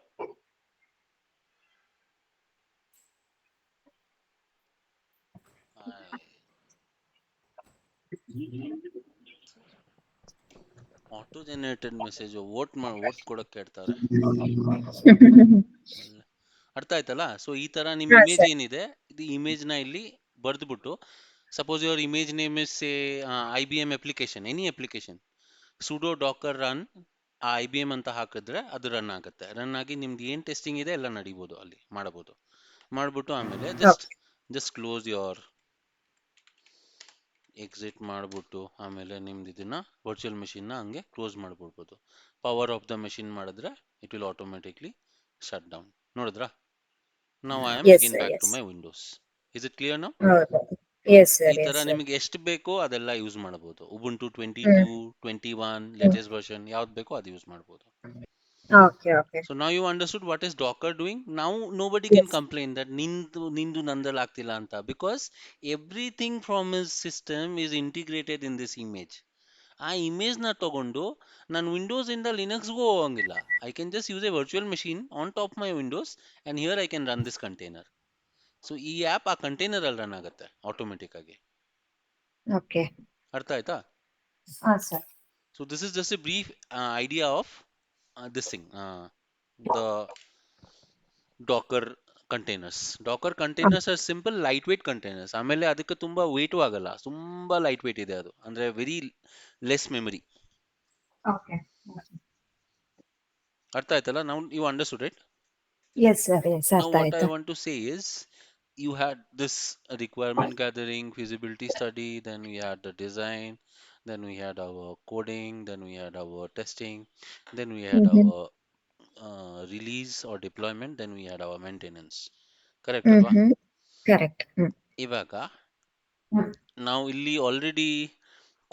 auto generated message vote ಕೊಡಕ್ ಕೇಳ್ತಾರೆ. ಅರ್ಥ ಆಯ್ತಲ್ಲ? ಸೊ ಈ ತರ ನಿಮ್ ಇಮೇಜ್ ಏನಿದೆ, ಇದು ಇಮೇಜ್ ನ ಇಲ್ಲಿ ಬರ್ದ್ಬಿಟ್ಟು, suppose your image name is say IBM application, any application, sudo Docker run IBM ಅಂತ ಹಾಕಿದ್ರೆ ಅದು ರನ್ ಆಗುತ್ತೆ. ರನ್ ಆಗಿ ನಿಮ್ದು ಏನ್ ಟೆಸ್ಟಿಂಗ್ ಇದೆ ಎಲ್ಲ ನಡಿಬಹುದು, ಅಲ್ಲಿ ಮಾಡಬಹುದು. ಮಾಡ್ಬಿಟ್ಟು ಆಮೇಲೆ ಜಸ್ಟ್ ಕ್ಲೋಸ್ ಯೋರ್ ಎಕ್ಸಿಟ್ ಮಾಡ್ಬಿಟ್ಟು ಆಮೇಲೆ ನಿಮ್ದು ಇದನ್ನ ವರ್ಚುವಲ್ ಮೆಷಿನ್ ನ ಹಂಗೆ ಕ್ಲೋಸ್ ಮಾಡ್ಬಿಡ್ಬೋದು. ಪವರ್ ಆಫ್ ದ ಮೆಷಿನ್ ಮಾಡಿದ್ರೆ it will automatically shut down. ನೋಡಿದ್ರಾ? Now I am yes again sir, back to yes. My Windows. Is it clear now? ಹೌದು. ಎಸ್ ಈ ಸರ್, ತರ ಎಸ್ ಸರ್. ನಿಮಗೆ ಎಷ್ಟು ಬೇಕೋ ಅದೆಲ್ಲ ಯೂಸ್ ಮಾಡಬಹುದು. ಉಬುಂಟು 22, 21 ಲೇಟೆಸ್ಟ್ ವರ್ಷನ್ ಯಾವ್ದು ಬೇಕೋ ಅದು ಯೂಸ್ ಮಾಡಬಹುದು. Okay, okay. So now you understood what is Docker doing. Now nobody can yes. complain that ನಿಂದು ನಂದಲ್ಲಿ ಆಗ್ತಿಲ್ಲ ಅಂತ, because everything from his system is integrated in this image. ಆ image ನ ತಗೊಂಡು ನಾನು ವಿಂಡೋಸ್ ಇಂದ ಲಿನಕ್ಸ್ಗೂ ಹೋಗಂಗಿಲ್ಲ. I can just use A virtual machine on top my Windows and here I can run this container. So ಈ app ಆ container ಅಲ್ಲಿ run ಆಗುತ್ತೆ ಆಟೋಮೆಟಿಕ್ ಆಗಿ. ಓಕೆ. ಅರ್ಥ ಆಯ್ತಾ? ಹಾ sir. So this is just A brief idea of this thing, the Docker containers. Docker containers are simple lightweight containers. ಆಮೇಲೆ ಅದಕ್ಕೆ ತುಂಬಾ ವೇಟು ಆಗಲ್ಲ, ತುಂಬಾ ಲೈಟ್ ವೇಟ್ ಇದೆ ಅದು, ಅಂದ್ರೆ ವೆರಿ ಲೆಸ್ ಮೆಮರಿ. ಓಕೆ. ಅರ್ಥ ಆಯ್ತಲ್ಲ? ನಾವು you understood it? Yes sir, yes, Now ಅರ್ಥ what I ಆಯ್ತು. want to say is, you had this requirement gathering, feasibility study, then we had the design, then we had our coding, then we had our testing, then we had our release or deployment, then we had our maintenance. Correct ಅಲ್ವಾ? Correct. ಇವಾಗ ನಾವು ಇಲ್ಲಿ already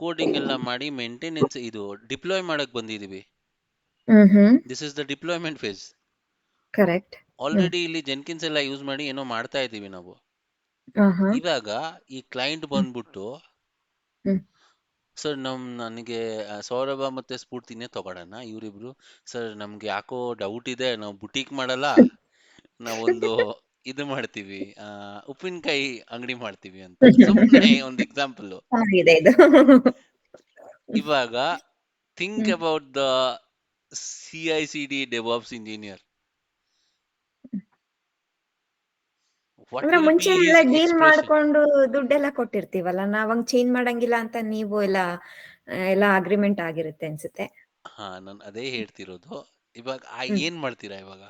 coding ಎಲ್ಲ ಮಾಡಿ maintenance ಇದು deploy ಮಾಡಕ್ ಬಂದಿದೀವಿ. This is the deployment phase. Correct. Already ಇಲ್ಲಿ ಜೆನ್ಕಿನ್ಸ್ ಎಲ್ಲ ಯೂಸ್ ಮಾಡಿ ಏನೋ ಮಾಡ್ತಾ ಇದೀವಿ ನಾವು. ಇವಾಗ ಈ ಕ್ಲೈಂಟ್ ಬಂದ್ಬಿಟ್ಟು ಸರ್ ನನಗೆ ಸೌರಭ ಮತ್ತೆ ಸ್ಫೂರ್ತಿನೇ ತಗೊಳ್ಳೋಣ ಇವರಿಬ್ರು. ಸರ್ ನಮ್ಗೆ ಯಾಕೋ ಡೌಟ್ ಇದೆ, ನಾವು ಬುಟೀಕ್ ಮಾಡಲ್ಲ, ನಾವೊಂದು ಇದು ಮಾಡ್ತೀವಿ, ಉಪ್ಪಿನಕಾಯಿ ಅಂಗಡಿ ಮಾಡ್ತೀವಿ ಅಂತ. ಸುಮ್ಮನೆ ಒಂದು ಎಕ್ಸಾಂಪಲ್. ಇದೆ ಇದು. ಇವಾಗ think about the CI/CD DevOps engineer. What ಅಂದ್ರೆ will ಮುಂಚೆ be his ಎಲ್ಲ ಡೀಲ್ expression? ಮಾಡ್ಕೊಂಡು ದುಡ್ಡೆಲ್ಲ ಕೊಟ್ಟಿರ್ತೀವಲ್ಲ, ನಾವಂಗ್ ಚೇಂಜ್ ಮಾಡಂಗಿಲ್ಲ ಅಂತ ನೀವು ಎಲ್ಲ ಅಗ್ರಿಮೆಂಟ್ ಆಗಿರುತ್ತೆ ಅನ್ಸುತ್ತೆ. ನಾನು ಅದೇ ಹೇಳ್ತಿರೋದು. ಇವಾಗ ಏನ್ ಮಾಡ್ತೀರಾ ಇವಾಗ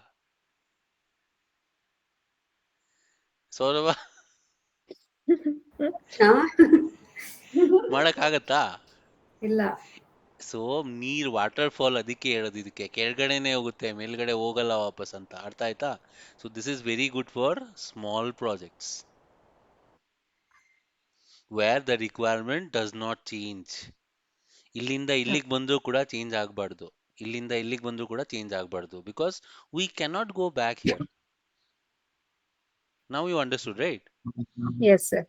ಸೌರಭ? ಮಾಡಕ್ ಆಗತ್ತಾ? ಇಲ್ಲ. ಸೊ ನೀರ್ ವಾಟರ್ ಫಾಲ್ ಅದಕ್ಕೆ ಹೇಳೋದು, ಇದಕ್ಕೆ ಕೆಳಗಡೆನೆ ಹೋಗುತ್ತೆ, ಮೇಲ್ಗಡೆ ಹೋಗಲ್ಲ ವಾಪಸ್ ಅಂತ. ಅರ್ಥ ಆಯ್ತಾ? So this is very good for small projects where the requirement does not change. ಇಲ್ಲಿಂದ ಇಲ್ಲಿಗೆ ಬಂದರೂ ಕೂಡ ಚೇಂಜ್ ಆಗಬಾರ್ದು, ಇಲ್ಲಿಂದ ಇಲ್ಲಿಗೆ ಬಂದರೂ ಕೂಡ ಚೇಂಜ್ ಆಗಬಾರ್ದು, because we cannot go back here. Now you understood, right? Yes, sir.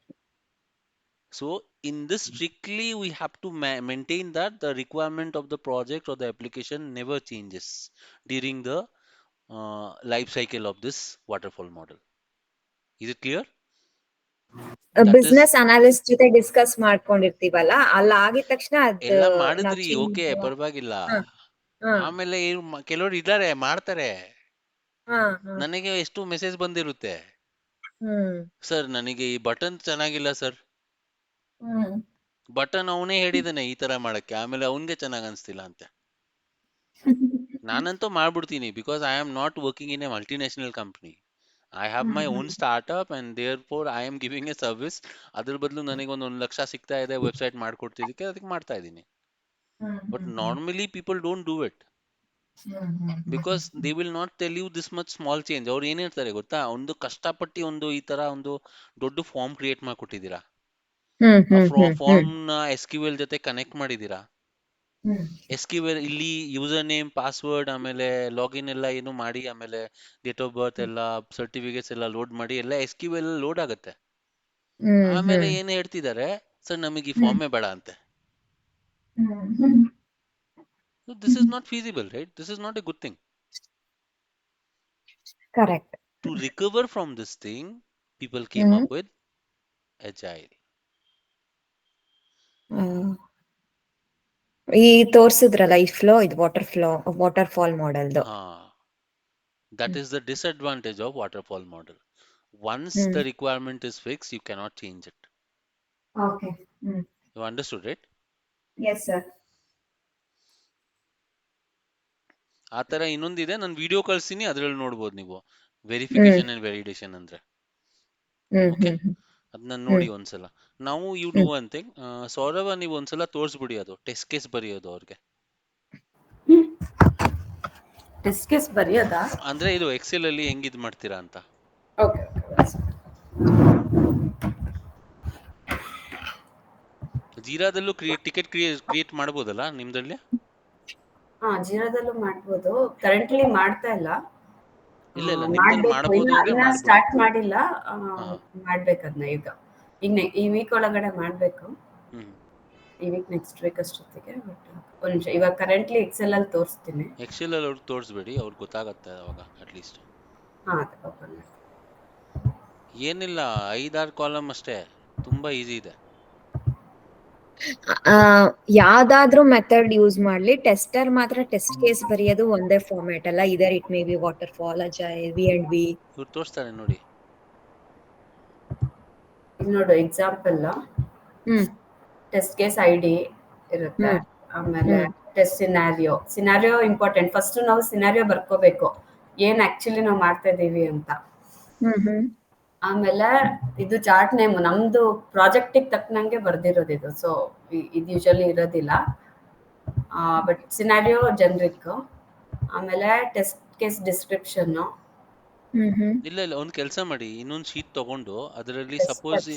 So in this strictly we have to maintain that the requirement of the project or the application never changes during the life cycle of this waterfall model. Is it clear? Business analyst ಜೊತೆ discuss ಮಾಡ್ಕೊಂಡಿರ್ತೀವಲ್ಲ, ಅಲ್ಲ ಆಗಿದ ತಕ್ಷಣ ಎಲ್ಲ ಮಾಡಿದ್ರಿ, okay, ಪರವಾಗಿಲ್ಲ. ಆಮೇಲೆ ಕೆಲವರು ಇದ್ದಾರೆ ಮಾಡ್ತಾರೆ. ನನಗೆ ಎಷ್ಟು ಮೆಸೇಜ್ ಬಂದಿರುತ್ತೆ, ಸರ್ ನನಗೆ ಈ ಬಟನ್ ಚೆನ್ನಾಗಿಲ್ಲ ಸರ್. ಬಟನ್ ಅವನೇ ಹೇಳಿದಾನೆ ಈ ತರ ಮಾಡಕ್ಕೆ, ಆಮೇಲೆ ಅವನ್ಗೆ ಚೆನ್ನಾಗ್ ಅನ್ಸ್ತಿಲ್ಲ ಅಂತೆ. ನಾನಂತೂ ಮಾಡ್ಬಿಡ್ತೀನಿ, because I am not working in a multinational company. I have my own startup and therefore I am giving a service. ಅದ್ರ ಬದಲು ನನಗೆ 1 ಲಕ್ಷ ಸಿಗ್ತಾ ಇದೆ ವೆಬ್ಸೈಟ್ ಮಾಡ್ಕೊಡ್ತಿದ್ದಕ್ಕೆ, ಅದಕ್ಕೆ ಮಾಡ್ತಾ ಇದ್ದೀನಿ. But normally people don't do it because they will not tell you this much small change. ಅವ್ರು ಏನ್ ಹೇಳ್ತಾರೆ ಗೊತ್ತಾ, ಒಂದು ಕಷ್ಟಪಟ್ಟು ಒಂದು ಈ ತರ ಒಂದು ದೊಡ್ಡ ಫಾರ್ಮ್ ಕ್ರಿಯೇಟ್ ಮಾಡ್ಕೊಟ್ಟಿದ್ದೀರಾ, ಫಾರ್ಮ್ ನ SQL ಜೊತೆ ಕನೆಕ್ಟ್ ಮಾಡಿದೀರಾ. SQL ಇಲ್ಲಿ ಯೂಸರ್ ನೇಮ್, ಪಾಸ್ವರ್ಡ್, ಆಮೇಲೆ ಲಾಗಿನ್ ಎಲ್ಲ ಏನು ಮಾಡಿ, ಆಮೇಲೆ ಡೇಟ್ ಆಫ್ ಬರ್ತ್ ಎಲ್ಲ, ಸರ್ಟಿಫಿಕೇಟ್ಸ್ ಎಲ್ಲ ಲೋಡ್ ಮಾಡಿ, ಎಲ್ಲ SQL ಲೋಡ್ ಆಗುತ್ತೆ. ಆಮೇಲೆ ಏನ್ ಹೇಳ್ತಿದ್ದಾರೆ, ಸರ್ ನಮಗೆ ಈ ಫಾರ್ಮೇ ಬೇಡ ಅಂತೆ. So this is not feasible, right? This is not a good thing. Correct. To recover from this thing, people came up with agile. ಈ ತೋರ್ಸಿದ್ರಲ್ಲ ಈ ಫ್ಲೋ, ಇದು water fall model. That is the disadvantage of waterfall model. Once the requirement is fixed, you cannot change it. Okay. You understood, right? Yes, sir. ಆ ತರ ಇನ್ನೊಂದಿದೆ, ನಾನು video ಕಳ್ಸಿನಿ, ಅದ್ರಲ್ಲಿ ನೋಡ್ಬೋದು ನೀವು, ವೆರಿಫಿಕೇಶನ್ ಅಂಡ್ ವ್ಯಾಲಿಡೇಷನ್ ಅಂದ್ರೆ. ಓಕೆ, ಅದನ್ನ ನೋಡಿ ಒಂದ್ಸಲ. ನಾವು ಯು ಡೂ ಒನ್ ಥಿಂಗ್, ಸೌರಭ ನೀವು ಒಂದ್ಸಲ ತೋರಿಸ್ಬಿಡಿ, ಅದು ಟೆಸ್ಟ್ ಕೇಸ್ ಬರೆಯೋದು ಅವ್ರಿಗೆ. ಟೆಸ್ಟ್ ಕೇಸ್ ಬರೆಯೋದಾ ಅಂದ್ರೆ ಇದು ಎಕ್ಸೆಲ್ ಅಲ್ಲಿ ಹೆಂಗ್ ಇದ್ ಮಾಡ್ತೀರಾ ಅಂತ. ಓಕೆ. ಜೀರಾದಲ್ಲೂ ಟಿಕೆಟ್ ಕ್ರಿಯೇಟ್ ಮಾಡಬಹುದಲ್ಲ ನಿಮ್ದ್ರಲ್ಲಿ? ಜೀರಾದಲ್ಲೂ ಮಾಡ್ಬೋದು. ಕರೆಂಟ್ಲಿ ಮಾಡ್ತಾ ಇಲ್ಲ. ಇಲ್ಲ ನಿಮ್ದ್ರಲ್ಲಿ ಮಾಡಬಹುದು ಅಂದ್ರೆ ಮಾಡ್ಬೋದು. ಸ್ಟಾರ್ಟ್ ಮಾಡಿಲ್ಲ, ಮಾಡ್ಬೇಕು ಅದನ್ನ. ಈಗ ಈ ವೀಕ್ ಒಳಗಡೆ ಮಾಡ್ಬೇಕು, ಈ ವೀಕ್ ನೆಕ್ಸ್ಟ್ ವೀಕ್ ಅಷ್ಟೊತ್ತಿಗೆ. ಬಟ್ ಒಂದ್ ನಿಮಿಷ, ಇವಾಗ ಕರೆಂಟ್ಲಿ ಎಕ್ಸೆಲ್ ಅಲ್ಲಿ ತೋರಿಸ್ತೀನಿ. ಎಕ್ಸೆಲ್ ಅಲ್ಲಿ ಅವ್ರಿಗೆ ತೋರಿಸ್ಬೇಡಿ, ಅವ್ರಿಗೆ ಗೊತ್ತಾಗತ್ತೆ ಅವಾಗ ಅಟ್ಲೀಸ್ಟ್. ಏನಿಲ್ಲ, 5-6 ಕಾಲಮ್ ಅಷ್ಟೇ, ತುಂಬಾ ಈಸಿ ಇದೆ. ಯಾವ್ದಾದ್ರೂ ಮೆಥಡ್ ಯೂಸ್ ಮಾಡ್ಲಿ, ಟೆಸ್ಟರ್ ಮಾತ್ರ ಟೆಸ್ಟ್ ಕೇಸ್ ಬರೆಯೋದು ಒಂದೇ ಫಾರ್ಮ್ಯಾಟ್ ಅಲ್ಲ. ಇದರ್ it may be water fall, agile, V&V. ಇವ್ರು ತೋರಿಸ್ತಾರೆ ನೋಡಿ. ನೋಡು ಎಕ್ಸಾಂಪಲ್, ಟೆಸ್ಟ್ ಕೇಸ್ ID ಇರುತ್ತೆ, ಆಮೇಲೆ ಟೆಸ್ಟ್ ಸಿನಾರಿಯೋ ಇಂಪಾರ್ಟೆಂಟ್. ಫಸ್ಟ್ ನಾವು ಸಿನಾರಿಯೋ ಬರ್ಕೋಬೇಕು, ಏನ್ ಆಕ್ಚುಲಿ ನಾವು ಮಾಡ್ತಾ ಇದೀವಿ ಅಂತ. ಆಮೇಲೆ ಇದು ಚಾರ್ಟ್ ನೇಮ್ ನಮ್ದು ಪ್ರಾಜೆಕ್ಟಿಗೆ ತಕ್ಕನಂಗೆ ಬರ್ದಿರೋದು ಇದು. ಸೊ ಇದು ಯೂಶಲಿ ಇರೋದಿಲ್ಲ, ಬಟ್ ಸಿನಾರಿಯೋ ಜನರಿಕ್. ಆಮೇಲೆ ಟೆಸ್ಟ್ ಕೇಸ್ ಡಿಸ್ಕ್ರಿಪ್ಷನ್. ಇಲ್ಲ ಒಂದ್ ಕೆಲಸ ಮಾಡಿ, ಇನ್ನೊಂದು ಶೀಟ್ ತಗೊಂಡು ಅದರಲ್ಲಿ ಸಪೋಸ್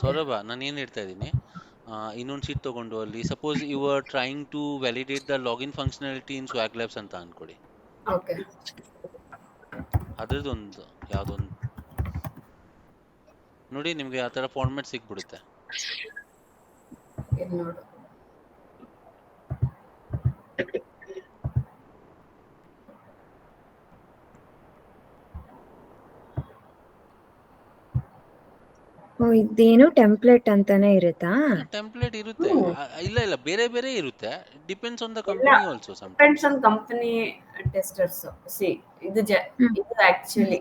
ಸೌರಭ ನಾನು ಏನ್ ಹೇಳ್ತಾ ಇದ್ದೀನಿ, ಇನ್ನೊಂದು ಶೀಟ್ ತಗೊಂಡು ಅಲ್ಲಿ suppose you are trying to validate the login functionality in Swag Labs ಅಂತ ಅನ್ಕೊಡಿ. ಓಕೆ. ಅದ್ರದ್ದೊಂದು ಯಾವುದೊಂದು ನೋಡಿ, ನಿಮಗೆ ಆ ಥರ ಫಾರ್ಮ್ಯಾಟ್ ಸಿಕ್ಬಿಡುತ್ತೆ. ಇಲ್ಲಿ ನೋಡು. ಇದೇನು ಟೆಂಪ್ಲೇಟ್ ಅಂತಾನೆ ಇರುತ್ತಾ? ಟೆಂಪ್ಲೇಟ್ ಇರುತ್ತೆ. ಇಲ್ಲ ಇಲ್ಲ, ಬೇರೆ ಬೇರೆ ಇರುತ್ತೆ. ಡಿಪೆಂಡ್ಸ್ ಆನ್ ದ ಎಲ್ಲ company also some depends on company testers. See ಇದು ಇದು ಆಕ್ಚುಲಿ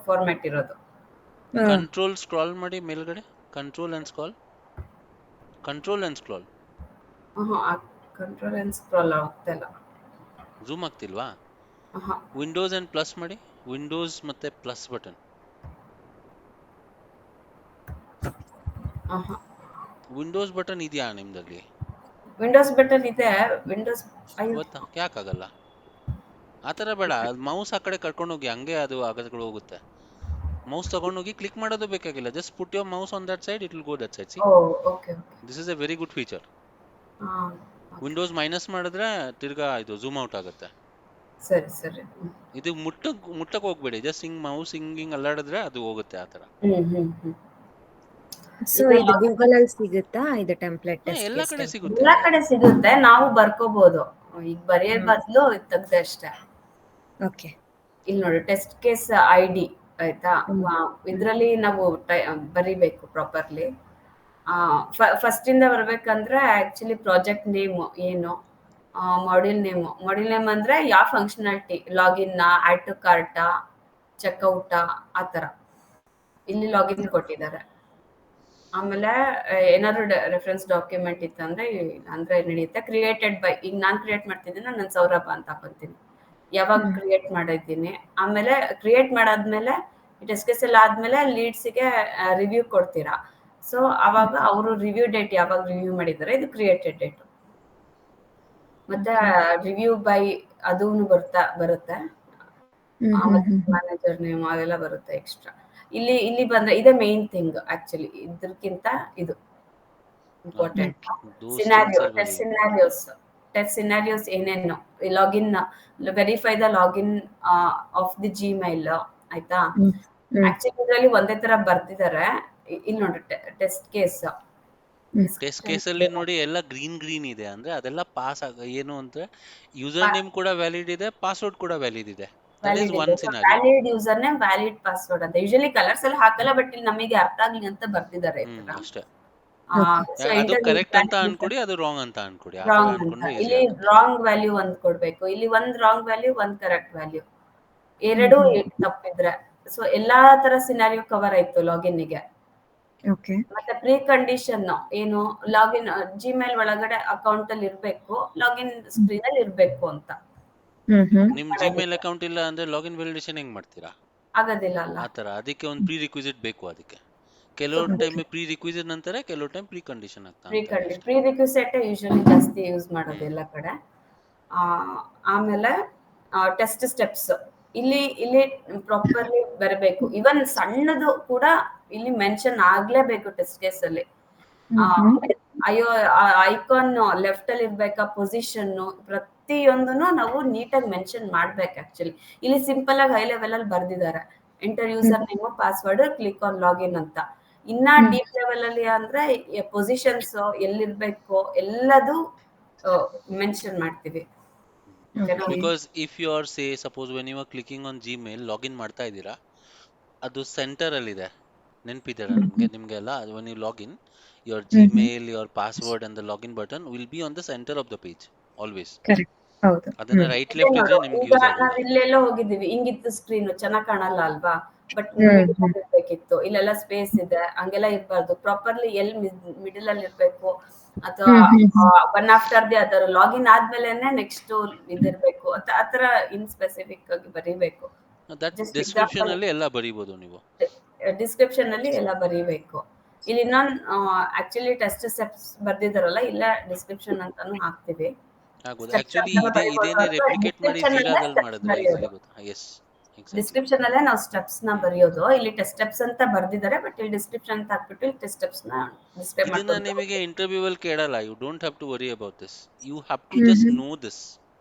ಫಾರ್ಮ್ಯಾಟ್ ಇರೋದು. ಕಂಟ್ರೋಲ್ ಸ್ಕ್ರಾಲ್ ಮಾಡಿ ಮೇಲ್ಗಡೆ, control and scroll, control and scroll. Control and scroll ಆಗ್ತಾ ಇಲ್ಲ. ಝೂಮ್ ಆಗ್ತಿಲ್ವಾ? ವಿಂಡೋಸ್ ಅಂಡ್ ಪ್ಲಸ್ ಮಾಡಿ, ವಿಂಡೋಸ್ ಮತ್ತೆ ಪ್ಲಸ್ ಬಟನ್. ವಿಂಡೋಸ್ ಬಟನ್ ಇದೆಯಾ ನಿಮ್ದಲ್ಲಿ? ವಿಂಡೋಸ್ ಬಟನ್ ಇದೆ. ವಿಂಡೋಸ್ ಗೊತ್ತಾ ಯಾಕಾಗಲ್ಲ? ಆ ಥರ ಬೇಡ, ಮೌಸ್ ಆ ಕಡೆ ಕರ್ಕೊಂಡು ಹೋಗಿ, ಹಂಗೆ ಅದು ಆಗಗಳು ಹೋಗುತ್ತೆ. ಮೌಸ್ ತಗೊಂಡೋಗಿ ಕ್ಲಿಕ್ ಮಾಡೋದು ಬೇಕಾಗಿಲ್ಲ. Just put your mouse on that side, it will go that side. C, okay. This is A very good feature. Windows minus ಮಾಡಿದ್ರೆ ತಿರ್ಗಾ ಇದು ಝೂಮ್ ಔಟ್ ಆಗುತ್ತೆ. ಸರಿ ಸರಿ. ಇದು ಮುಟ್ಟಕ್ಕೆ ಹೋಗ್ಬೇಡಿ, ಜಸ್ಟ್ ಹಿಂಗ್ ಮೌಸ್ ಹಿಂಗ್ ಅಲ್ಲಾಡಿದ್ರೆ ಅದು ಹೋಗುತ್ತೆ ಆ ಥರ. ಸೊ ಇದು ಗೂಗಲ್ ಅಲ್ಲಿ ಸಿಗುತ್ತಾ ಇದು ಟೆಂಪ್ಲೇಟ್ ಟೆಸ್ಟ್? ಎಲ್ಲ ಕಡೆ ಸಿಗುತ್ತೆ. ಎಲ್ಲಾ ಕಡೆ ಸಿಗುತ್ತೆ, ನಾವು ಬರ್ಕೋಬಹುದು. ಈಗ ಬರೆಯೋ ಬದಲು ತೆಗ್ದೆ ಅಷ್ಟೇ. ಓಕೆ. ಇಲ್ಲಿ ನೋಡಿ, ಟೆಸ್ಟ್ ಕೇಸ್ ID ಆಯ್ತಾ. ಇದ್ರಲ್ಲಿ ನಾವು ಬರಿಬೇಕು ಪ್ರಾಪರ್ಲಿ. ಫಸ್ಟ್ ಇಂದ ಬರ್ಬೇಕಂದ್ರೆ ಆಕ್ಚುಲಿ ಪ್ರಾಜೆಕ್ಟ್ ನೇಮ್ ಏನು, ಮಾಡ್ಯೂಲ್ ನೇಮ್ ಅಂದ್ರೆ ಯಾವ functionality, login, add to cart, checkout, ಆ ತರ ಇಲ್ಲಿ ಲಾಗಿನ್ ಕೊಟ್ಟಿದ್ದಾರೆ. ಆಮೇಲೆ ಏನಾದ್ರು ರೆಫರೆನ್ಸ್ ಡಾಕ್ಯುಮೆಂಟ್ ಇತ್ತಂದ್ರೆ ನಡೆಯುತ್ತೆ. ಕ್ರಿಯೇಟೆಡ್ ಬೈ, ಈಗ ನಾನು ಕ್ರಿಯೇಟ್ ಮಾಡ್ತಿದ್ದೀನಿ, ನಾನು ಸೌರಭ ಅಂತ ಹಾಕೊಂತೀನಿ. ಯಾವಾಗ ಕ್ರಿಯೇಟ್ ಮಾಡಿದ್ದೀನಿ, ಆಮೇಲೆ ಕ್ರಿಯೇಟ್ ಮಾಡಾದ್ಮೇಲೆ ಟೆಸ್ಟ್ ಕೇಸ್ ಎಲ್ಲ ಆದ್ಮೇಲೆ ಲೀಡ್ಸ್ಗೆ ರಿವ್ಯೂ ಕೊಡ್ತೀರಾ. ಸೊ ಅವಾಗ ಅವರು ರಿವ್ಯೂ ಡೇಟ್ ಯಾವಾಗ ರಿವ್ಯೂ ಮಾಡಿದ್ದಾರೆ, ಇದು ಕ್ರಿಯೇಟೆಡ್ ಡೇಟ್. ಮತ್ತೆ ರಿವ್ಯೂ ಬೈ ಅದೂ ಬರುತ್ತೆ. ಮ್ಯಾನೇಜರ್ ನೇಮ್ ಅವೆಲ್ಲ ಬರುತ್ತೆ ಎಕ್ಸ್ಟ್ರಾ. ಇಲ್ಲಿ ಬಂದ್ರೆ ಇದೇ ಮೇನ್ ಥಿಂಗ್ ಆಕ್ಚುಲಿ. ಇದಕ್ಕಿಂತ ಇದು ಇಂಪಾರ್ಟೆಂಟ್. ಟೆಸ್ಟ್ ಸಿನಾರಿಯೋಸ್ ಏನೇನು, login, verify the login of the Gmail ಆಯ್ತಾ. ಆಕ್ಚುಲಿ ಇದರಲ್ಲಿ ಒಂದೇ ತರ ಬರ್ತಿದ್ದಾರೆ. ಇಲ್ಲಿ ನೋಡಿ, ಟೆಸ್ಟ್ ಕೇಸ್ ಅಲ್ಲಿ ನೋಡಿ ಎಲ್ಲ ಗ್ರೀನ್ ಇದೆ, ಅಂದ್ರೆ ಅದೆಲ್ಲ ಪಾಸ್ ಏನು ಅಂದ್ರೆ ಯೂಸರ್ ನೇಮ್ ಕೂಡ ವ್ಯಾಲಿಡ್ ಇದೆ, ಪಾಸ್ವರ್ಡ್ ಕೂಡ ವ್ಯಾಲಿಡ್ ಇದೆ. Valid user name, valid password ಅಂತ. ಯೂಶಲಿ ಕಲರ್ಸ್ ಎಲ್ಲ ಹಾಕಲ್ಲ, ಬಟ್ ಇಲ್ಲಿ ನಮಗೆ ಅರ್ಥ ಆಗ್ಲಿ ಅಂತ ಬರ್ತಿದ್ದಾರೆ ಅಷ್ಟೇ. ಅದು ಕರೆಕ್ಟ್ ಅಂತ ಅನ್ಕೊಡಿ, ಅದು ರಾಂಗ್ ಅಂತ ಅನ್ಕೊಡಿ. ಇಲ್ಲಿ ರಾಂಗ್ ವ್ಯಾಲ್ಯೂ ಒಂದ್ ಕೊಡ್ಬೇಕು, ಇಲ್ಲಿ ಒಂದ್ ರಾಂಗ್ ವ್ಯಾಲ್ಯೂ, ಒಂದ್ ಕರೆಕ್ಟ್ ವ್ಯಾಲ್ಯೂ, ಎರಡು ತಪ್ಪಿದ್ರೆ. ಸೊ ಎಲ್ಲಾ ತರ ಸಿನಾರಿಯೋ ಕವರ್ ಆಯ್ತು ಲಾಗಿನ್ ಗೆ. ಮತ್ತೆ ಪ್ರೀ ಕಂಡೀಷನ್ ಏನು, ಲಾಗಿನ್ ಜಿಮೇಲ್ ಒಳಗಡೆ ಅಕೌಂಟ್ ಅಲ್ಲಿ ಇರ್ಬೇಕು, ಲಾಗಿನ್ ಸ್ಕ್ರೀನ್ ಅಲ್ಲಿ ಇರ್ಬೇಕು ಅಂತ. ನಿಮ್ ಜಿಮೇಲ್ ಅಕೌಂಟ್ ಇಲ್ಲ ಅಂದ್ರೆ ಲಾಗಿನ್ ವ್ಯಾಲಿಡೇಷನ್ ಹೆಂಗ್ ಮಾಡ್ತೀರಾ? ಆಗೋದಿಲ್ಲ ಅಲ್ಲ. ಆತರ ಅದಕ್ಕೆ ಒಂದು ಪ್ರೀ ರಿಕ್ವಿಸಿಟ್ ಬೇಕು. ಅದಕ್ಕೆ ಕೆಲವು ಟೈಮ್ ಪ್ರೀ ರಿಕ್ವಿಸಿಟ್ ಅಂತಾರೆ, ಕೆಲವು ಟೈಮ್ ಪ್ರೀ ಕಂಡೀಷನ್ ಆಗ್ತಾರೆ. ಪ್ರೀ ರಿಕ್ವಿಸಿಟ್ ಯೂಶಲಿ ಜಾಸ್ತಿ ಯೂಸ್ ಮಾಡೋದು ಎಲ್ಲ ಕಡೆ. ಆಮೇಲೆ ಟೆಸ್ಟ್ ಸ್ಟೆಪ್ಸ್ ಇಲ್ಲಿ ಪ್ರಾಪರ್ಲಿ ಬರಬೇಕು. ಇವನ್ ಸಣ್ಣದು ಕೂಡ ಇಲ್ಲಿ ಮೆನ್ಷನ್ ಆಗ್ಲೇಬೇಕು ಟೆಸ್ಟ್ ಕೇಸ್ ಅಲ್ಲಿ. ಐಕಾನ್ ಲೆಫ್ಟ್ ಅಲ್ಲಿ ಇರ್ಬೇಕಾ, ಪೊಸಿಷನ್, ಪ್ರತಿಯೊಂದನ್ನು ನಾವು ನೀಟಾಗಿ ಮೆನ್ಷನ್ ಮಾಡ್ಬೇಕು. ಆಕ್ಚುಲಿ ಇಲ್ಲಿ ಸಿಂಪಲ್ ಆಗಿ ಹೈ ಲೆವೆಲ್ ಅಲ್ಲಿ ಬರ್ದಿದ್ದಾರೆ, enter user name, password, click on login ಅಂತ. ಇನ್ನ ಡೀಪ್ ಲೆವೆಲ್ ಅಲ್ಲಿ ಅಂದ್ರೆ ಪೊಸಿಷನ್ಸ್ ಎಲ್ಲಿರ್ಬೇಕು ಎಲ್ಲದು ಮೆನ್ಷನ್ ಮಾಡ್ತೀವಿ. Because if you are suppose when you are clicking on Gmail, login ಮಾಡ್ತಾ ಇದ್ದೀರಾ, ಅದು ಸೆಂಟರ್ ಅಲ್ಲಿ ಇದೆ, ನೆನಪಿದ್ದೀರಾ ನಿಮ್ಗೆಲ್ಲ? When you login, your Gmail, your password and the login button will be on the center of the page always. ಅದನ್ನ right left ಇದ್ರೆ ನಿಮಗೆ ಯೂಸ್ ಆಗುತ್ತೆ. ನಾವು ಇಲ್ಲೆಲ್ಲ ಹೋಗಿದ್ದೀವಿ, ಹಿಂಗಿತ್ತು ಸ್ಕ್ರೀನ್, ಚೆನ್ನಾಗಿ ಕಾಣಲ್ಲ ಅಲ್ವಾ, ಬಟ್ ಇರ್ಬೇಕಿತ್ತು. ಇಲ್ಲೆಲ್ಲ ಸ್ಪೇಸ್ ಇದೆ, ಹಂಗೆಲ್ಲ ಇರ್ಬಾರ್ದು. ಪ್ರಾಪರ್ಲಿ ಎಲ್ಲಿ ಮಿಡಲ್ ಅಲ್ಲಿ ಇರ್ಬೇಕು, ಅಥವಾ ಒನ್ ಆಫ್ಟರ್ ದಿ ಅದರ ಲಾಗಿನ್ ಆದ್ಮೇಲೆನೆ ನೆಕ್ಸ್ಟ್ ಇದಿರ್ಬೇಕು. ಆತರ ಇನ್ ಸ್ಪೆಸಿಫಿಕ್ ಆಗಿ ಬರೀಬೇಕು. ಡಿಸ್ಕ್ರಿಪ್ಷನ್ ಅಲ್ಲಿ ಎಲ್ಲ ಬರೀಬಹುದು ನೀವು. ಡಿಸ್ಕ್ರಿಪ್ಷನ್ ಅಲ್ಲಿ ಎಲ್ಲ ಬರೀಬೇಕು. ಇಲ್ಲಿ ನಾನು ಆಕ್ಚುಲಿ ಟೆಸ್ಟ್ ಸ್ಟೆಪ್ಸ್ ಬರ್ದಿದಾರಲ್ಲ, ಇಲ್ಲ ಡಿಸ್ಕ್ರಿಪ್ಷನ್ ಅಂತಾನು ಹಾಕ್ತಿವಿ. ಆಕ್ಚುಲಿ ಇದೇನೇ ರೆಪ್ಲಿಕೇಟ್ ಮಾಡಿ ಜೀರಾದಲ್ಲಿ ಮಾಡಿದ್ರೆ ಈಸಿಲಿ ಗೊತ್ತಾ? Yes exactly. ಡಿಸ್ಕ್ರಿಪ್ಷನ್ ಅಲ್ಲೇ ನಾವು ಸ್ಟೆಪ್ಸ್ ನ ಬರೆಯೋದು. ಇಲ್ಲಿ ಟೆಸ್ಟ್ ಸ್ಟೆಪ್ಸ್ ಅಂತ ಬರ್ದಿದ್ದಾರೆ, ಬಟ್ ಇಲ್ಲಿ ಡಿಸ್ಕ್ರಿಪ್ಷನ್ ಅಂತ ಹಾಕ್ಬಿಟ್ಟು ಇಲ್ಲಿ ಟೆಸ್ಟ್ ಸ್ಟೆಪ್ಸ್ ನ ಡಿಸ್ಪ್ಲೇ ಇದನ್ನ ಮಾಡ್ಕೊಂಡು ನಿಮಗೆ ಇಂಟರ್ವ್ಯೂ ಅಲ್ಲಿ ಕೇಳಲ್ಲ. You don't have to worry about this. You have to hmm just hmm know this.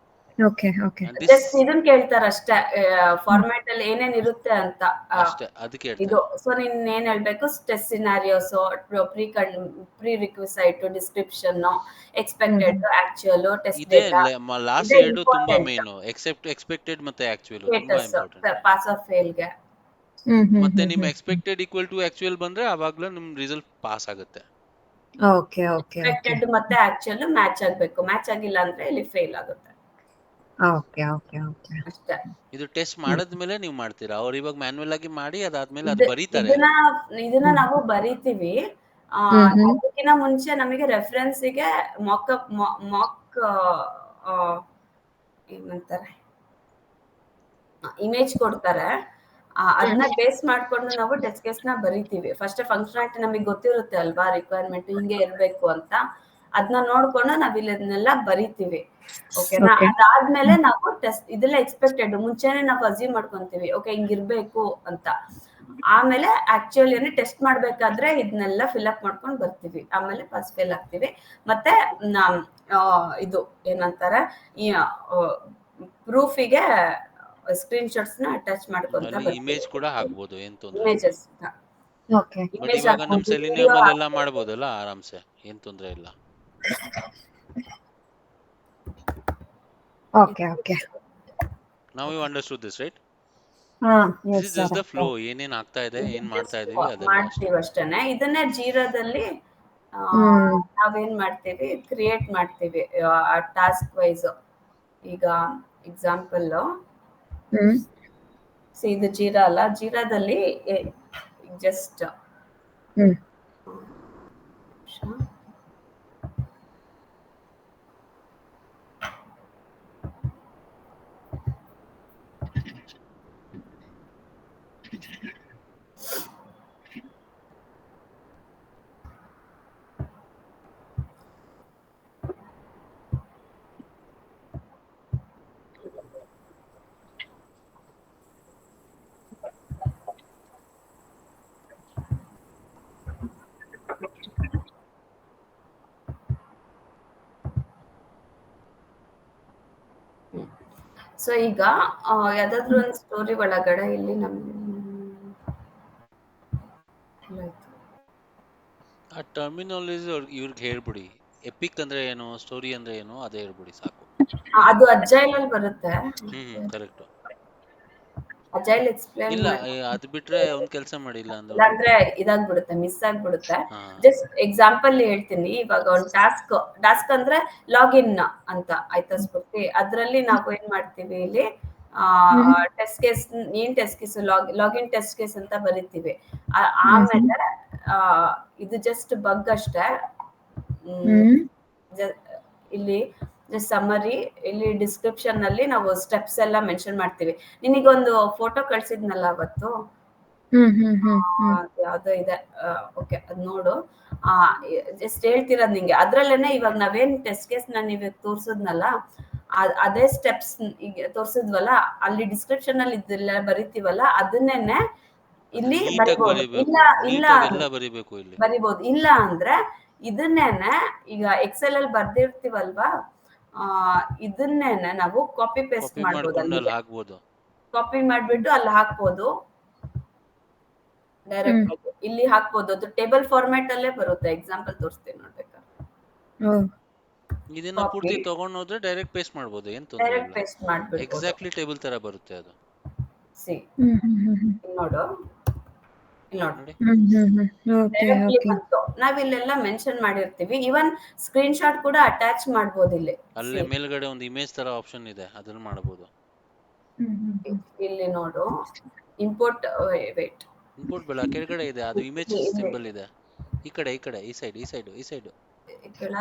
Okay okay and this just ಇದನ್ನ ಕೇಳ್ತಾರ ಅಷ್ಟೇ, ಫಾರ್ಮ್ಯಾಟ್ ಅಲ್ಲಿ ಏನೇನ್ ಇರುತ್ತೆ ಅಂತ. ಅಷ್ಟೇ, ಅದಕ್ಕೆ ಇದು ಹೇಳ್ತಾರೆ. ಸೊ ನೀನ್ ಏನ್ ಹೇಳ್ಬೇಕು, test scenarios, prerequisite, description, expected, actual, test ಇದೇ ಡೇಟಾ, ಲಾಸ್ಟ್ ಇದೇ ಎರಡು ತುಂಬಾ ಇಂಪಾರ್ಟೆಂಟ್. ಮೇನು. ಎಕ್ಸ್ಪೆಕ್ಟೆಡ್ ಮತ್ತೆ ಆಕ್ಚುಯಲ್ ತುಂಬಾ ಸ್ಟೇಟಸ್ ಇಂಪಾರ್ಟೆಂಟ್. ಪಾಸ್ ಆಫ್ ಫೇಲ್ಗೆ. ಹ್ಮ್ ಹ್ಮ್ ಮತ್ತೆ ಹ್ಮ್ ನಿಮ್ hmm expected equal to actual ಬಂದ್ರೆ ಅವಾಗ್ಲೂ ನಿಮ್ ರಿಸಲ್ಟ್ ಪಾಸ್ ಆಗುತ್ತೆ. ಓಕೆ ಓಕೆ ಓಕೆ ಎಕ್ಸ್ಪೆಕ್ಟೆಡ್ ಮತ್ತೆ ಆಕ್ಚುಯಲ್ ಮ್ಯಾಚ್ ಆಗ್ಬೇಕು. ಮ್ಯಾಚ್ ಆಗಿಲ್ಲ ಅಂದ್ರೆ ಇಲ್ಲಿ ಫೇಲ್ ಆಗುತ್ತೆ ಓಕೆ ಓಕೆ ಓಕೆ ಅಷ್ಟೇ. ಇದು ಟೆಸ್ಟ್ ಮಾಡಾದ್ಮೇಲೆ ನೀವು ಮಾಡ್ತೀರಾ. ಅವ್ರು ಇವಾಗ ಮ್ಯಾನ್ಯಲ್ ಆಗಿ ಮಾಡಿ ಅದಾದ್ಮೇಲೆ ಅದು ಇದ್- ಬರೀತಾರೆ. ಇದನ್ನ ನಾವು ಬರಿತೀವಿ. ಹ್ಮ್ ಹ್ಮ್ ಅದಕ್ಕಿಂತ ಮುಂಚೆ ನಮಗೆ ರೆಫರೆನ್ಸಿಗೆ ಮಾಕ್ ಏನಂತಾರೆ, ಇಮೇಜ್ ಕೊಡ್ತಾರೆ. ಅದನ್ನ ಬೇಸ್ ಮಾಡ್ಕೊಂಡು ನಾವು ಟೆಸ್ಟ್ ಕೇಸ್ ನ ಬರಿತೀವಿ. ಫಸ್ಟ್ ಫಂಕ್ಷನಾಲಿಟಿ ನಮಗೆ ಗೊತ್ತಿರುತ್ತೆ ಅಲ್ವಾ, ರಿಕ್ವೈರ್ಮೆಂಟ್ ಹಿಂಗೆ ಇರ್ಬೇಕು ಅಂತ. ಅದನ್ನ ನೋಡ್ಕೊಂಡು ನಾವ್ ಇದನ್ನೆಲ್ಲ ಬರಿತೀವಿ. ಓಕೆನಾ? Okay. ಅದಾದ್ಮೇಲೆ ನಾವು ಟೆಸ್ಟ್ ಇದೆಲ್ಲ ಎಕ್ಸ್ಪೆಕ್ಟೆಡ್ ಮುಂಚೆನೆ ನಾವು ಅಸ್ಯೂಮ್ ಮಾಡ್ಕೊಂತೀವಿ, ಓಕೆ ಹಿಂಗಿರ್ಬೇಕು ಅಂತ. ಆಮೇಲೆ ಆಕ್ಚುಲಿ ಏನೇ ಟೆಸ್ಟ್ ಮಾಡ್ಬೇಕಾದ್ರೆ ಇದನ್ನೆಲ್ಲ ಫಿಲ್ಅಪ್ ಮಾಡ್ಕೊಂಡು ಬರ್ತೀವಿ. ಆಮೇಲೆ ಪಾಸ್ ಫೇಲ್ ಆಗ್ತೀವಿ. ಮತ್ತೆ ಇದು ಏನಂತಾರೆ, ಈ ಪ್ರೂಫಿಗೆ ಸ್ಕ್ರೀನ್ ಶಾಟ್ಸ್ ನ ಅಟ್ಯಾಚ್ ಮಾಡ್ಕೊಂತ ಅಲ್ಲಿ ಬರ್ತೀವಿ. ಇಮೇಜ್ ಕೂಡ ಹಾಕ್ಬೋದು, ಏನ್ ತೊಂದ್ರೆ ಇಲ್ಲ. ಇಮೇಜಸ್ ಓಕೆ ಬಟ್ ಇಮೇಜ್ ಇವಾಗ ನಮ್ ಹಾಕ್ಬೋದು, ವಿಡಿಯೋ ಸೆಲಿನಿಯಮ್ ಅಲ್ಲೆಲ್ಲ ಹಾಕ್ಬೋದು. ಮಾಡ್ಬೋದಲ್ಲ ಆರಾಮ್ಸೆ, ಏನ್ ತೊಂದ್ರೆ ಇಲ್ಲ. Okay okay now you understood this right. ಹಾ this is is sir just the flow. ಏನೇನ್ ಆಗ್ತಾ ಇದೆ, ಏನ್ ಮಾಡ್ತಾ ಇದೀವಿ ಅದೆಲ್ಲ ಅಷ್ಟೇ. ಮಾಡ್ತೀವಿ ಅಷ್ಟೇನೆ. ಇದನ್ನೇ ಜೀರಾದಲ್ಲಿ ಹ್ಮ್ ನಾವೇನ್ ಮಾಡ್ತೀವಿ, ಕ್ರಿಯೇಟ್ ಮಾಡ್ತೀವಿ ಟಾಸ್ಕ್ ವೈಸ್. ಈಗ ಎಕ್ಸಾಂಪಲ್ ಹ್ಮ್ ಇದು ಜೀರಾ ಅಲ್ಲ, ಜೀರಾದಲ್ಲಿ ಜಸ್ಟ್ ಹ್ಮ್ ಸೊ ಈಗ ಯಾವ್ದಾದ್ರು ಒಂದು ಸ್ಟೋರಿ ಒಳಗಡೆ ಇಲ್ಲಿ ಆ ಟರ್ಮಿನಾಲಜಿ ಇವ್ರಿಗೆ ಹೇಳ್ಬಿಡಿ. ಎಪಿಕ್ ಅಂದ್ರೆ ಏನು, ಸ್ಟೋರಿ ಅಂದ್ರೆ ಏನು, ಅದೇ ಹೇಳ್ಬಿಡಿ ಸಾಕು. ಅದು ಅಜೈಲ್ ಅಲ್ಲಿ ಬರುತ್ತೆ. ಕರೆಕ್ಟ್. ಅಜೈಲ್ ಎಕ್ಸ್ಪ್ಲೇನ್ ಇಲ್ಲ ಅದ್ ಬಿಟ್ರೆ ಒಂದ್ ಕೆಲಸ ಮಾಡಿ. ಇಲ್ಲ ಅಂದ್ರೆ ಇಲ್ಲಾಂದ್ರೆ ಇದಾಗ್ಬಿಡುತ್ತೆ, ಮಿಸ್ ಆಗ್ಬಿಡುತ್ತೆ. ಹಾ ಜಸ್ಟ್ ಎಕ್ಸಾಂಪಲ್ ಹೇಳ್ತೀನಿ. ಇವಾಗ ಒಂದು ಟಾಸ್ಕ್ ಅಂದ್ರೆ ಲಾಗಿನ್ ಅಂತ ಆಯ್ತಾ ಸ್ಫೂರ್ತಿ. ಅದ್ರಲ್ಲಿ ನಾವು ಏನ್ ಮಾಡ್ತೀವಿ, ಇಲ್ಲಿ ಟೆಸ್ಟ್ ಕೇಸ್, ಏನ್ test case, login test case ಅಂತ ಬರಿತೀವಿ. ಆಮೇಲೆ ಇದು ಜಸ್ಟ್ ಬಗ್ ಅಷ್ಟೇ. ಇಲ್ಲಿ ಸಮ್ಮರಿ, ಇಲ್ಲಿ ಡಿಸ್ಕ್ರಿಪ್ಷನ್ ಅಲ್ಲಿ ನಾವು ಸ್ಟೆಪ್ಸ್ ಎಲ್ಲ ಮೆನ್ಷನ್ ಮಾಡ್ತೀವಿ. ನಿನಗೊಂದು ಫೋಟೋ ಕಳ್ಸಿದ್ನಲ್ಲ ಅವತ್ತು, ಯಾವ್ದೋ ಇದೆ, ಓಕೆ ಅದ್ ನೋಡು. ಜಸ್ಟ್ ಹೇಳ್ತಿರೋದ್ ನಿಂಗೆ. ಅದ್ರಲ್ಲೇನೆ ಇವಾಗ ನಾವೇನ್ ಟೆಸ್ಟ್ ಕೇಸ್ ನಾನು ಇವಾಗ ತೋರ್ಸದ್ನಲ್ಲ, ಅದೇ ಸ್ಟೆಪ್ಸ್ ಈಗ ತೋರ್ಸಿದ್ವಲ್ಲ, ಅಲ್ಲಿ ಡಿಸ್ಕ್ರಿಪ್ಷನ್ ಅಲ್ಲಿ ಇದೆಲ್ಲ ಬರಿತೀವಲ್ಲ, ಅದನ್ನೇನೆ ಇಲ್ಲಿ ಬರಿಬಹುದು. ಇಲ್ಲ ಬರಿಬೇಕು ಇಲ್ಲಿ ಬರಿಬಹುದು. ಇಲ್ಲ ಅಂದ್ರೆ ಇದನ್ನೇನೆ ಈಗ ಎಕ್ಸೆಲ್ ಅಲ್ಲಿ ಬರ್ದಿರ್ತೀವಲ್ವಾ, ಇದನ್ನೇನೆ ನಾವು ಕಾಪಿ ಪೇಸ್ಟ್ ಮಾಡ್ಬೋದು. ಅಲ್ಲಿಗೆ ಹಾಕ್ಬೋದು. ಕಾಪಿ ಮಾಡ್ಬಿಟ್ಟು ಅಲ್ಲಿ ಹಾಕ್ಬೋದು ಡೈರೆಕ್ಟ್ ಆಗಿ. ಇಲ್ಲಿ ಹಾಕ್ಬೋದು. ಅದು ಟೇಬಲ್ ಫಾರ್ಮ್ಯಾಟ್ ಅಲ್ಲೇ ಬರುತ್ತೆ. ಎಕ್ಸಾಂಪಲ್ ತೋರಿಸ್ತೀನಿ ನೋಡ್ಬೇಕಾ. ಇದನ್ನ ಪೂರ್ತಿ ತಗೊಂಡ್ ಹೋದ್ರೆ ಡೈರೆಕ್ಟ್ ಪೇಸ್ಟ್ ಮಾಡ್ಬೋದು, ಏನ್ ತೊಂದ್ರೆ ಡೈರೆಕ್ಟ್ ಇಲ್ಲ. ಪೇಸ್ಟ್ ಮಾಡ್ಬಿಡ್ಬೋದು. ಎಕ್ಸಾಕ್ಟ್ಲಿ ಟೇಬಲ್ ತರ ಬರುತ್ತೆ ಅದು. ಸಿ ನೋಡು, ನೋಡಿ. ನಾವಿಲ್ಲೆಲ್ಲ ಮೆನ್ಷನ್ ಮಾಡಿರ್ತೀವಿ. ಇವನ್ ಸ್ಕ್ರೀನ್ ಶಾಟ್ ಕೂಡ ಅಟ್ಯಾಚ್ ಮಾಡ್ಬೋದು. ಇಲ್ಲಿ ಅಲ್ಲೇ ಮೇಲ್ಗಡೆ ಒಂದು ಇಮೇಜ್ ತರ ಆಪ್ಷನ್ ಇದೆ, ಅದನ್ನ ಮಾಡಬಹುದು. ಇಲ್ಲಿ ನೋಡು, ಇಂಪೋರ್ಟ್ ವೇಟ್, ಇಂಪೋರ್ಟ್ ಬೇಡ, ಕೆಳಗಡೆ ಇದೆ ಅದು ಇಮೇಜ್ ಸಿಂಬಲ್ ಇದೆ. ಈ ಕಡೆ ಈ ಸೈಡ್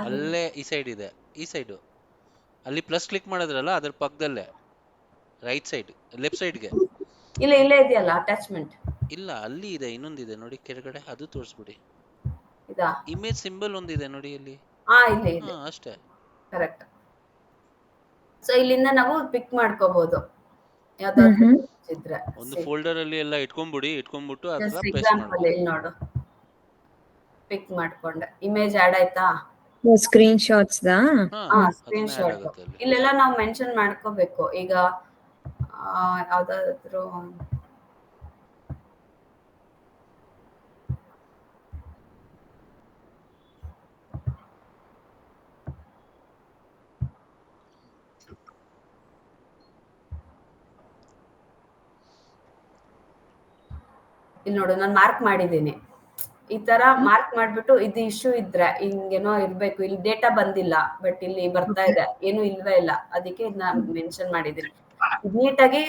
ಅಲ್ಲೇ ಈ ಸೈಡ್ ಇದೆ. ಈ ಸೈಡ್ ಅಲ್ಲಿ ಪ್ಲಸ್ ಕ್ಲಿಕ್ ಮಾಡಿದ್ರಲ್ಲ, ಅದ್ರ ಪಕ್ಕದಲ್ಲೇ ರೈಟ್ ಸೈಡ್, ಲೆಫ್ಟ್ ಸೈಡ್ಗೆ. ಇಲ್ಲೇ ಇದೆಯಲ್ಲ ಅಟ್ಯಾಚ್ಮೆಂಟ್. ಇಲ್ಲ, ಅಲ್ಲಿ ಇದೆ, ಇನ್ನೊಂದಿದೆ ನೋಡಿ ಕೆಳಗಡೆ, ಅದು ತೋರಿಸ್ಬಿಡಿ. ಇದಾ ಇಮೇಜ್ ಸಿಂಬಲ್ ಒಂದಿದೆ ನೋಡಿ ಇಲ್ಲಿ. ಇಲ್ಲಿ ಅಷ್ಟೇ. ಕರೆಕ್ಟ್. ಸೊ ಇಲ್ಲಿಂದ ನಾವು ಪಿಕ್ ಮಾಡ್ಕೋಬಹುದು. ಯಾವ್ದಾದ್ರು ಇದ್ರೆ ಒಂದು ಫೋಲ್ಡರ್ ಅಲ್ಲಿ ಎಲ್ಲ ಇಟ್ಕೊಂಡ್ಬಿಟ್ಟು ಆ ತರ ಪೇಸ್ಟ್ ಎಕ್ಸಾಂಪಲ್ ಮಾಡ್ಬೋದು. ಇಲ್ಲಿ ನೋಡು, ಪಿಕ್ ಮಾಡ್ಕೊಂಡೆ, ಇಮೇಜ್ ಆಡ್ ಆಯ್ತಾ, ಸ್ಕ್ರೀನ್ ಶಾಟ್ಸ್ ಸ್ಕ್ರೀನ್ ಅದನ್ನ ಆಡ್ ಶಾಟ್. ಆಗುತ್ತೆ ಅಲ್ಲಿ. ಇಲ್ಲೆಲ್ಲ ನಾವು ಮೆನ್ಷನ್ ಮಾಡ್ಕೋಬೇಕು. ಈಗ ಯಾವ್ದಾದ್ರು ಇಲ್ಲಿ ನೋಡು, ನಾನು ಮಾರ್ಕ್ ಮಾಡಿದ್ದೀನಿ. ಈ ತರ ಮಾರ್ಕ್ ಮಾಡ್ಬಿಟ್ಟು ಇದು ಇಶ್ಯೂ ಇದ್ರೆ ಹಿಂಗೇನೋ ಇರ್ಬೇಕು, ಇಲ್ಲಿ ಡೇಟಾ ಬಂದಿಲ್ಲ ಬಟ್ ಇಲ್ಲಿ ಬರ್ತಾ ಇದೆ, ಏನು ಇಲ್ವೇ ಇಲ್ಲ, ಅದಕ್ಕೆ ಇದನ್ನ ಮೆನ್ಷನ್ ಮಾಡಿದ್ದೀನಿ. ನೀಟಾಗಿ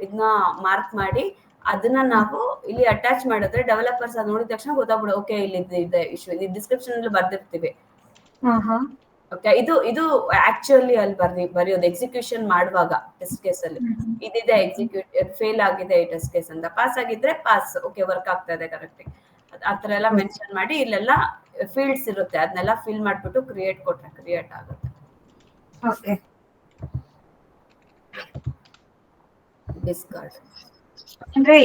ಇದನ್ನ ಮಾರ್ಕ್ ಮಾಡಿ ಅದನ್ನ ನಾವು ಇಲ್ಲಿ ಅಟ್ಯಾಚ್ ಮಾಡಿದ್ರೆ ಡೆವಲಪರ್ಸ್ ಅದ್ ನೋಡಿದ ತಕ್ಷಣ ಗೊತ್ತಾಗ್ಬಿಡು, ಓಕೆ ಇಲ್ಲಿ ಇದೆ ಇಶ್ಯೂ, ಇದು ಡಿಸ್ಕ್ರಿಪ್ಷನ್ ಅಲ್ಲಿ ಬರ್ದಿರ್ತೀವಿ. ಓಕೆ, ಇದು ಆಕ್ಚುಲಿ ಅಲ್ಲಿ ಬರೆಯೋದು ಎಕ್ಸಿಕ್ಯೂಷನ್ ಮಾಡುವಾಗ ಟೆಸ್ಟ್ ಕೇಸ್ ಅಲ್ಲಿ ಇದಿದೆ, ಎಕ್ಸಿಕ್ಯೂಟ್ ಫೇಲ್ ಆಗಿದೆ ಈ ಟೆಸ್ಟ್ ಕೇಸ್ ಅಂತ, ಪಾಸ್ ಆಗಿದ್ರೆ ಪಾಸ್, ಓಕೆ ವರ್ಕ್ ಆಗ್ತಾ ಇದೆ ಕರೆಕ್ಟ್. ಆತರ ಎಲ್ಲ ಮೆನ್ಷನ್ ಮಾಡಿ ಇಲ್ಲೆಲ್ಲ ಫೀಲ್ಡ್ಸ್ ಇರುತ್ತೆ, ಅದನ್ನೆಲ್ಲ ಫಿಲ್ ಮಾಡ್ಬಿಟ್ಟು ಕ್ರಿಯೇಟ್ ಕೊಟ್ರೆ ಕ್ರಿಯೇಟ್ ಆಗುತ್ತೆ. ಡಿಸ್ಕಾರ್ಡ್ ಅಂದ್ರೆ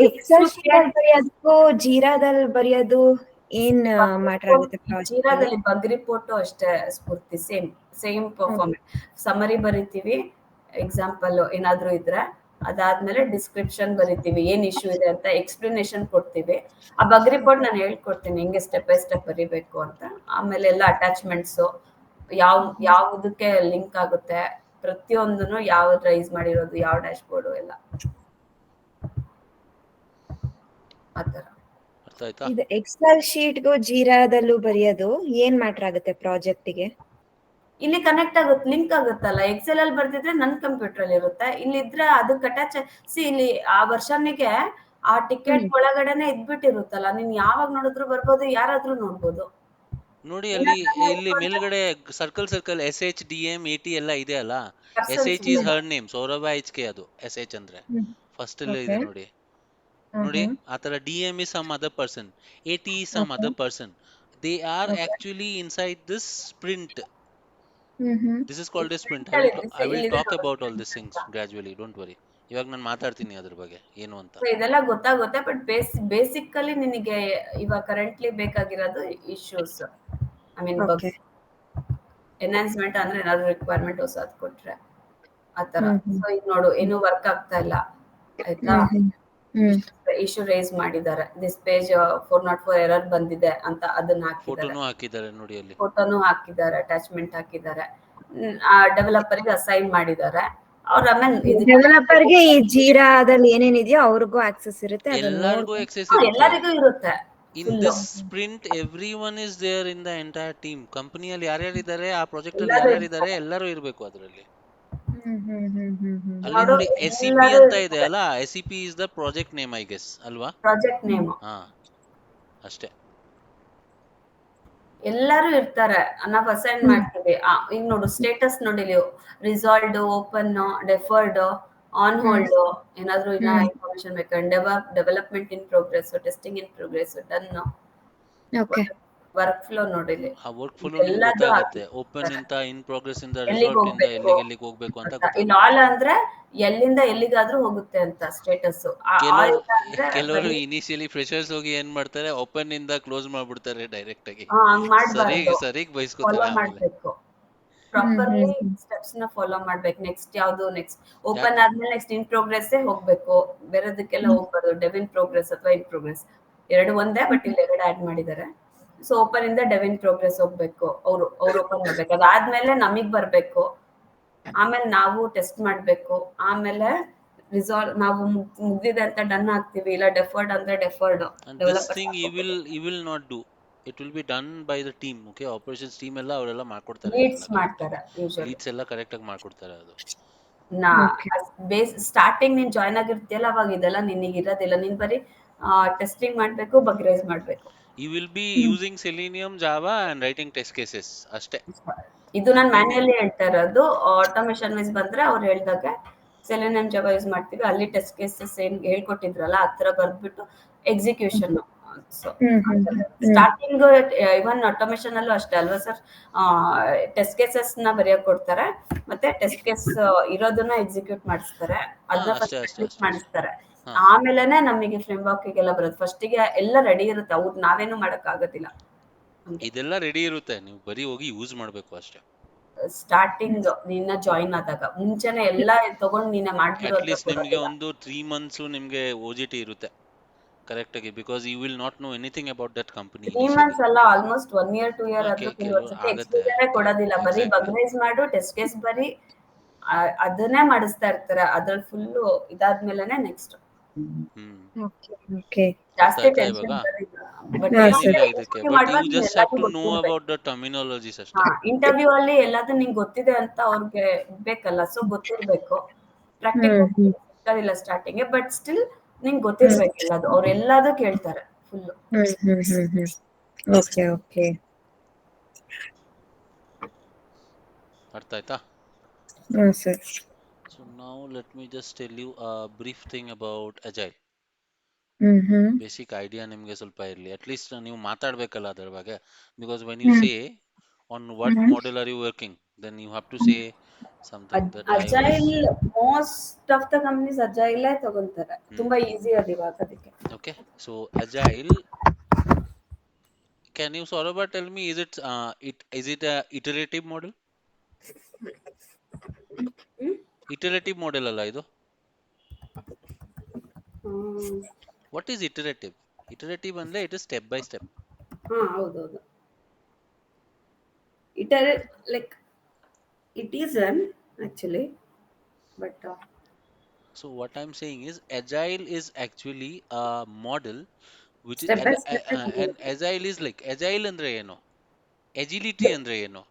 ಎಕ್ಸೆಲ್ ಶೀಟ್ ಅಲ್ಲಿ ಬರೆಯೋದಕ್ಕೂ ಜೀರಾದಲ್ಲಿ ಬರೆಯೋದು ಏನ್ ಮ್ಯಾಟರ್ ಆಗುತ್ತೆ? ಜೀರಾದಲ್ಲಿ ಬಗ್ ರಿಪೋರ್ಟ್ ಅಷ್ಟೇ ಸ್ಫೂರ್ತಿ, ಸೇಮ್ ಪರ್ಫಾರ್ಮೆನ್ಸ್. ಸಮರಿ ಬರಿತೀವಿ, ಎಕ್ಸಾಂಪಲ್ ಏನಾದ್ರು ಇದ್ರೆ, ಅದಾದ್ಮೇಲೆ ಡಿಸ್ಕ್ರಿಪ್ಷನ್ ಬರಿತೀವಿ, ಏನ್ ಇಶ್ಯೂ ಇದೆ ಅಂತ ಎಕ್ಸ್ಪ್ಲನೇಷನ್ ಕೊಡ್ತೀವಿ. ಆ ಬಗ್ ರಿಪೋರ್ಟ್ ನಾನು ಹೇಳ್ಕೊಡ್ತೀನಿ ಹೆಂಗೆ ಸ್ಟೆಪ್ ಬೈ ಸ್ಟೆಪ್ ಬರಿಬೇಕು ಅಂತ. ಆಮೇಲೆ ಎಲ್ಲ ಅಟ್ಯಾಚ್ಮೆಂಟ್ಸ್ ಯಾವ್ದಕ್ಕೆ ಲಿಂಕ್ ಆಗುತ್ತೆ, ಪ್ರತಿಯೊಂದನ್ನು ಯಾವ್ದು ರೈಸ್ ಮಾಡಿರೋದು, ಯಾವ ಡ್ಯಾಶ್ ಬೋರ್ಡ್ ಎಲ್ಲ ಆತರ. ಇದು ಎಕ್ಸೆಲ್ ಶೀಟ್ಗೂ ಜೀರಾದಲ್ಲೂ ಬರೆಯೋದು ಏನ್ ಮ್ಯಾಟರ್ ಆಗುತ್ತೆ ಪ್ರಾಜೆಕ್ಟ್ ಗೆ? ಇಲ್ಲಿ ಕನೆಕ್ಟ್ ಆಗುತ್ತೆ, ಲಿಂಕ್ ಆಗುತ್ತಲ್ಲ. ಎಕ್ಸೆಲ್ ಅಲ್ಲಿ ಬರ್ತಿದ್ರೆ ನನ್ನ ಕಂಪ್ಯೂಟರ್ ಅಲ್ಲಿ ಇರುತ್ತೆ, ಇಲ್ಲಿ ಇದ್ರೆ ಅದಕ್ಕೆ ಅಟ್ಯಾಚ್. ಇಲ್ಲಿ ಆ ವರ್ಷನ್ಗೆ ಆ ಟಿಕೆಟ್ ಒಳಗಡೆನೆ ಇದ್ಬಿಟ್ಟಿರುತ್ತಲ್ಲ, ನೀನ್ ಯಾವಾಗ ನೋಡಿದ್ರು ಬರ್ಬೋದು, ಯಾರಾದ್ರೂ ನೋಡ್ಬೋದು. ನೋಡಿ ಇಲ್ಲಿ ಮೇಲ್ಗಡೆ ಸರ್ಕಲ್ SHDM80 ಎಲ್ಲ ಇದೆ ಅಲ್ಲ, SH is her name, Saurabha HK, ಅದು SH ಅಂದ್ರೆ ಫಸ್ಟ್ ಅಲ್ಲಿ ಇದೆ ನೋಡಿ. ಆತರ DM is some other person, 80 is some other person. They are actually inside this sprint. This is called a sprint. I will talk about all these things gradually, don't worry. ಇವಾಗ ನಾನು ಮಾತಾಡ್ತೀನಿ ಅದ್ರ ಬಗ್ಗೆ ಏನು ಅಂತ. ಇದೆಲ್ಲ ಗೊತ್ತಾಗುತ್ತೆ, ಬಟ್ ಬೇಸಿಕಲಿ ನಿನಗೆ ಇವಾಗ ಕರೆಂಟ್ಲಿ ಬೇಕಾಗಿರೋದು ಇಶ್ಯೂಸ್, ಐ ಮೀನ್ ಎನ್ಹಾನ್ಸ್ಮೆಂಟ್ ಅಂದ್ರೆ ಏನಾದ್ರು ರಿಕ್ವೈರ್ಮೆಂಟ್ ಹೊಸದ್ ಕೊಟ್ರೆ ಆತರ. ಸೊ ಈಗ ನೋಡು, ಏನು ವರ್ಕ್ ಆಗ್ತಾ ಇಲ್ಲ ಆಯ್ತಾ, ಇಶ್ಯೂ ರೈಸ್ ಮಾಡಿದ್ದಾರೆ, ದಿಸ್ ಪೇಜ್ 404 ಎರರ್ ಬಂದಿದೆ ಅಂತ ಅದನ್ನ ಹಾಕಿದ್ದಾರೆ ನೋಡಿ, ಅಲ್ಲಿ ಫೋಟೋನು ಹಾಕಿದ್ದಾರೆ, ಅಟ್ಯಾಚ್ಮೆಂಟ್ ಹಾಕಿದ್ದಾರೆ, ಡೆವಲಪರ್ ಗೆ ಅಸೈನ್ ಮಾಡಿದ್ದಾರೆ. ಅವ್ರ ಆಮೇಲೆ ಡೆವಲಪರ್ ಗೆ ಈ ಜೀರಾದಲ್ಲಿ ಏನೇನಿದೆಯೋ ಅವ್ರಿಗೂ ಆಕ್ಸೆಸ್ ಇರುತ್ತೆ, ಎಲ್ಲರಿಗೂ ಇರುತ್ತೆ. In this sprint everyone is there in the entire team. ಕಂಪನಿಯಲ್ಲಿ ಯಾರ್ಯಾರು ಇದ್ದಾರೆ, ಆ ಪ್ರಾಜೆಕ್ಟ್ ಅಲ್ಲಿ ಯಾರ್ಯಾರು ಇದ್ದಾರೆ, ಎಲ್ಲರೂ ಇರಬೇಕು ಅದರಲ್ಲಿ. ಅಲ್ಲಿ ನೋಡಿ SCP ಅಂತ ಇದೆ ಅಲ್ಲ, SCP is the project name I guess ಅಲ್ವಾ? Project name. ಅಷ್ಟೇ, ಎಲ್ಲರೂ ಇರ್ತಾರೆ, ನಾವು ಅಸೈನ್ ಮಾಡ್ತೀವಿ. ಈಗ ನೋಡು ಸ್ಟೇಟಸ್ ನೋಡಿ, resolved, open, deferred, on hold, ಏನಾದ್ರು ಇನ್ನ ಇನ್ಫಾರ್ಮೇಶನ್ ಬೇಕು, development in progress, testing in progress, done. Work flow ನೋಡಿ, ವರ್ಕ್ ಫ್ಲೋ ಗೊತ್ತಾಗುತ್ತೆ. ಓಪನ್ ಇಂದ ಇನ್ ಪ್ರೋಗ್ರೆಸ್ ಇಂದ ರಿಸಾಲ್ಟ್ ಇಂದ ಎಲ್ಲಿಗೆ ಹೋಗಬೇಕು ಅಂತ ಗೊತ್ತಾಗುತ್ತೆ. ಇನ್ ಆಲ್ ಅಂದ್ರೆ ಎಲ್ಲಿಂದ ಎಲ್ಲಿಗಾದ್ರೂ ಹೋಗುತ್ತೆ ಅಂತ ಸ್ಟೇಟಸ್. ಕೆಲವರು ಇನಿಷಿಯಲಿ ಫ್ರೆಶರ್ಸ್ ಹೋಗಿ ಏನ್ ಮಾಡ್ತಾರೆ, ಓಪನ್ ಇಂದ ಕ್ಲೋಸ್ ಮಾಡ್ಬಿಡ್ತಾರೆ ಡೈರೆಕ್ಟ್ ಆಗಿ. ಸರಿಗ್ ಬೈಸ್ಕೊತಾರೆ. ಪ್ರಾಪರ್ಲಿ ಸ್ಟೆಪ್ಸ್ ನ ಫಾಲೋ ಮಾಡ್ಬೇಕು. ನೆಕ್ಸ್ಟ್ ಯಾವ್ದು, ನೆಕ್ಸ್ಟ್ ಓಪನ್ ಆದ್ಮೇಲೆ ನೆಕ್ಸ್ಟ್ ಇನ್ ಪ್ರೋಗ್ರೆಸ್ ಹೋಗ್ಬೇಕು, ಬೇರೆದಕ್ಕೆಲ್ಲ ಹೋಗ್ಬಾರ್ದು. ಡೆವಿನ್ ಪ್ರೋಗ್ರೆಸ್ ಅಥವಾ ಇನ್ ಪ್ರೋಗ್ರೆಸ್ ಎರಡು ಒಂದೇ, ಬಟ್ ಇಲ್ಲಿ ಎರಡು ಆಡ್ ಮಾಡಿದ್ದಾರೆ. ಸೊ ಓಪನ್ ಇಂದ ಡೆವಿನ್ ಪ್ರೋಗ್ರೆಸ್ ಹೋಗ್ಬೇಕು, ಅವ್ರು ಓಪನ್ ಮಾಡ್ಬೇಕು, ಅದಾದ್ಮೇಲೆ ನಮಗ್ ಬರ್ಬೇಕು, ಆಮೇಲೆ ನಾವು ಟೆಸ್ಟ್ ಮಾಡ್ಬೇಕು, ಆಮೇಲೆ ರಿಸಾಲ್ವ್ ನಾವು ಮುಗ್ದಿದೆ ಅಂತ ಡನ್ ಆಗ್ತೀವಿ, ಇಲ್ಲ ಡೆಫರ್ಡ್ ಅಂದ್ರೆ deferred. you will not do, it will be done by the team. Okay, operations team ಎಲ್ಲ ಅವರೆಲ್ಲ ಮಾಡ್ಕೊಡ್ತಾರೆ, ಲೀಡ್ಸ್ ಎಲ್ಲ ಕರೆಕ್ಟ್ ಆಗಿ ಮಾಡ್ಕೊಡ್ತಾರೆ. ಅದು ಸ್ಟಾರ್ಟಿಂಗ್ ನೀನ್ ಜಾಯ್ನ್ ಆಗಿರ್ತೀಯಲ್ಲ, ಅವಾಗ ಇದೆಲ್ಲ ನಿನಗೆ ಇರೋದಿಲ್ಲ, ನೀನ್ ಬರೀ ಟೆಸ್ಟಿಂಗ್ ಮಾಡ್ಬೇಕು, ಬಗ್ ರೈಸ್ ಮಾಡ್ಬೇಕು. You will be using Selenium, Java and writing test cases ಅಷ್ಟೇ. ಇದು ನಾನು ಮ್ಯಾನ್ಯಲಿ ಹೇಳ್ತಾ ಇರೋದು. ಆಟೋಮೇಷನ್ ವೈಸ್ ಬಂದ್ರೆ ಅವ್ರು ಹೇಳ್ದಾಗ Selenium, Java ಯೂಸ್ ಮಾಡ್ತೀವಿ, ಅಲ್ಲಿ ಟೆಸ್ಟ್ ಕೇಸಸ್ ಏನ್ ಹೇಳ್ಕೊಟ್ಟಿದ್ರಲ್ಲ ಆ ತರ ಬರ್ದ್ಬಿಟ್ಟು ಎಕ್ಸಿಕ್ಯೂಷನ್ ಸೊ ಹ್ಮ್. ಸ್ಟಾರ್ಟಿಂಗ್ ಇವನ್ ಆಟೋಮೇಶನ್ ಅಲ್ಲೂ ಅಷ್ಟೇ ಅಲ್ವಾ ಸರ್? ಟೆಸ್ಟ್ ಕೇಸಸ್ ನ ಬರೆಯಕ್ ಕೊಡ್ತಾರೆ, ಮತ್ತೆ ಟೆಸ್ಟ್ ಕೇಸ್ ಇರೋದನ್ನ ಎಕ್ಸಿಕ್ಯೂಟ್ ಮಾಡಿಸ್ತಾರೆ, ಅದನ್ನ ಅಷ್ಟೇ ಫಸ್ಟ್ ಅಷ್ಟೇ ಕ್ಲಿಕ್ ಅಷ್ಟೇ ಅಷ್ಟೇ. ಮಾಡಿಸ್ತಾರೆ. ಹಾ ಆಮೇಲೆನೆ ನಮಗೆ ಫ್ರೇಮ್ ವರ್ಕ್ ಎಲ್ಲ ಬರುತ್ತೆ. ಫಸ್ಟಿಗೆ ಎಲ್ಲ ರೆಡಿ ಇರುತ್ತೆ, ಅವ್ರು ನಾವೇನು ಮಾಡಕ್ ಆಗೋದಿಲ್ಲ ಹಂಗೆ. ಇದೆಲ್ಲ ರೆಡಿ ಇರುತ್ತೆ, ನೀವು ಬರೀ ಹೋಗಿ ಯೂಸ್ ಮಾಡ್ಬೇಕು ಅಷ್ಟೇ. ಸ್ಟಾರ್ಟಿಂಗ್ ನಿನ್ನ ಜಾಯಿನ್ ಆದಾಗ ಮುಂಚೆನೆ ಎಲ್ಲ ತಗೊಂಡು ನೀನೆ ಮಾಡ್ಬಿಡು ಅಟ್ ಅಂತ ಲೀಸ್ಟ್ ನಿಮಗೆ ಕೊಡೋದಿಲ್ಲ. ಒಂದು 3 ಮಂತ್ಸ್ ನಿಮಗೆ OJT ಇರುತ್ತೆ ಕರೆಕ್ಟ್ ಆಗಿ, because you will not know anything about that company 3 initially. Months ಅಲ್ಲ, ಆಲ್ಮೋಸ್ಟ್ 1 ಇಯರ್ 2 ಇಯರ್ ಆದ್ರೂ ಕೆಲವೊಂದ್ಸತಿ ಆಗತ್ತೆ ಎಕ್ಸ್ಪೋಜರೇ ಕೊಡೋದಿಲ್ಲ. ಬರೀ ಎಕ್ಸಾಕ್ಟ್ಲಿ. ಬಗ್ ರೈಸ್ ಮಾಡು, ಟೆಸ್ಟ್ ಕೇಸ್ ಬರೀ, ಅದನ್ನೇ ಮಾಡಿಸ್ತಾ ಇರ್ತಾರೆ. ಅದ್ರಲ್ಲಿ ಫುಲ್ಲು ಇದಾದ್ಮೇಲೆನೆ ನೆಕ್ಸ್ಟ್ ಹ್ಮ್ ಓಕೆ. ಅರ್ಥ ಜಾಸ್ತಿ ಆಯ್ತಾ ಇವಾಗ? ಟೆನ್ಷನ್ ಬರೋದಿಲ್ಲ. ಬಟ್ ಹಾ ಏನಿಲ್ಲ ಸರ್. ಇದಕ್ಕೆ, ಇಂಟರ್ವ್ಯೂ ಬಟ್ ಯು ಮಾಡುವಾಗ ಜಸ್ಟ್ ಹ್ಯಾವ್ ಎಲ್ಲದೂ ಟು ನೋ ಗೊತ್ತಿರ್ಬೇಕು. ಅಬೌಟ್ ದ ಟರ್ಮಿನಾಲಜೀಸ್ ಅಷ್ಟೇ. ಹಾ, ಇಂಟರ್ವ್ಯೂ ಅಲ್ಲಿ ಎಲ್ಲದೂ ನಿಂಗೆ ಗೊತ್ತಿದೆ ಅಂತ ಅವ್ರಿಗೆ ಬೇಕಲ್ಲ, ಸೊ ಗೊತ್ತಿರ್ಬೇಕು. ಪ್ರಾಕ್ಟಿಕಲ್ ಹ್ಮ್ ಸಿಗೋದಿಲ್ಲ ಸ್ಟಾರ್ಟಿಂಗ್, ಬಟ್ ಸ್ಟಿಲ್ ನಿಂಗೆ ಹ್ಮ್ ಗೊತ್ತಿರ್ಬೇಕು ಎಲ್ಲದು. ಅವ್ರು ಎಲ್ಲದೂ ಕೇಳ್ತಾರೆ ಫುಲ್ಲು. Okay okay. ಅರ್ಥ ಆಯ್ತಾ? ಹಾ sir. So now let me just tell you a brief thing about agile. Hmm basic idea ನಿಮಗೆ ಸ್ವಲ್ಪ ಇರಲಿ, ಅಟ್ಲೀಸ್ಟ್ ನೀವು ಮಾತಾಡ್ಬೇಕಲ್ಲ ಅದ್ರ ಬಗ್ಗೆ. Because when you hmm say on what hmm model are you working, then you have to say something that I was. Agile most of the companies ಅಜೈಲೇ ತಗೊಂತಾರೆ, ತುಂಬಾ ಈಸಿ ಅದು ಇವಾಗ ಅದಕ್ಕೆ. Okay, so agile, can you Saurabh tell me, is it a iterative model? Iterative model ಅಲ್ಲ ಇದು? What is iterative? Iterative ಅಂದ್ರೆ it is step by step. ಹಾ ಹೌದೌದು. Eater like it is an actually, but So what I'm saying is agile is actually a model which is step by step and agile is like, agile ಅಂದ್ರೆ ಏನು, agility ಅಂದ್ರೆ ಏನು?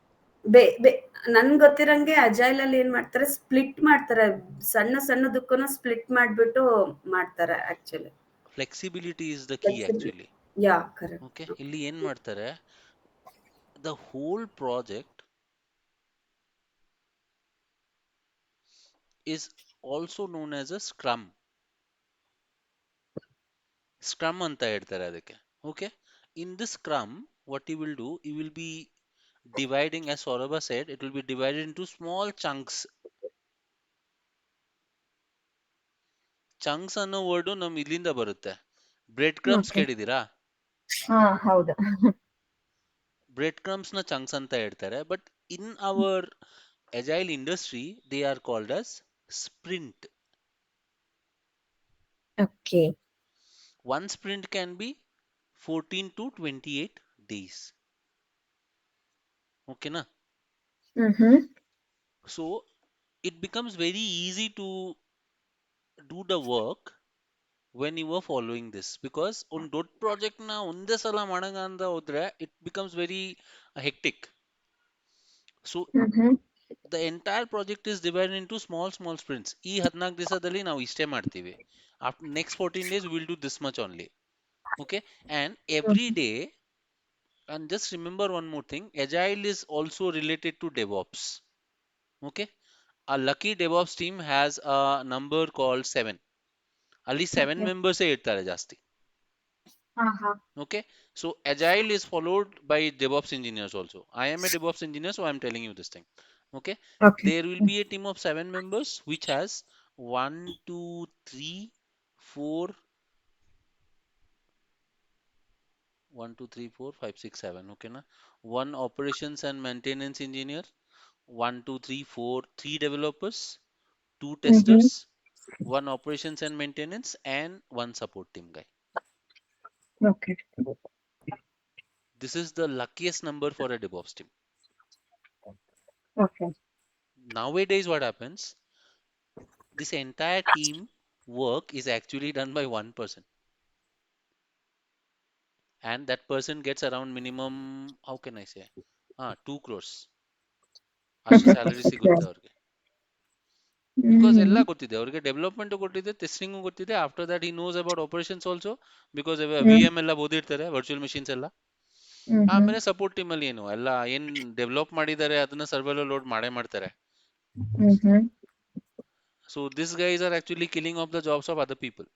ನನ್ಗೆ ಗೊತ್ತಿರಂಗೆ agile ಅಲ್ಲಿ ಏನ್ ಮಾಡ್ತಾರೆ, ಸ್ಪ್ಲಿಟ್ ಮಾಡ್ತಾರೆ, ಸಣ್ಣ ಸಣ್ಣದಕ್ಕೂ ಸ್ಪ್ಲಿಟ್ ಮಾಡ್ಬಿಟ್ಟು ಮಾಡ್ತಾರೆ actually. Flexibility is the key flexible, actually. Yeah correct. Okay, ಇಲ್ಲಿ ಏನ್ ಮಾಡ್ತಾರೆ, the whole project is also known as a scrum ಅಂತ ಹೇಳ್ತಾರೆ ಅದಕ್ಕೆ. Okay, in this scrum what you will do, you will be dividing, as Saurabh said, it will be divided into small chunks. Chunks ಅನ್ನೋ word ನಮ್ ಇಲ್ಲಿಂದ ಬರುತ್ತೆ. Bread crumbs okay. ಕೇಳಿದೀರಾ? ಹಾ ಹೌದು. ಬ್ರೆಡ್ ಕ್ರಮ್ಸ್ ನ ಚಂಕ್ಸ್ ಅಂತ ಹೇಳ್ತಾರೆ, but in our agile industry they are called as sprint. Okay. One sprint can be 14 to 28 days. Okay na? Hmm So it becomes very easy to do the work when you are following this, because on dot project na ಒಂದೇ ಸಲ ಮಾಡಂಗ ಅಂತ ಹೋದ್ರೆ it becomes very hectic. So hmm the entire project is divided into small sprints. ಈ 14 ದಿವಸದಲ್ಲಿ ನಾವು ಇಷ್ಟೇ ಮಾಡ್ತೀವಿ, after next 14 days we will do this much only. Okay, and every day, and just remember one more thing, agile is also related to DevOps. Okay, a lucky DevOps team has a number called 7. ಅಲ್ಲಿ 7 okay. members ಇರ್ತಾರೆ ಜಾಸ್ತಿ. ಹಾ. Okay, so agile is followed by DevOps engineers also. I am a DevOps engineer, so I am telling you this thing. Okay, okay. there will be a team of 7 members which has 1 2 3 4 1 2 3 4 5 6 7. Okay na, one operations and maintenance engineer, 1 2 3 4 3 developers, 2 hmm testers, one operations and maintenance, and one support team guy. Okay. This is the luckiest number for a DevOps team. Okay. Nowadays what happens, this entire team work is actually done by one person, and that person gets around minimum, how can I say, 2 crores ಅಷ್ಟು salary ಸಿಗುತ್ತೆ ಅವ್ರಿಗೆ. Because ಎಲ್ಲ ಗೊತ್ತಿದೆ ಅವ್ರಿಗೆ, development ಗೊತ್ತಿದೆ, testing ಗೊತ್ತಿದೆ, after that he knows about operations also, because VM ಎಲ್ಲ ಓದಿರ್ತಾರೆ, ವರ್ಚುವಲ್ ಮಿಷಿನ್ಸ್ ಎಲ್ಲ. ಆಮೇಲೆ ಸಪೋರ್ಟ್ ಟೀಮ್ ಅಲ್ಲಿ ಏನು ಎಲ್ಲ ಏನ್ ಡೆವಲಪ್ ಮಾಡಿದ್ದಾರೆ ಅದನ್ನ ಸರ್ವರ್ ಲೋಡ್ ಮಾಡೇ ಮಾಡ್ತಾರೆ. So this guys are actually killing of the jobs of other people.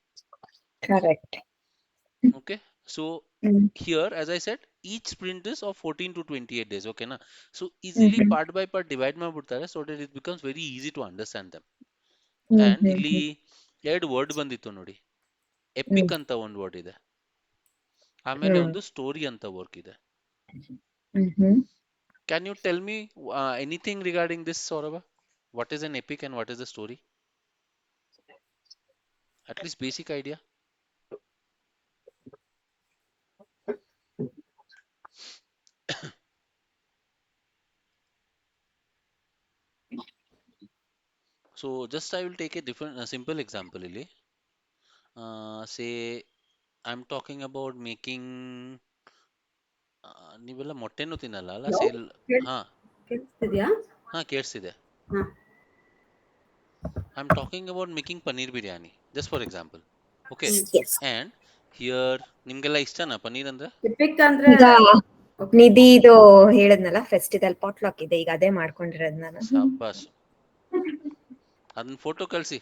Correct. Okay, So Mm. here, as I said, each sprint is of 14 to 28 days. Okay na? So easily Mhm. part by part divide ಮಾಡ್ಬಿಡ್ತಾರೆ, so that it becomes very easy to understand them. Hmm And ಹ್ಮ್ ಇಲ್ಲಿ ಹ್ಮ್ ಎರಡು word ಬಂದಿತ್ತು ನೋಡಿ, ಹ್ಮ್ EPIC ಅಂತ ಒಂದು word ಇದೆ, ಆಮೇಲೆ ಹ್ಮ್ ಒಂದು ಸ್ಟೋರಿ ಅಂತ ವರ್ಕ್ ಇದೆ. ಹ್ಮ್ ಹ್ಮ್ Can you tell me anything regarding this, Saurabh? What is an epic and what is a story? At least basic idea. So just I will take a different, a simple example ಇಲ್ಲಿ. Say I'm talking about making, ನೀವೆಲ್ಲ ಮೊಟ್ಟೆನೂ ತಿನ್ನಲ್ಲ ಅಲ್ಲ, hello, sale. ಹಾ ಕೇಳಿಸ್ತಿದ್ಯಾ? ಹಾ ಕೇಳಿಸ್ತಿದೆ. ಹಾ. I'm talking about making paneer biryani, just for example. Okay. Yes And here ನಿಮ್ಗೆಲ್ಲ ಇಷ್ಟನಾ ಪನ್ನೀರ್ ಅಂದ್ರೆ? ಎಪಿಕ್ ಅಂದ್ರೆ ಈಗ ಓಕೆ. ನಿಧಿ ಇದು ಹೇಳದ್ನಲ್ಲ ಫೆಸ್ಟಿವಲ್ ಪಾಟ್ಲಾಕ್ ಇದೆ, ಈಗ ಅದೇ ಮಾಡ್ಕೊಂಡಿರೋದ್ ನಾನು. ಶಾಬಾಸ್, ಅದನ್ನ ಫೋಟೋ ಕಳ್ಸಿ,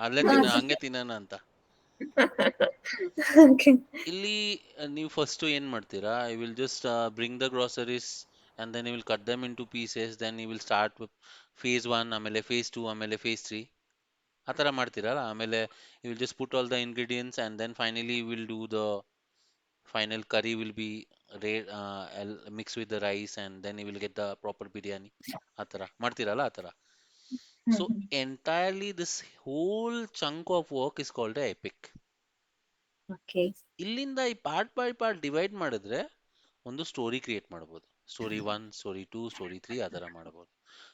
ಅಲ್ಲೇ ಹಂಗೆ ತಿನ್ನೋಣ ಅಂತ. Okay. ಇಲ್ಲಿ ನೀವು ಫಸ್ಟ್ ಏನ್ ಮಾಡ್ತೀರಾ, I will just bring the groceries and then you will cut them in two pieces, then you will start phase 1, ಆಮೇಲೆ ಫೇಸ್ 2, ಆಮೇಲೆ ಫೇಸ್ 3, ಆ ಥರ ಮಾಡ್ತೀರಲ್ಲ. ಆಮೇಲೆ you will just put all the ingredients and then finally you will do the final curry will be mixed with the rice and then you will get the proper biryani. ಆ ಥರ ಮಾಡ್ತೀರಲ್ಲ, ಆ ಥರ. So entirely this whole chunk of work is called a epic. Okay. ಇಲ್ಲಿಂದ ಈ part by part divide ಮಾಡಿದ್ರೆ ಒಂದು story create ಮಾಡ್ಬೋದು. ಸ್ಟೋರಿ 1, ಸ್ಟೋರಿ 2, ಸ್ಟೋರಿ 3, ಆ ಥರ ಮಾಡ್ಬೋದು.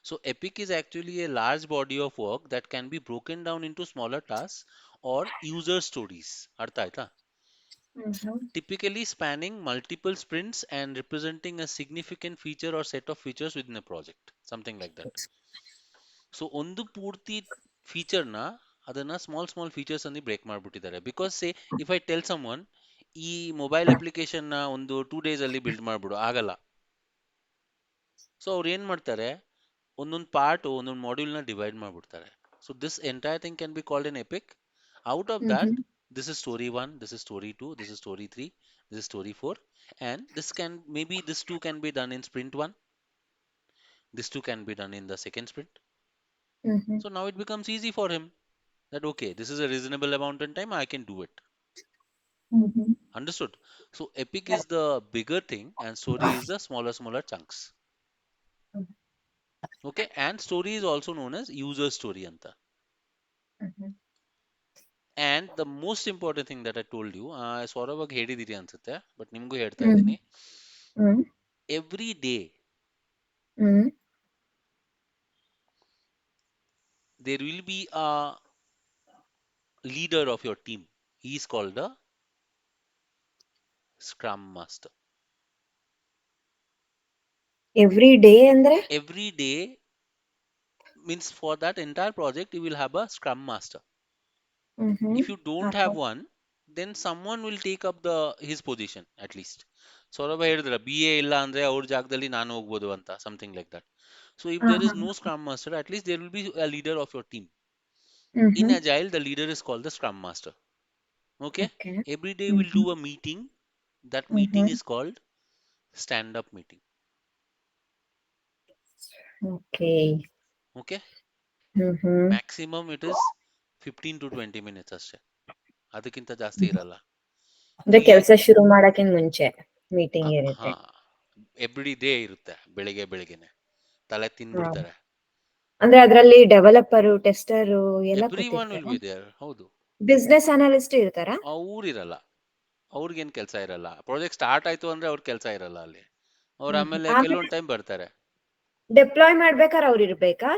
So EPIC is actually a large body of work that can be broken down into smaller tasks or user stories. ಅರ್ಥ ಆಯ್ತಾ? Typically spanning multiple sprints and representing a significant feature or set of features within a project, something like that. So ಒಂದು ಪೂರ್ತಿ ಫೀಚರ್ನ ಅದನ್ನ small small features ಅಲ್ಲಿ break ಮಾಡ್ಬಿಟ್ಟಿದ್ದಾರೆ. Because say if I tell someone ಈ mobile application ನ ಒಂದು 2 days ಅಲ್ಲಿ ಬಿಲ್ಡ್ ಮಾಡ್ಬಿಡು, ಆಗಲ್ಲ. ಸೊ ಅವ್ರು ಏನ್ ಮಾಡ್ತಾರೆ, ಒಂದೊಂದು ಪಾರ್ಟ್ ಒಂದೊಂದು ಮಾಡ್ಯೂಲ್ ನ ಡಿವೈಡ್ ಮಾಡ್ಬಿಡ್ತಾರೆ. So this entire thing can be called N EPIC. Out of that, this is story 1, this is story 2, this is story 3, this is story 4, and this can maybe this two can be done in sprint 1, this two can be done in the second sprint. So now it becomes easy for him that okay, this is a reasonable amount of time, I can do it. Understood? So epic is the bigger thing and story is the smaller chunks. Okay, and story is also known as user story anta. And the most important thing that I told you, Saurabh ಹೇಳಿದಿರಿ ಅನ್ಸುತ್ತೆ, but ನಿಮ್ಗೂ ಹೇಳ್ತಾ ಇದ್ದೀನಿ. Every day there will be a leader of your team. He is called a scrum master. Every day ಅಂದ್ರೆ Every day means for that entire project you will have a scrum master. If you don't have one, then someone will take up the his position at least. ಸೌರಭ ಹೇಳಿದ್ರ B A ಇಲ್ಲ ಅಂದ್ರೆ ಅವ್ರ ಜಾಗದಲ್ಲಿ ನಾನು ಹೋಗ್ಬೋದು ಅಂತ, something like that. So if there is no scrum master, at least there will be a leader of your team. In agile the leader is called the scrum master. Okay, okay. every day we'll do a meeting. That meeting is called stand up meeting. Okay. Okay, maximum it is 15 to 20 minutes ಅಷ್ಟೇ, ಅದಕ್ಕಿಂತ ಜಾಸ್ತಿ ಇರಲ್ಲ. ಅಂದ್ರೆ ಇಲ್ಲಿ ಕೆಲಸ ಶುರು ಮಾಡಕ್ಕಿಂತ ಮುಂಚೆ meeting ಹಾ ಇರುತ್ತೆ. ಎವ್ರಿ ಡೇ ಇರುತ್ತೆ, ಬೆಳಿಗ್ಗೆನೆ ತಲೆ ತಿನ್ಬಿಡ್ತಾರೆ. ಅಂದ್ರೆ ಅದ್ರಲ್ಲಿ ಡೆವಲಪರು, ಟೆಸ್ಟರು ಎಲ್ಲ ಎವ್ರಿ ಒನ್ ವಿಲ್ ಕೂತಿರ್ತಾರ. Be there. ಹೌದು, ಬಿಸ್ನೆಸ್ ಅನಾಲಿಸ್ಟ್ ಇರ್ತಾರ. ಅವ್ರಿರಲ್ಲ, ಅವ್ರಿಗೇನ್ ಕೆಲಸ ಇರಲ್ಲ. ಪ್ರಾಜೆಕ್ಟ್ ಸ್ಟಾರ್ಟ್ ಆಯ್ತು ಅಂದ್ರೆ ಅವ್ರ ಕೆಲಸ ಇರಲ್ಲ ಅಲ್ಲಿ. ಅವ್ರ ಆಮೇಲೆ ಆಮೇಲೆ ಕೆಲವೊಂದು ಟೈಮ್ ಬರ್ತಾರೆ. ಡೆಪ್ಲಾಯ್ ಮಾಡ್ಬೇಕಾದ್ರೆ ಅವ್ರು ಇರ್ಬೇಕಾ?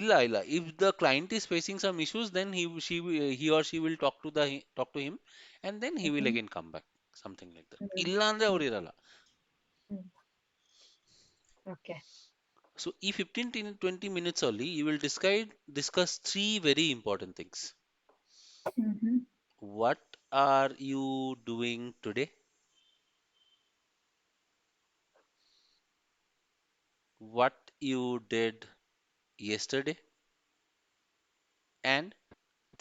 ಇಲ್ಲ, if the client is facing some issues, then he or she will talk to him and then he will again come back, something like that. ಇಲ್ಲ ಅಂದ್ರೆ ಅವ್ರು ಇರಲ್ಲ. ಓಕೆ. So ಈ 15 to 20 minutes only you will discuss three very important things. What are you doing today? What you did yesterday? And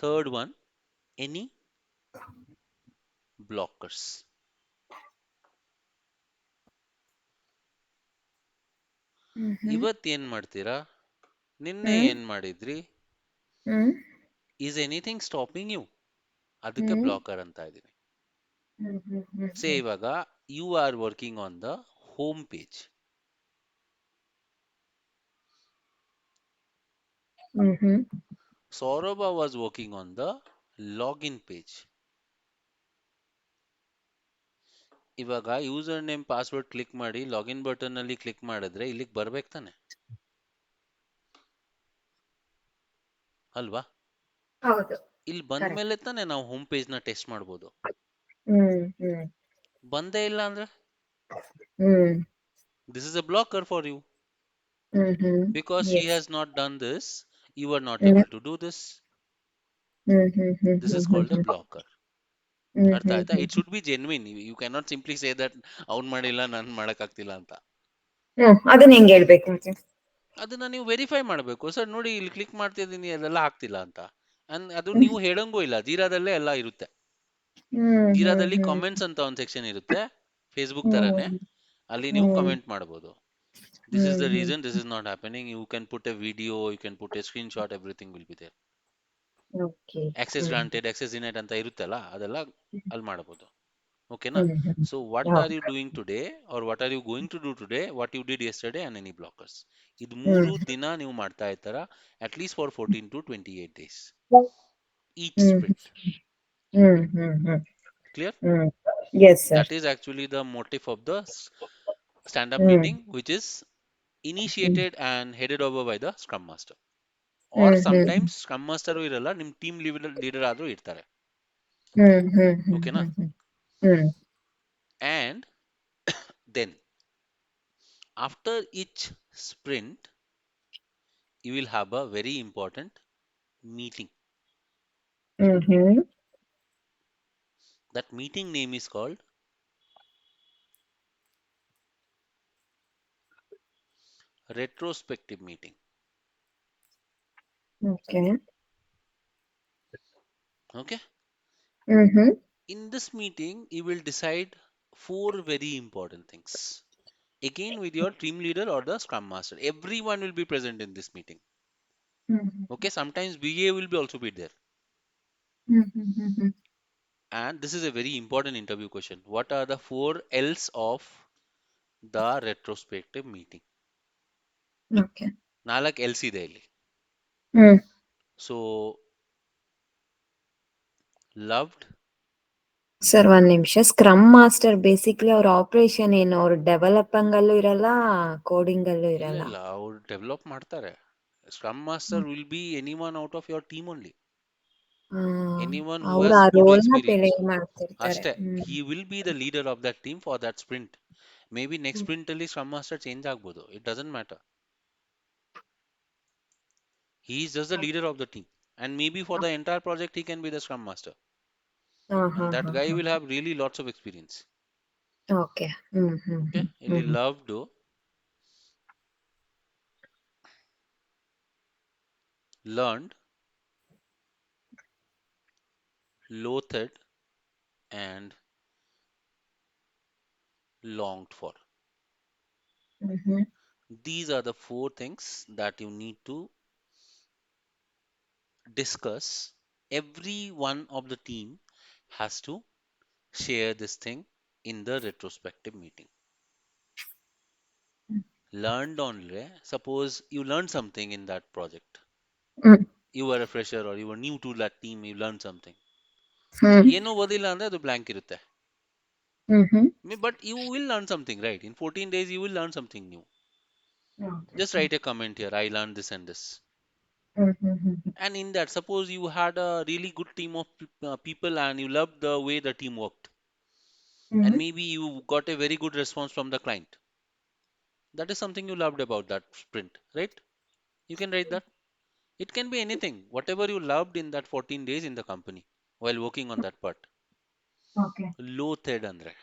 third one, any blockers. ಇವತ್ತು ಏನ್ ಮಾಡ್ತೀರಾ, ನಿನ್ನೆ ಏನ್ ಮಾಡಿದ್ರಿ, ಈಸ್ ಎನಿಥಿಂಗ್ ಸ್ಟಾಪಿಂಗ್ ಯು, ಅದಕ್ಕೆ ಬ್ಲಾಕರ್ ಅಂತ ಇದೀನಿ. ಸೇ ಇವಾಗ you are working on the home page, Saurabha was working on the login page. ಇವಾಗ ಯೂಸರ್ ನೇಮ್ ಪಾಸ್ವರ್ಡ್ ಕ್ಲಿಕ್ ಮಾಡಿ ಲಾಗಿನ್ ಬಟನ್ ಅಲ್ಲಿ ಕ್ಲಿಕ್ ಮಾಡಿದ್ರೆ ಇಲ್ಲಿಗೆ ಬರ್ಬೇಕು ತಾನೆ, ಅಲ್ವಾ? ಹೌದು. ಇಲ್ಲಿ ಬಂದ್ಮೇಲೆ ತಾನೆ ನಾವು ಹೋಮ್ ಪೇಜ್ ನ ಟೆಸ್ಟ್ ಮಾಡ್ಬೋದು. ಬಂದೇ ಇಲ್ಲ ಅಂದ್ರೆ this is a blocker for you, because she has not done this, you are not able to do this. This is called a blocker. ಅರ್ಥ ಆಯ್ತಾ? It should be genuine. You cannot simply say that ಅವ್ನ್ ಮಾಡಿಲ್ಲ ನನ್ ಮಾಡಕ್ ಆಗ್ತಿಲ್ಲ ಅಂತ. ಅದನ್ನ ಹೆಂಗ್ ಹೇಳ್ಬೇಕು? ಅದನ್ನ ನೀವು ವೆರಿಫೈ ಮಾಡಬೇಕು. ಸರ್ ನೋಡಿ ಇಲ್ಲಿ ಕ್ಲಿಕ್ ಮಾಡ್ತಿದ್ದೀನಿ ಅದೆಲ್ಲ ಆಗ್ತಿಲ್ಲ ಅಂತ. ಅದು ನೀವು ಹೇಳಂಗೂ ಇಲ್ಲ, ಜೀರಾದಲ್ಲೇ ಎಲ್ಲ ಇರುತ್ತೆ. ಜೀರಾದಲ್ಲಿ ಕಾಮೆಂಟ್ಸ್ ಅಂತ ಒಂದು ಸೆಕ್ಷನ್ ಇರುತ್ತೆ, ಫೇಸ್ಬುಕ್ ತರನೇ, ಅಲ್ಲಿ ನೀವು ಕಮೆಂಟ್ ಮಾಡಬಹುದು. This is the reason this is not happening. You can put a video, you can put a screen shot, everything will be there. Access granted, access denied ಅಂತ ಇರುತ್ತಲ್ಲ, ಅದೆಲ್ಲ ಅಲ್ಲಿ ಮಾಡಬಹುದು. ಓಕೆನಾ? So what are you doing today, or what are you going to do today, what you did yesterday and any blockers. ಇದು 3 ದಿನ ನೀವು ಮಾಡ್ತಾ ಇರ್ತಾರ, at least for 14 to 28 days each sprint. Clear? Yes, sir. That is actually the motive of the stand-up meeting, which is initiated and headed over by the Scrum Master. Or sometimes Scrum Master ಇರಲ್ಲ, ನಿಮ್ team leader ಆದ್ರೂ ಇರ್ತಾರೆ. ಓಕೆನಾ? And then after each sprint you will have a very important meeting. That meeting name is called retrospective meeting. Okay? In this meeting you will decide 4 very important things, again with your team leader or the Scrum Master. Everyone will be present in this meeting. Okay, sometimes BA will be also be there. And this is a very important interview question. What are the 4 L's of the retrospective meeting? 4 L's ಇದೆ ಇಲ್ಲಿ. So loved. Sir ಒಂದ್ ನಿಮಿಷ. Scrum master basically ಅವ್ರ operation ಏನು? ಅವ್ರು developing ಅಲ್ಲೂ ಇರಲ್ಲ, coding ಅಲ್ಲೂ ಇರಲ್ಲ? ಇಲ್ಲ, ಅವ್ರು ಡೆವಲಪ್ ಮಾಡ್ತಾರೆ. Scrum Master will be anyone out of your team only. Anyone who ಅವ್ರು has ಆ good ರೋಲ್ ನ ಪ್ಲೇ experience. ಮಾಡ್ತಿರ್ತಾರೆ. ಅಷ್ಟೇ. He will be the leader of that team for that sprint. Maybe next sprint ಅಲ್ಲಿ Scrum Master change ಆಗ್ಬೋದು. It doesn't matter. He is just the leader of the team. And maybe for the entire project he can be the Scrum Master. And that guy will have really lots of experience. Okay. Okay? ಇಲ್ಲಿ loved, learned, loathed, and longed for. These are the 4 things that you need to discuss. Every one of the team has to share this thing in the retrospective meeting. Learned only. Suppose you learned something in that project. You were a fresher or you were new to that team, you learned something. ಏನು ಓದಿಲ್ಲ ಅಂದ್ರೆ ಅದು blank ಇರುತ್ತೆ. But you will learn something, right? In 14 days you will learn something new. Just write a comment here, I learned this and this. And in that, suppose you had a really good team of people and you loved the way the team worked. And maybe you got a very good response from the client. That is something you loved about that sprint, right? You can write that. It can be anything, whatever you loved in that 14 days in the company while working on that part. Loathed andre.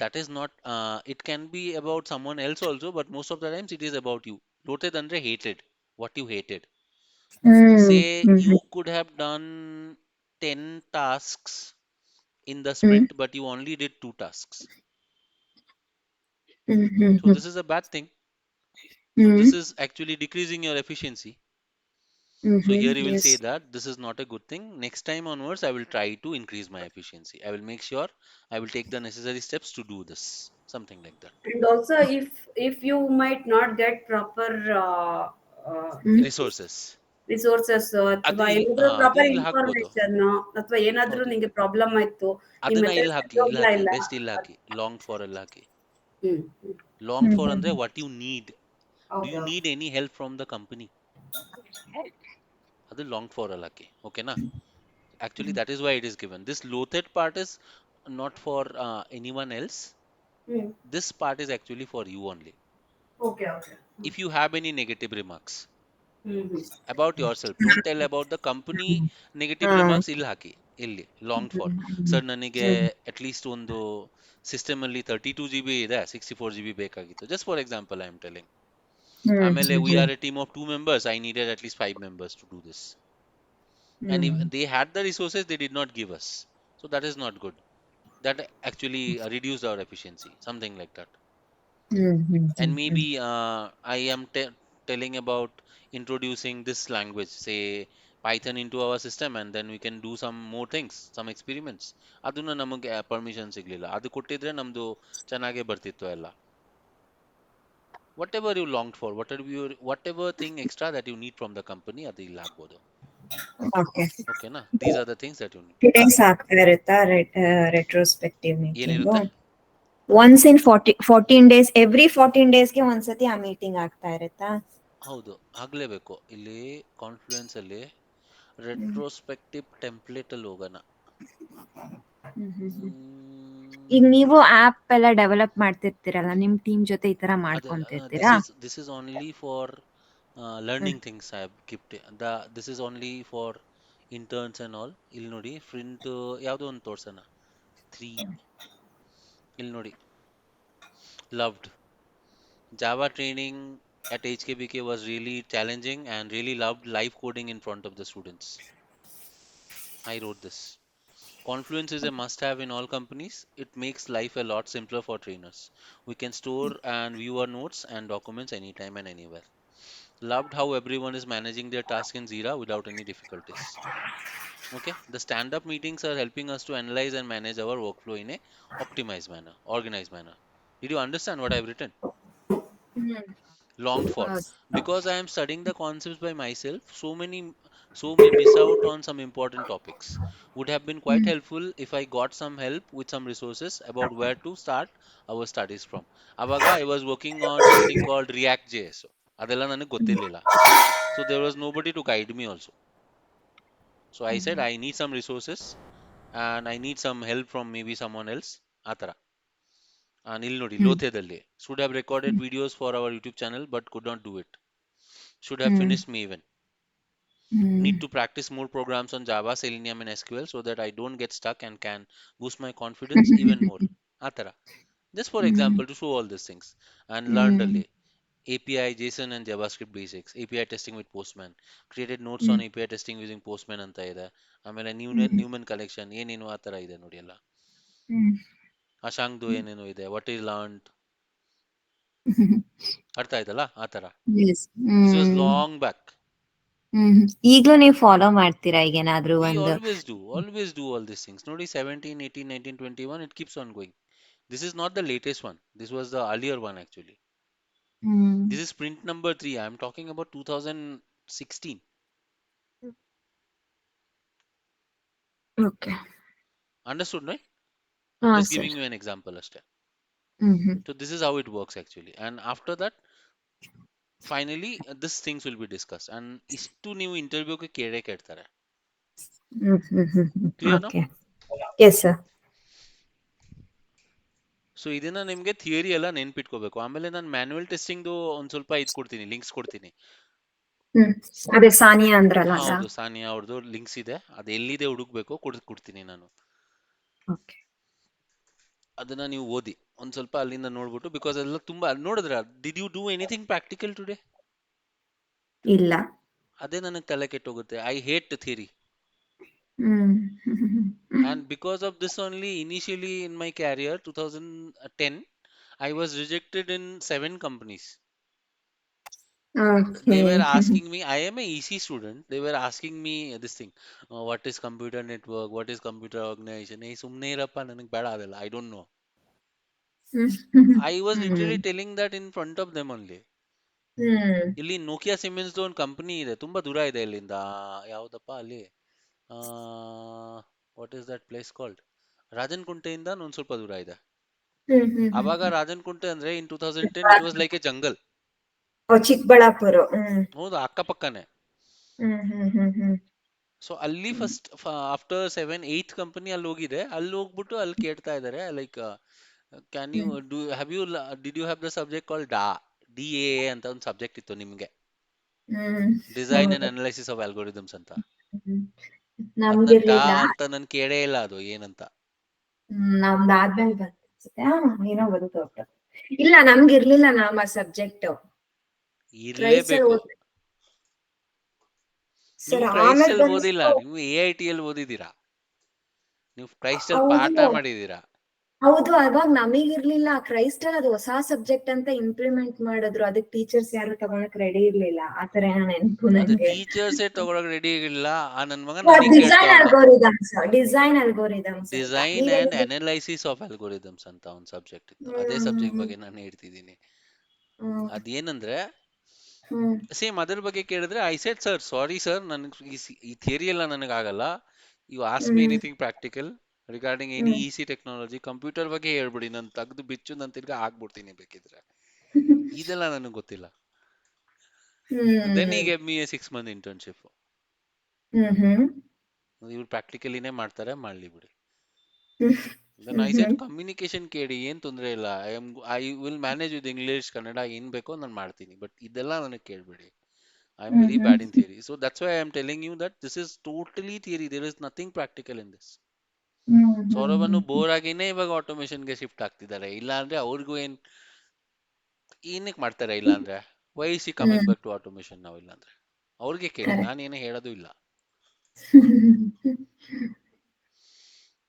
That is not, it can be about someone else also, but most of the times it is about you. Loathed andre hated, what you hated. Say you could have done 10 tasks in the hmm sprint, but you only did 2 tasks. Hmm hmm So hmm this is a bad thing. So hmm this is actually decreasing your efficiency. So hmm here you will yes say that this is not a good thing. Next time onwards, I will try to increase my efficiency. I will make sure I will take the necessary steps to do this. Something like that. And also, if you might not get proper hmm Resources. Resources ಅದು ಅಥವಾ ಇಲ್ ಏನಾದ್ರು ಅದು proper ಇಲ್ಲಿ ಹಾಕ್ಬೋದು. Information ಅಥವಾ ಏನಾದ್ರೂ ಹೌದು. ನಿಂಗೆ ಪ್ರಾಬ್ಲಮ್ ಆಯ್ತು, ಈ ಅದನ್ನ ಮೆಥಡ್ ಇಲ್ಲಿ ಸರಿ ಹಾಕಿ, ಇಲ್ಲಿ ಹೋಗ್ಲಾ ಹಾಕಿ, ಇಲ್ಲ. ಬೆಸ್ಟ್ ಇಲ್ಲಿ ಹಾಕಿ, ಲಾಂಗ್ ಫಾರ್ ಅಲ್ಲಿ ಹಾಕಿ. ಹ್ಮ್ ಲಾಂಗ್ ಹ್ಮ್ ಫಾರ್ ಹ್ಮ್ ಅಂದ್ರೆ what you need. Do okay you okay need any help from the company? ಅದು ಲಾಂಗ್ ಫಾರ್ ಅಲ್ಲಿ ಹಾಕಿ. ಓಕೆನಾ? Actually, that is why it is given. This loathed part is not for anyone else. Hmm This part is actually for you only. Okay okay If you have any negative remarks hmm about yourself, don't tell about the company. Negative ಹಾ remarks ಇಲ್ಲಿ ಹಾಕಿ, ಇಲ್ಲಿ long for. Hmm sir ನನಗೆ ಹ್ಮ್ at least ಒಂದು system ಅಲ್ಲಿ 32 GB ಇದೆ, 64 GB ಬೇಕಾಗಿತ್ತು. Just for example I am telling. Hmm ಆಮೇಲೆ hmm we are a team of 2 members, I needed at least 5 members to do this. And if hmm they had the resources, they did not give us. So that is not good. That actually reduced our efficiency, something like that. Hmm hmm And hmm hmm maybe I am telling about introducing this language, say Python, into our system, and then we can do some more things, some experiments. ಅದನ್ನ ನಮಗೆ permission ಸಿಗ್ಲಿಲ್ಲ. ಅದು ಕೊಟ್ಟಿದ್ರೆ ನಮ್ದು ಚೆನ್ನಾಗೇ ಬರ್ತಿತ್ತು ಎಲ್ಲ. Whatever you longed for, whatever thing extra that you need from the company, ಅದು ಇಲ್ಲಿ ಹಾಕ್ಬೋದು. ಓಕೆ ಓಕೆನಾ? These are the things that you need. Days ಆಗ್ತಾ ಇರುತ್ತಾ ರೆಟ್ರೋಸ್ಪೆಕ್ಟಿವ್ ಮೀಟಿಂಗು? ಏನಿರುತ್ತೆ? ಒನ್ಸ್ ಇನ್ 14 ಡೇಸ್, ಎವ್ರಿ 14 ಡೇಸ್ಗೆ ಒಂದ್ಸತಿ ಆ ಮೀಟಿಂಗ್ ಆಗ್ತಾ ಇರುತ್ತಾ? ಹೌದು, ಆಗ್ಲೇಬೇಕು. ಇಲ್ಲಿ ಕಾನ್ಫ್ಲುಯೆನ್ಸ್ ಅಲ್ಲಿ ಹ್ಮ್ ರೆಟ್ರೋಸ್ಪೆಕ್ಟಿವ್ ಟೆಂಪ್ಲೇಟ್ ಅಲ್ಲಿ ಹೋಗೋಣ. ಹ್ಮ್ ಹ್ಮ್ ಹ್ಮ್. ಹ್ಮ್, ಈಗ ನೀವು ಆಪ್ ಎಲ್ಲ ಡೆವಲಪ್ ಮಾಡ್ತಿರ್ತೀರಲ್ಲ, ನಿಮ್ ಟೀಮ್ ಜೊತೆ ಈ ತರ ಅದಲ್ಲ. ಮಾಡ್ಕೊಂತಿರ್ತೀರಾ? This is only for learning things. I have kept this is only for interns and all. ಇಲ್ಲಿ ನೋಡಿ, ಪ್ರಿಂಟ್ ಯಾವುದೋ ಒಂದು ತೋರ್ಸೋಣ. 3 ಇಲ್ಲಿ ನೋಡಿ, loved Java training at HKBK was really challenging and really loved live coding in front of the students. I wrote this. Confluence is a must have in all companies. It makes life a lot simpler for trainers. We can store and view our notes and documents anytime and anywhere. Loved how everyone is managing their task in Jira without any difficulties. Okay, the stand up meetings are helping us to analyze and manage our workflow in a optimized manner, organized manner. Did you understand what I've written? Hmm Longed for, ಹೌದು. because I am studying the concepts by myself. So may miss out on some important topics. Would have been quite hmm helpful if I got some help with some resources about where to start our studies from. Avaga I was working on something called React JS. ಅದೆಲ್ಲ ನನಗೆ ಗೊತ್ತಿರಲಿಲ್ಲ. So there was nobody to guide me also. So I said I need some resources and I need some help from maybe someone else. ಆ ಥರ. ಇಲ್ಲಿ ನೋಡಿ, ಹ್ಮ್ ಲೋಥೆದಲ್ಲಿ should have recorded videos for our YouTube channel but could not do it. Should have hmm finished Maven. Hmm Need to practice more programs on Java, Selenium, and SQL so that I don't get stuck and can boost my confidence even more. Atara. Just for hmm example, to show all these things and learned hmm early. API, JSON, and JavaScript basics. API testing with Postman. Created notes on hmm API testing using Postman ಅಂತ ಇದೆ. ಆಮೇಲೆ ಹ್ಮ್ Neumann collection ಏನೇನು ಆ ಥರ ಇದೆ ನೋಡಿ ಎಲ್ಲ. ಹ್ಮ್ ಅಶಾಂಕ್ದು ಏನೇನು ಇದೆ, ವಾಟ್ ಈಸ್ ಲರ್ನ್ಡ್, ಹ್ಮ್ ಅರ್ಥ ಆಯ್ತಲ್ಲ ಆ ಥರ. Yes. This was hmm long back. Hmm ಈಗ್ಲೂ ನೀವು ಫಾಲೋ ಮಾಡ್ತೀರಾ ಈಗೇನಾದ್ರೂ We ಒಂದು? always do all these things. Nodi 17, 18, 19, 21, it keeps on going. This is not the latest one. This was the earlier one actually. Hmm This is sprint number 3. I'm talking about 2016. Okay. Understood, right? ಹಾ Just sir. giving you an example, Ashta. Hmm hmm So this is how it works actually. And after that, finally, these things will be discussed. And ಇಷ್ಟು ನೀವು ಇಂಟರ್ವ್ಯೂಗೆ ಕೇಳೇ ಕೇಳ್ತಾರೆ. ಹ್ಮ್ ಹ್ಮ್ ಹ್ಮ್ Clear now? Okay. Yes sir. So ಇದನ್ನ ನಿಮ್ಗೆ theory ಎಲ್ಲ ನೆನ್ಪಿಟ್ಕೋಬೇಕು. ಆಮೇಲೆ ನಾನು manual ಟೆಸ್ಟಿಂಗ್ದು ಒಂದ್ ಸ್ವಲ್ಪ ಇದು ಕೊಡ್ತೀನಿ, ಲಿಂಕ್ಸ್ ಕೊಡ್ತೀನಿ. ಹ್ಮ್ ಅದೇ ಸಾನಿಯಾ ಅಂದ್ರಲ್ಲ ಅದ? ಹೌದು, ಸಾನಿಯಾ ಅವ್ರದ್ದು ಲಿಂಕ್ಸ್ ಇದೆ. ಅದು ಎಲ್ಲಿದೆ ಹುಡುಕ್ಬೇಕು, ಕೊಡ್ತೀನಿ ನಾನು. ಓಕೆ. ಅದನ್ನ ನೀವು ಓದಿ ಒಂದ್ ಸ್ವಲ್ಪ ಅಲ್ಲಿಂದ ನೋಡ್ಬಿಟ್ಟು, ಬಿಕಾಸ್ ಎಲ್ಲ ತುಂಬಾ ನೋಡಿದ್ರ. Did you do anything practical today? ಇಲ್ಲ. ಅದೇ ನನಗೆ ತಲೆ ಕೆಟ್ಟೋಗುತ್ತೆ. I hate theory. Hmm And because of this only, initially in my career 2010, I was rejected in 7 companies. Okay. They were asking me, I am a EC student, they were asking me this thing, what is computer network, what is computer organization. Hey, ಸುಮ್ನೆ ಇರಪ್ಪ, ನನಗೆ ಬೇಡ ಅದೆಲ್ಲ, I don't know. I was literally telling that in front of them only. ಇಲ್ಲಿ Nokia Siemens ಒಂದು company ಇದೆ, ತುಂಬಾ ದೂರ ಇದೆ ಇಲ್ಲಿಂದ. ಯಾವ್ದಪ್ಪ ಅಲ್ಲಿ, what is that place called, ರಾಜನ್ ಕುಂಟೆಯಿಂದ ಒಂದ್ ಸ್ವಲ್ಪ ದೂರ ಇದೆ. ಅವಾಗ ರಾಜನ್ ಕುಂಟೆ ಅಂದ್ರೆ in 2010 it was like a jungle. Chikkaballapura. ಹೌದು, ಅಕ್ಕಪಕ್ಕನೆ. ಸೊ ಅಲ್ಲಿ ಫಸ್ಟ್ ಆಫ್ಟರ್ 7-8 ಕಂಪನಿ ಅಲ್ಲಿ ಹೋಗಿದೆ. ಅಲ್ಲಿ ಹೋಗ್ಬಿಟ್ಟು ಅಲ್ಲಿ ಕೇಳ್ತಾ ಇದಾರೆ like, can you do have you did you have the subject call DA ಅಂತ ಒಂದು ಸಬ್ಜೆಕ್ಟ್ ಇತ್ತು ನಿಮ್ಗೆ, design and analysis of algorithms ಅಂತ. ಅದ್ ನನ್ ನಮ್ಗಿರ್ಲಿಲ್ಲ. ಅಂತ ನನ್ ಕೇಳೇ ಇಲ್ಲ ಅದು ಏನಂತ. ನಮ್ದಾದ್ಮೇಲೆ ಬಂತ ಏನೋ ಬಂತು ಒಟ್ಟು. ಇಲ್ಲ ನಮ್ಗಿರ್ಲಿಲ್ಲ ನಾಮ್ ಆ ಸಬ್ಜೆಕ್ಟ್. ಇರ್ಲೇಬೇಕು. ನೀವು ಸರ್ ಕ್ರೈಸ್ಟ್ ಆಮೇಲೆ ಅಲ್ಲಿ ಬಂದು ಓದಿಲ್ಲ, ನೀವು AIT ಅಲ್ಲಿ ಓದಿದ್ದೀರಾ, ನೀವು ಕ್ರೈಸ್ಟ್ ಅಲ್ಲಿ ಪಾಠ ಹೌದು ಮಾಡಿದೀರಾ. ಹೌದು, ಅವಾಗ ನಮಗಿರ್ಲಿಲ್ಲ. ಕ್ರೈಸ್ಟ್ ಅಲ್ಲಿ ಅದು ಹೊಸ ಸಬ್ಜೆಕ್ಟ್ ಅಂತ ಇಂಪ್ಲಿಮೆಂಟ್ ಮಾಡಿದ್ರು, ಅದಕ್ಕೆ ಟೀಚರ್ಸ್ ಯಾರು ತಗೊಳಕ್ ರೆಡಿ ಇರ್ಲಿಲ್ಲ. ಆತರ ಏನೋ ನೆನ್ಪು ಅದು ನಂಗೆ. ಟೀಚರ್ಸೇ ತಗೊಳಕ್ ರೆಡಿ ಇಲ್ಲ. ಆ ನನ್ ಮಗ ನನಗ್ ಡಿಸೈನ್ ಕೇಳ್ತಾವನೆ, ಅಲ್ಗೋರಿದಮ್ಸ್, ಡಿಸೈನ್ ಅಲ್ಗೋರಿದಮ್ಸ್ ಅಂತ. ಡಿಸೈನ್ ಈಗ ಅಂಡ್ ಅನಾಲೈಸಿಸ್ ಆಫ್ ಅಲ್ಗೋರಿದಮ್ಸ್ ಅಂತ ಒಂದು ಸಬ್ಜೆಕ್ಟ್ ಇತ್ತು. ಅದೇ ಸಬ್ಜೆಕ್ಟ್ ಬಗ್ಗೆ ನಾನು ಹೇಳ್ತಿದ್ದೀನಿ. ಅದೇನಂದ್ರೆ ಸೇಮ್ ಅದ್ರ ಬಗ್ಗೆ ಕೇಳಿದ್ರೆ I said sir sorry sir, ನನಗೆ ಈ ಥಿಯರಿ ಎಲ್ಲ ನನಗಾಗಲ್ಲ. You ask me anything practical regarding any EC technology, computer ಬಗ್ಗೆ ಹೇಳ್ಬಿಡಿ, ನಾನು ತೆಗೆದು ಬಿಚ್ಚು ನಾನು ತಿರ್ಗಾ ಆಗ್ಬಿಡ್ತೀನಿ ಬೇಕಿದ್ರೆ, ಇದೆಲ್ಲ ನನಗೆ ಗೊತ್ತಿಲ್ಲ. ದೆನ್ ಈ gave me a 6 month internship. ಇವ್ರು ಪ್ರಾಕ್ಟಿಕಲಿನೇ ಮಾಡ್ತಾರೆ, ಮಾಡ್ಲಿ ಬಿಡಿ. ದೆನ್ ಐ ಸೆಡ್ ಕಮ್ಯುನಿಕೇಶನ್ ಕೇಳಿ, ಏನ್ ತೊಂದರೆ ಇಲ್ಲ, I will manage with English Kannada, ಏನ್ ಬೇಕೋ ನಾನು ಮಾಡ್ತೀನಿ, ಬಟ್ ಇದೆಲ್ಲ ನನಗೆ ಕೇಳ್ಬೇಡಿ. I am very bad in theory. So that's why I am telling you that this is totally theory. There is nothing practical in this. ಸೌರಭನು ಬೋರ್ ಆಗಿನೇ ಇವಾಗ ಆಟೋಮೇಷನ್ಗೆ ಶಿಫ್ಟ್ ಆಗ್ತಿದ್ದಾರೆ. ಇಲ್ಲ ಅಂದ್ರೆ ಅವ್ರಿಗೂ ಏನಕ್ಕೆ ಮಾಡ್ತಾರೆ, ಇಲ್ಲ ಅಂದ್ರೆ why is he coming back to automation ನಾವು, ಇಲ್ಲ ಅಂದ್ರೆ ಅವ್ರಿಗೆ ಕೇಳಿ, ನಾನೇನು ಹೇಳೋದು ಇಲ್ಲ.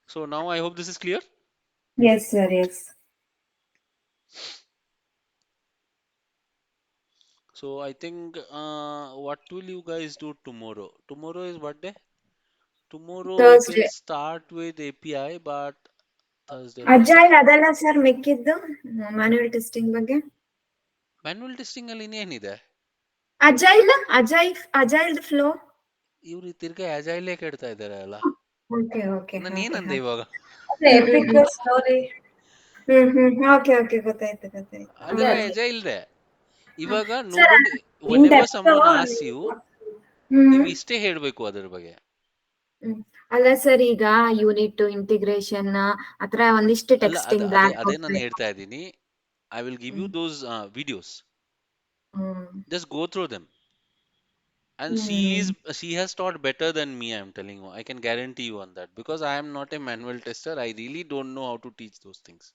So now I hope this is clear. Yes sir, yes. So I think what will you guys do tomorrow? Tomorrow is what day? Tomorrow we can Thursday. start with API, but Thursday. Agile ಅದಲ್ಲ sir ಮಿಕ್ಕಿದ್ದು manual testing ಬಗ್ಗೆ. Manual testing ಅಲ್ಲಿ ಇನ್ನೇನಿದೆ? Agile flow. ಇವ್ರು ತಿರ್ಗಾ ಅಜೈಲೇ ಕೇಳ್ತಾ ಇದಾರೆ ಅಲ್ಲ. ಓಕೆ ಓಕೆ ನಾನು ಏನಂದೆ ಇವಾಗ? ಓಕೆ ಗೊತ್ತಾಯ್ತು. ಅಲ್ಲಿಗ ಅಜೈಲ್ ಇದೆ. ಇವಾಗ nobody whenever someone asks you, ನೀವು ಇಷ್ಟೇ ಹೇಳ್ಬೇಕು ಅದ್ರ ಬಗ್ಗೆ. ಅಲ್ಲ ಸರ್, ಈಗ ಯೂನಿಟ್ ಇಂಟಿಗ್ರೇಷನ್ ಆತರ ಒಂದಿಷ್ಟು ಟೆಕ್ಸ್ಟಿಂಗ್ ಬ್ಲಾಕ್ ಅದೇ ನಾನು ಹೇಳ್ತಾ ಇದ್ದೀನಿ. I will give you those videos. Just go through them. And she has taught better than me, I am telling you. I can guarantee you on that, because I am not a manual tester. I really don't know how to teach those things.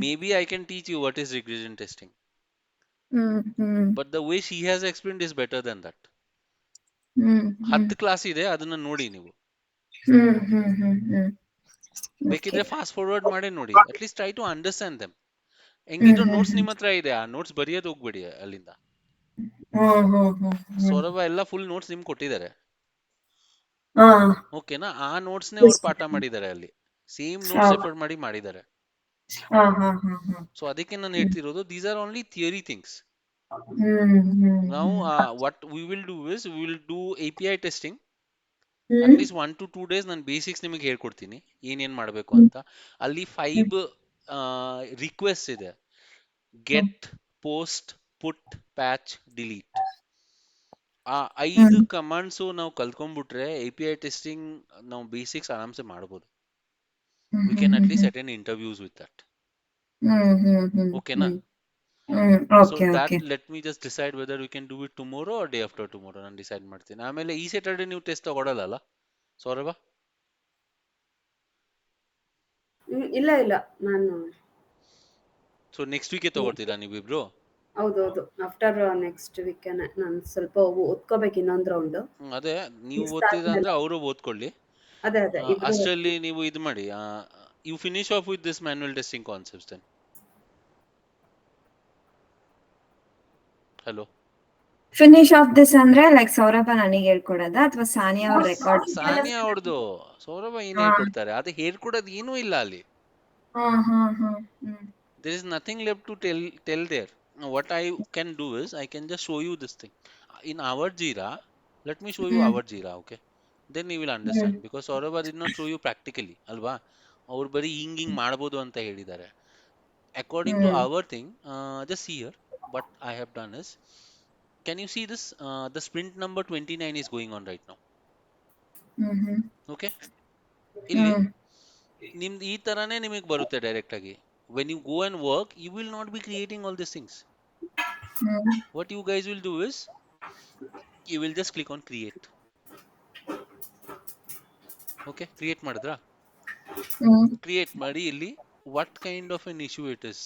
Maybe I can teach you what is regression testing. But the way she has explained is better than that. 10 class ಇದೆ, ಅದನ್ನ ನೋಡಿ ನೀವು. ಬೇಕಿದ್ರೆ fast forward ಮಾಡಿ ನೋಡಿ. At least try to understand them. ಹೆಂಗಿದ್ರು notes ನಿಮ್ಮ ಹತ್ರ ಇದೆ, ಆ ನೋಟ್ಸ್ ಬರೆಯೋದು ಹೋಗ್ಬೇಡಿ ಅಲ್ಲಿಂದ. ಸೌರಭ ಎಲ್ಲ ಫುಲ್ ನೋಟ್ಸ್ ನಿಮ್ಗೆ ಕೊಟ್ಟಿದ್ದಾರೆ, ಓಕೆನಾ? ಆ ನೋಟ್ಸ್ನೇ ಅವ್ರು ಪಾಠ ಮಾಡಿದ್ದಾರೆ, ಅಲ್ಲಿ ಸೇಮ್ ನೋಟ್ಸ್ ರೆಫರ್ ಮಾಡಿ ಮಾಡಿದ್ದಾರೆ. ಸೊ ಅದಕ್ಕೆ ನಾನು ಹೇಳ್ತಿರೋದು, these are only theory things. ನಾವು what we will do is we will do API testing. At least 1 to 2 days ನಾನು ಬೇಸಿಕ್ಸ್ ನಿಮಗೆ ಹೇಳ್ಕೊಡ್ತೀನಿ, ಏನೇನ್ ಮಾಡಬೇಕು ಅಂತ. ಅಲ್ಲಿ 5 ರಿಕ್ವೆಸ್ಟ್ ಇದೆ: get, post, put, patch, delete. ಆ 5 ಕಮಾಂಡ್ಸು ನಾವು ಕಲ್ತ್ಕೊಂಡ್ಬಿಟ್ರೆ API ಟೆಸ್ಟಿಂಗ್ ನಾವು ಬೇಸಿಕ್ಸ್ ಆರಾಮ್ಸೆ ಮಾಡ್ಬೋದು. We can at least attend interviews with that. ಓಕೆನಾ? So that let me just decide whether we can do it tomorrow or day after tomorrow. ನಾನು decide ಮಾಡ್ತೀನಿ. ಆಮೇಲೆ ಈ ಸ್ಯಾಟರ್ಡೆ ನೀವು ಟೆಸ್ಟ್ ತಗೊಳಲ್ಲ ಸೌರಭ? ಇಲ್ಲ ನಾನು. ಸೊ ನೆಕ್ಸ್ಟ್ ವೀಕೆ ತಗೊಳ್ತೀರಾ ನೀವಿಬ್ರು? ಹೌದೌದು. ಆಫ್ಟರ್ ನೆಕ್ಸ್ಟ್ ವೀಕೆನೆ ನಾನು ಸ್ವಲ್ಪ ಓದ್ಕೋಬೇಕು ಇನ್ನೊಂದು ರೌಂಡು. ಅದೇ ನೀವು ಓದ್ತಿದ್ರ ಇಷ್ಟಾದ್ಮೇಲೆ ಅಂದ್ರೆ ಅವರು ಓದ್ಕೊಳ್ಳಿ. ಅದೇ ಇಬ್ರು ಅಷ್ಟರಲ್ಲಿ ನೀವು ಇದು ಮಾಡಿ, you finish off with this manual testing concepts then. Hello, finish off this ಅಂದ್ರೆ ಲೈಕ್ ಸೌರಭ ನನಗೆ ಹೇಳ್ಕೊಡೋದ ಅಥವಾ ಸಾನಿಯಾ ಅವ್ರ ರೆಕಾರ್ಡ್? ಸಾನಿಯಾ ಅವ್ರದ್ದು ಸೌರಭ ಏನ್ ಹೇಳ್ಕೊಡ್ತಾರೆ, ಅದು ಹೇಳ್ಕೊಡೋದು ಏನೂ ಇಲ್ಲ ಅಲ್ಲಿ. There is nothing left to tell there. Now, what I can do is I can just show you this thing in our Jira. Let me show you our Jira, okay? Then you will understand because Saurabh did not show you practically, ಅಲ್ವಾ? ಅವ್ರು ಬರೀ ಹಿಂಗ್ ಮಾಡ್ಬೋದು ಅಂತ ಹೇಳಿದ್ದಾರೆ. According to our thing, just see here. What I have done is, can you see this? The sprint number 29 is going on right now. Okay? ಇಲ್ಲಿ ನಿಮ್ದು ಈ ತರಾನೇ ನಿಮಗೆ ಬರುತ್ತೆ ಡೈರೆಕ್ಟ್ ಆಗಿ. When you go and work, you will not be creating all these things. What you guys will do is, you will just click on create. Okay, create ಮಾಡಿದ್ರಾ? Create ಮಾಡಿ ಇಲ್ಲಿ what kind of an issue it is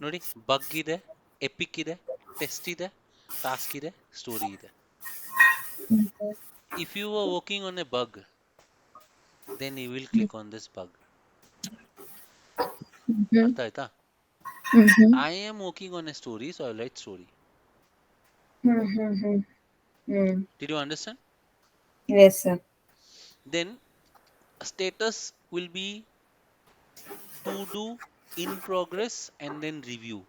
ನೋಡಿ. ಬಗ್ ಇದೆ, EPIC ಇದೆ, test ಇದೆ, task ಇದೆ, story ಇದೆ. If you are working on a bug, then you will click on this bug. ಅರ್ಥ ಆಯ್ತಾ? I am working on a story, so I write story. Did you understand? Yes, sir. Then status will be to do, in progress, and then review.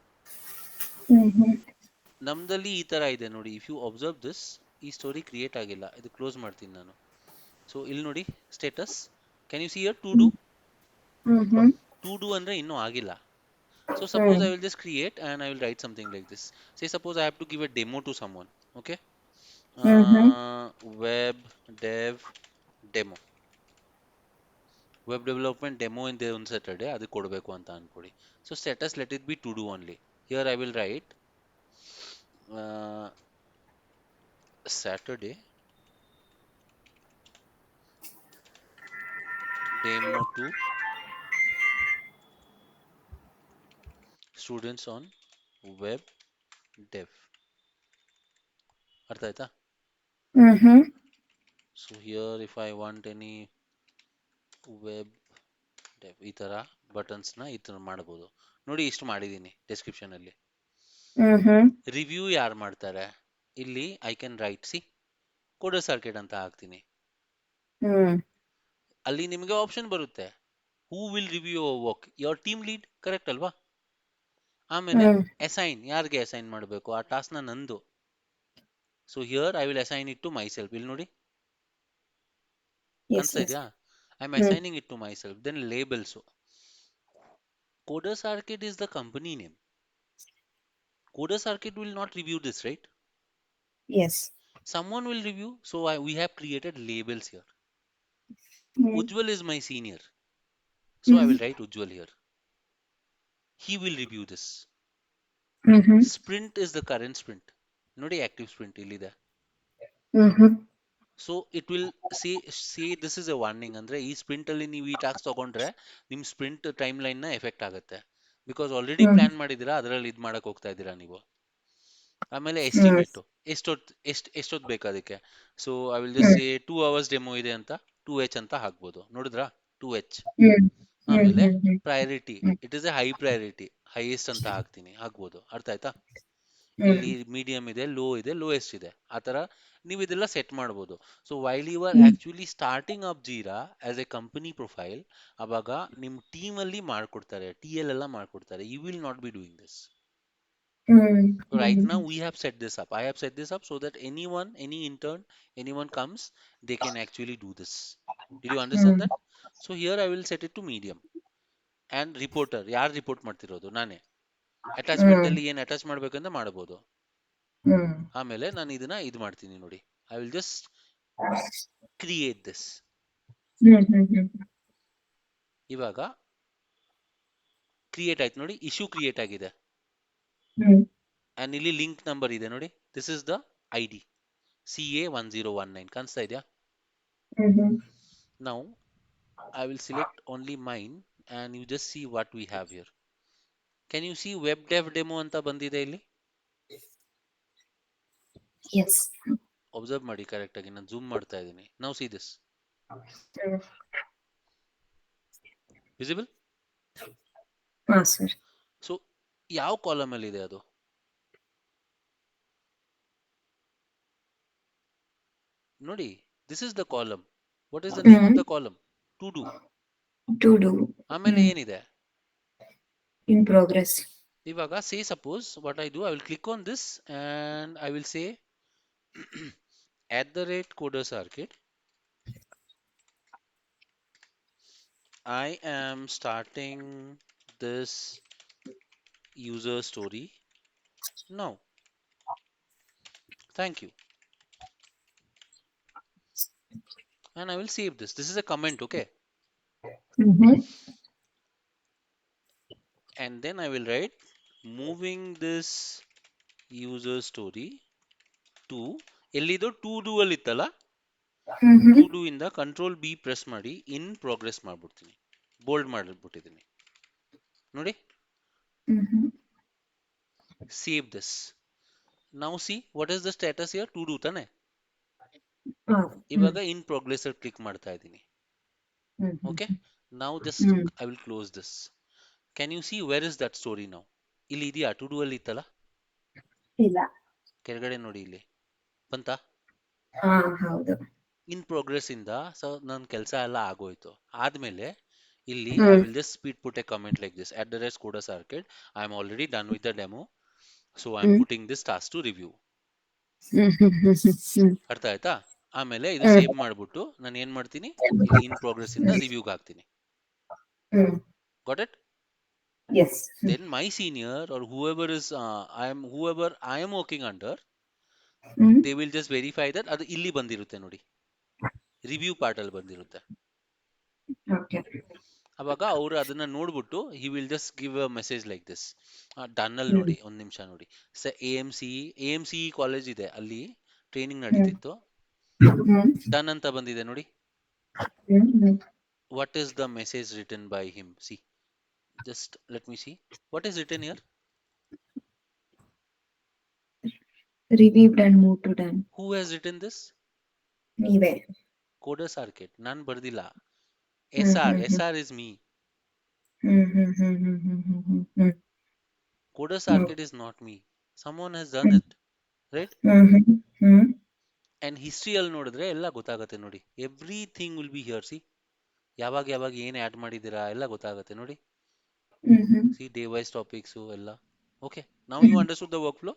ನಮ್ದಲ್ಲಿ ಈ ತರ ಇದೆ ನೋಡಿ. If you observe this, ಈ story create ಆಗಿಲ್ಲ, ಇದು close ಮಾಡ್ತೀನಿ ನಾನು. So ಇಲ್ಲಿ ನೋಡಿ status, can you see here to do ಅಂದ್ರೆ ಇನ್ನೂ ಆಗಿಲ್ಲ. So suppose I will just create and I will write something like this. Say suppose I have to give a demo to someone. Okay. Web dev demo. Web development demo in the on Saturday. ಅದು ಕೊಡಬೇಕು ಅಂತ ಅನ್ಕೊಳ್ಳಿ. So status let it be to do only. Here I will write Saturday demo to students on web dev. ಅರ್ಥ ಆಯ್ತಾ? So here if I want any web dev, ಈ ತರ buttons ನ ಈ ತರ ಮಾಡಬಹುದು ನೋಡಿ. ಇಷ್ಟು ಮಾಡಿದೀನಿ ಡಿಸ್ಕ್ರಿಪ್ಷನ್ ಅಲ್ಲಿ. ರಿವ್ಯೂ ಯಾರು ಮಾಡ್ತಾರೆ? ಇಲ್ಲಿ I can write, C coder circuit ಅಂತ ಹಾಕ್ತೀನಿ. ಅಲ್ಲಿ ನಿಮಗೆ ಆಪ್ಷನ್ ಬರುತ್ತೆ, who will review your work, your team lead, correct ಅಲ್ವಾ? ಆಮೇಲೆ ಅಸೈನ್, ಯಾರಿಗೆ ಅಸೈನ್ ಮಾಡಬೇಕು ಆ ಟಾಸ್ಕ್ ನ, ನಂದು. So here I will assign it to myself. ಇಲ್ಲಿ ನೋಡಿ ಕಾಣಿಸ್ತಾ ಇದೆಯಾ? I am assigning it to myself. Then labels, Coder Circuit is the company name. Coder Circuit will not review this, right? Yes. Someone will review, so we have created labels here. Ujjwal is my senior, so I will write Ujjwal here. He will review this. Sprint is the current sprint. Not a active sprint illide. So it will say this is a warning ಅಂದ್ರೆ ಈ sprint ಅಲ್ಲಿ ನೀವು ಈ task ತಗೊಂಡ್ರೆ ನಿಮ್ sprint time line ನ effect ಆಗುತ್ತೆ. Because already plan ಮಾಡಿದೀರಾ, ಅದರಲ್ಲಿ ಇದು ಮಾಡಕ್ ಹೋಗ್ತಾ ಇದ್ದೀರಾ ನೀವು. ಆಮೇಲೆ ಎಸ್ಟಿಮೇಟ್, ಎಷ್ಟೊತ್ತು ಬೇಕು ಅದಕ್ಕೆ. So I will just say 2 hours demo ಇದೆ ಅಂತ 2H ಅಂತ ಹಾಕ್ಬೋದು. ನೋಡಿದ್ರಾ 2H. ಆಮೇಲೆ priority, it is A high priority, highest ಅಂತ ಹಾಕ್ಬೋದು. ಅರ್ಥ ಆಯ್ತಾ? ಇಲ್ಲಿ ಮೀಡಿಯಂ ಇದೆ, ಲೋ ಇದೆ, ಲೋಯೆಸ್ಟ್ ಇದೆ, ಆ ತರ ನೀವು ಇದೆಲ್ಲ ಸೆಟ್ ಮಾಡ್ಬೋದು. So while you are actually starting up Jira as a company profile, ಅವಾಗ ನಿಮ್ ಟೀಮ್ ಅಲ್ಲಿ ಮಾಡ್ಕೊಡ್ತಾರೆ, TL ಎಲ್ಲ ಮಾಡ್ಕೊಡ್ತಾರೆ. You will not be doing this. So right now we have set this up. I have set this up so that anyone, any intern, anyone comes, they can actually do this. Did you understand that? So here I will set it to medium. And reporter, ಯಾರು report ಮಾಡ್ತಿರೋದು? ನಾನೇ. Attachment ಅಲ್ಲಿ ಏನ್ attach ಮಾಡ್ಬೇಕಂತ ಮಾಡಬಹುದು. ಆಮೇಲೆ ನಾನು ಇದನ್ನ ಇದು ಮಾಡ್ತೀನಿ ನೋಡಿ. I will just create this. ಇವಾಗ ಕ್ರಿಯೇಟ್ ಆಯ್ತು ನೋಡಿ, ಇಶ್ಯೂ ಕ್ರಿಯೇಟ್ ಆಗಿದೆ. ಅಂಡ್ ಇಲ್ಲಿ ಲಿಂಕ್ ನಂಬರ್ ಇದೆ ನೋಡಿ. This is the ID CA1019. ಕಾಣಿಸ್ತಾ ಇದೆಯಾ? Now I will select only mine and you just see what we have here. Can you C web dev demo ಅಂತ ಬಂದಿದೆ ಇಲ್ಲಿ? ಎಸ್. ಅಬ್ಸರ್ವ್ ಮಾಡಿ ಕರೆಕ್ಟ್ ಆಗಿ, ನಾನು ಜೂಮ್ ಮಾಡ್ತಾ ಇದ್ದೀನಿ. Now see this visible? ಹಾ ಸರ್. ಸೊ ಯಾವ ಕಾಲಮ್ ಅಲ್ಲಿ ಇದೆ ಅದು? ನೋಡಿ, this is the column. What is the name of the column? To do. To do. ಆಮೇಲೆ ಏನಿದೆ? In progress. ಇವಾಗ say suppose what I do, I will click on this and I will say @codersarcade I am starting this user story now. Thank you. And I will save this. This is a comment, okay? And then I will write moving this user story to ಎಲ್ಲಿದು to do ಅಲ್ಲಿ ಇತ್ತಲ್ಲ, to do ಇಂದ control B press ಮಾಡಿ in progress ಮಾಡ್ಬಿಡ್ತೀನಿ, bold ಮಾಡಿಬಿಟ್ಟಿದ್ದೀನಿ ನೋಡಿ. Save this. Now see what is the status here? To do ತಾನೆ. ಇವಾಗ ಇನ್ ಪ್ರೋಗ್ರೆಸ್ ಅಲ್ಲಿ ಕ್ಲಿಕ್ ಮಾಡ್ತಾ ಇದ್ದೀನಿ. Okay, now just I will close this. Can you see where is that story now? ಇಲ್ಲಿ ಇದೆಯಾ? ಟು ಡೂ ಅಲ್ಲಿ ಇತ್ತಲ್ಲ, ಇಲ್ಲ. ಕೆಳಗಡೆ ನೋಡಿ, ಇಲ್ಲಿ ಬಂತಾ? ಹೌದು. ಇನ್ ಪ್ರೋಗ್ರೆಸ್ ಇಂದ ಸೊ ನನ್ನ ಕೆಲಸ ಎಲ್ಲ ಆಗೋಯ್ತು. ಆದ್ಮೇಲೆ ಇಲ್ಲಿ I will just speed put a comment like this: @codersarcade I am already done with the demo, so I am putting this task to review. ಅರ್ಥ ಆಯ್ತಾ? ಆಮೇಲೆ ಇದು ಸೇವ್ ಮಾಡ್ಬಿಟ್ಟು ನಾನು ಏನ್ ಮಾಡ್ತೀನಿ, ಇಲ್ಲಿ ಇನ್ ಪ್ರೋಗ್ರೆಸ್ ಇಂದ ರಿವ್ಯೂಗೆ ಹಾಕ್ತೀನಿ. Got it? Yes. Then my senior or whoever I am working under, they will just verify that ಅದು ಇಲ್ಲಿ ಬಂದಿರುತ್ತೆ ನೋಡಿ, ರಿವ್ಯೂ ಪಾರ್ಟ್ ಅಲ್ಲಿ ಬಂದಿರುತ್ತೆ. ಅವಾಗ ಅವರು ಅದನ್ನ ನೋಡ್ಬಿಟ್ಟು he will just give a message like this. Done ಅಲ್ಲಿ ನೋಡಿ, ಒಂದ್ ನಿಮಿಷ ನೋಡಿ. AMCE ಕಾಲೇಜ್ ಇದೆ, ಅಲ್ಲಿ ಟ್ರೈನಿಂಗ್ ನಡೀತಿತ್ತು. ಡನ್ ಅಂತ ಬಂದಿದೆ ನೋಡಿ. What is the message written by him? See, just let me see. What is written here? Reviewed and moved to done. Who has written this? ನೀವೇ. Codersarcade. ನಾನು ಬರ್ದಿಲ್ಲ. SR is me. Codersarcade is not me. Someone has done it, right? And history ಅಲ್ಲಿ ನೋಡಿದ್ರೆ ಎಲ್ಲ ಗೊತ್ತಾಗುತ್ತೆ ನೋಡಿ. Everything will be here. See, ಯಾವಾಗ ಏನ್ add ಮಾಡಿದೀರಾ ಎಲ್ಲ ಗೊತ್ತಾಗುತ್ತೆ ನೋಡಿ. See, day wise topics ಎಲ್ಲ. Okay, now you understood the workflow?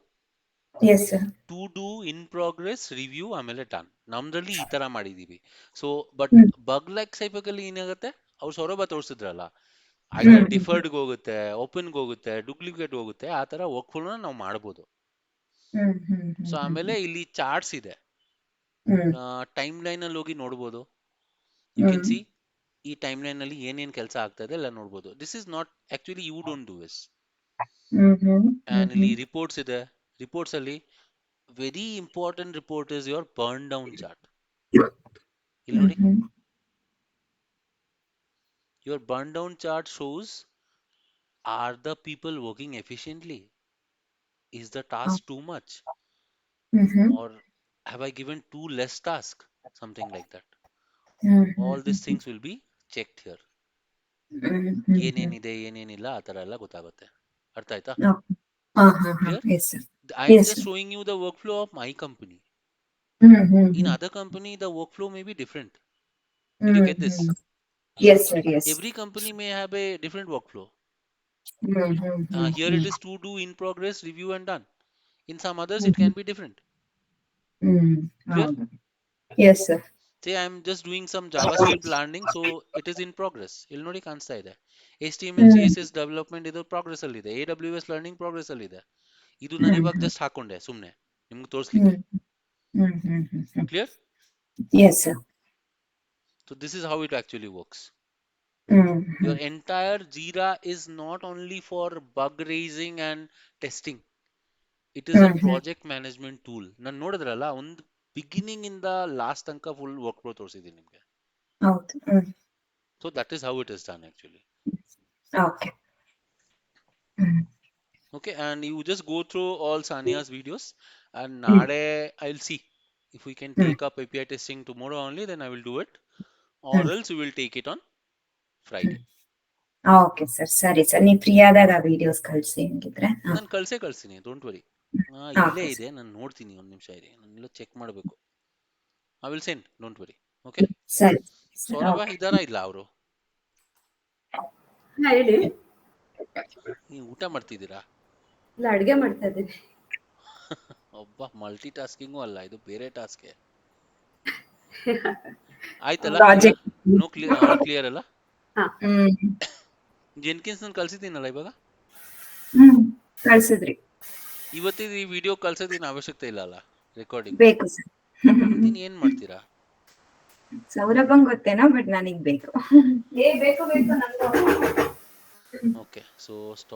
Yes sir. To do, in progress, review, ಆಮೇಲೆ done. ನಮ್ದ್ರಲ್ಲಿ ಈ ತರ ಮಾಡಿದೀವಿ. ಸೊ ಬಟ್ ಬಗ್ ಲೈಕ್ ಸೈಪಕಲ್ಲಿ ಏನಾಗುತ್ತೆ, ಅವ್ರು ಸೌರಭ ತೋರಿಸಿದ್ರಲ್ಲ, ಐದರ್ ಡಿಫರ್ಡ್ಗೆ ಹೋಗುತ್ತೆ, ಓಪನ್ಗೆ ಹೋಗುತ್ತೆ, ಡೂಪ್ಲಿಕೇಟ್ ಹೋಗುತ್ತೆ, ಆ ತರ ವರ್ಕ್ಫ್ಲೋನ ನಾವು ಮಾಡ್ಬೋದು. ಸೊ ಆಮೇಲೆ ಇಲ್ಲಿ ಚಾರ್ಟ್ಸ್ ಇದೆ, ಟೈಮ್ ಲೈನ್ ಅಲ್ಲಿ ಹೋಗಿ ನೋಡ್ಬೋದು. ಯು ಕ್ಯಾನ್ ಸಿ ಈ ಟೈಮ್ ಲೈನ್ ಅಲ್ಲಿ ಏನೇನ್ ಕೆಲಸ ಆಗ್ತಾ ಇದೆ ಎಲ್ಲ ನೋಡ್ಬೋದು. This is not actually you don't do this. And ಇಲ್ಲಿ ರಿಪೋರ್ಟ್ಸ್ ಇದೆ. ರಿಪೋರ್ಟ್ಸ್ ಅಲ್ಲಿ very important report is your burn down chart. ಇಲ್ಲಿ ನೋಡಿ, your burn down chart shows are the people working efficiently, is the task too much, or have I given too less task, something like that. All these things will be checked here. ಏನೇನಿದೆ ಏನೇನಿಲ್ಲ ಆ ತರ ಎಲ್ಲ ಗೊತ್ತಾಗುತ್ತೆ. ಅರ್ಥ ಆಯ್ತಾ? Yes sir. I am just showing you the workflow of my company. In other company the workflow may be different. Did you get this? Yes sir. Yes. Every company may have a different workflow. Here it is to do, in progress, review and done. In some others it can be different. Clear? Yes sir. Say I am just doing some JavaScript learning, so it is in progress. ಇಲ್ಲಿ ನೋಡಿ ಕಾಣಿಸ್ತಾ ಇದೆ. HTML CSS development ಇದು progress ಅಲ್ಲಿ ಇದೆ. AWS learning progress ಅಲ್ಲಿ ಇದೆ. ಇದು ನಾನು ಇವಾಗ ಜಸ್ಟ್ ಹಾಕೊಂಡೆ ಸುಮ್ನೆ ನಿಮ್ಗೆ ತೋರಿಸ್ಲಿಕ್ಕೆ. Clear? Yes sir. So this is how it actually works. Your entire Jira is not only for bug raising and testing. It is a project management tool. ನಾನು ನೋಡಿದ್ರಲ್ಲ, ಒಂದು ಬಿಗಿನಿಂಗ್ ಇಂದ ಲಾಸ್ಟ್ ತನಕ ಫುಲ್ ವರ್ಕ್ ಫ್ಲೋ ತೋರಿಸಿದ್ದೀನಿ ನಿಮಗೆ. ಹೌದು. So that is how it is done actually. Okay. Hmm. Okay, and you just go through all Sania's videos, and hmm. Nade I'll see if we can hmm. take up API testing tomorrow only, then I will do it, or hmm. else we will take it on Friday. Okay sir, ಸರಿ sir, ನೀವು free ಆದಾಗ videos ಕಳಿಸಿ ಹಂಗಿದ್ರೆ. ನಾನು ಕಳ್ಸಿನಿ, don't worry. ಇಲ್ಲೇ okay ಇದೆ, ನಾನು ನೋಡ್ತೀನಿ, ಒಂದು ನಿಮಿಷ ಇರಿ, ನಾನೆಲ್ಲ ಚೆಕ್ ಮಾಡಬೇಕು. I will send, don't worry. Okay, ಸರಿ ಸರ್, ಸೌರಭ ಓಕೆ. ಇದಾರಾ ಇಲ್ಲ ಅವರು? ಹೇಳಿ. ನೀವು ಊಟ ಮಾಡ್ತಿದ್ದೀರಾ? ಇಲ್ಲ, ಅಡ್ಗೆ ಮಾಡ್ತಾ ಇದ್ದೀನಿ. ಒಬ್ಬ ಮಲ್ಟಿ ಟಾಸ್ಕಿಂಗು ಅಲ್ಲ, ಇದು ಬೇರೆ ಟಾಸ್ಕ್. ಆಯ್ತಲ್ಲ? Project. No clear, all clear ಅಲ್ಲ? ಜೆನ್ಕಿನ್ಸ್ ನಾನು ಕಳ್ಸಿದ್ದೀನಲ್ಲ ಇವಾಗ. ಕಳ್ಸಿದ್ರಿ. ಇವತ್ತಿನ ಈ ವಿಡಿಯೋ ಕಳ್ಸೋದೇನು ಅವಶ್ಯಕತೆ ಇಲ್ಲ ಅಲ್ಲ, ರೆಕಾರ್ಡಿಂಗ್ ಬೇಕು ಸರ್. ನೀನ್ ಏನ್ ಮಾಡ್ತೀರಾ? ಸೌರಭಂಗ್ ಗೊತ್ತೇನೋ, ಬಟ್ ನನಗ್ ಬೇಕು. ಬೇಕು ನಂಗೆ. Okay, so stop.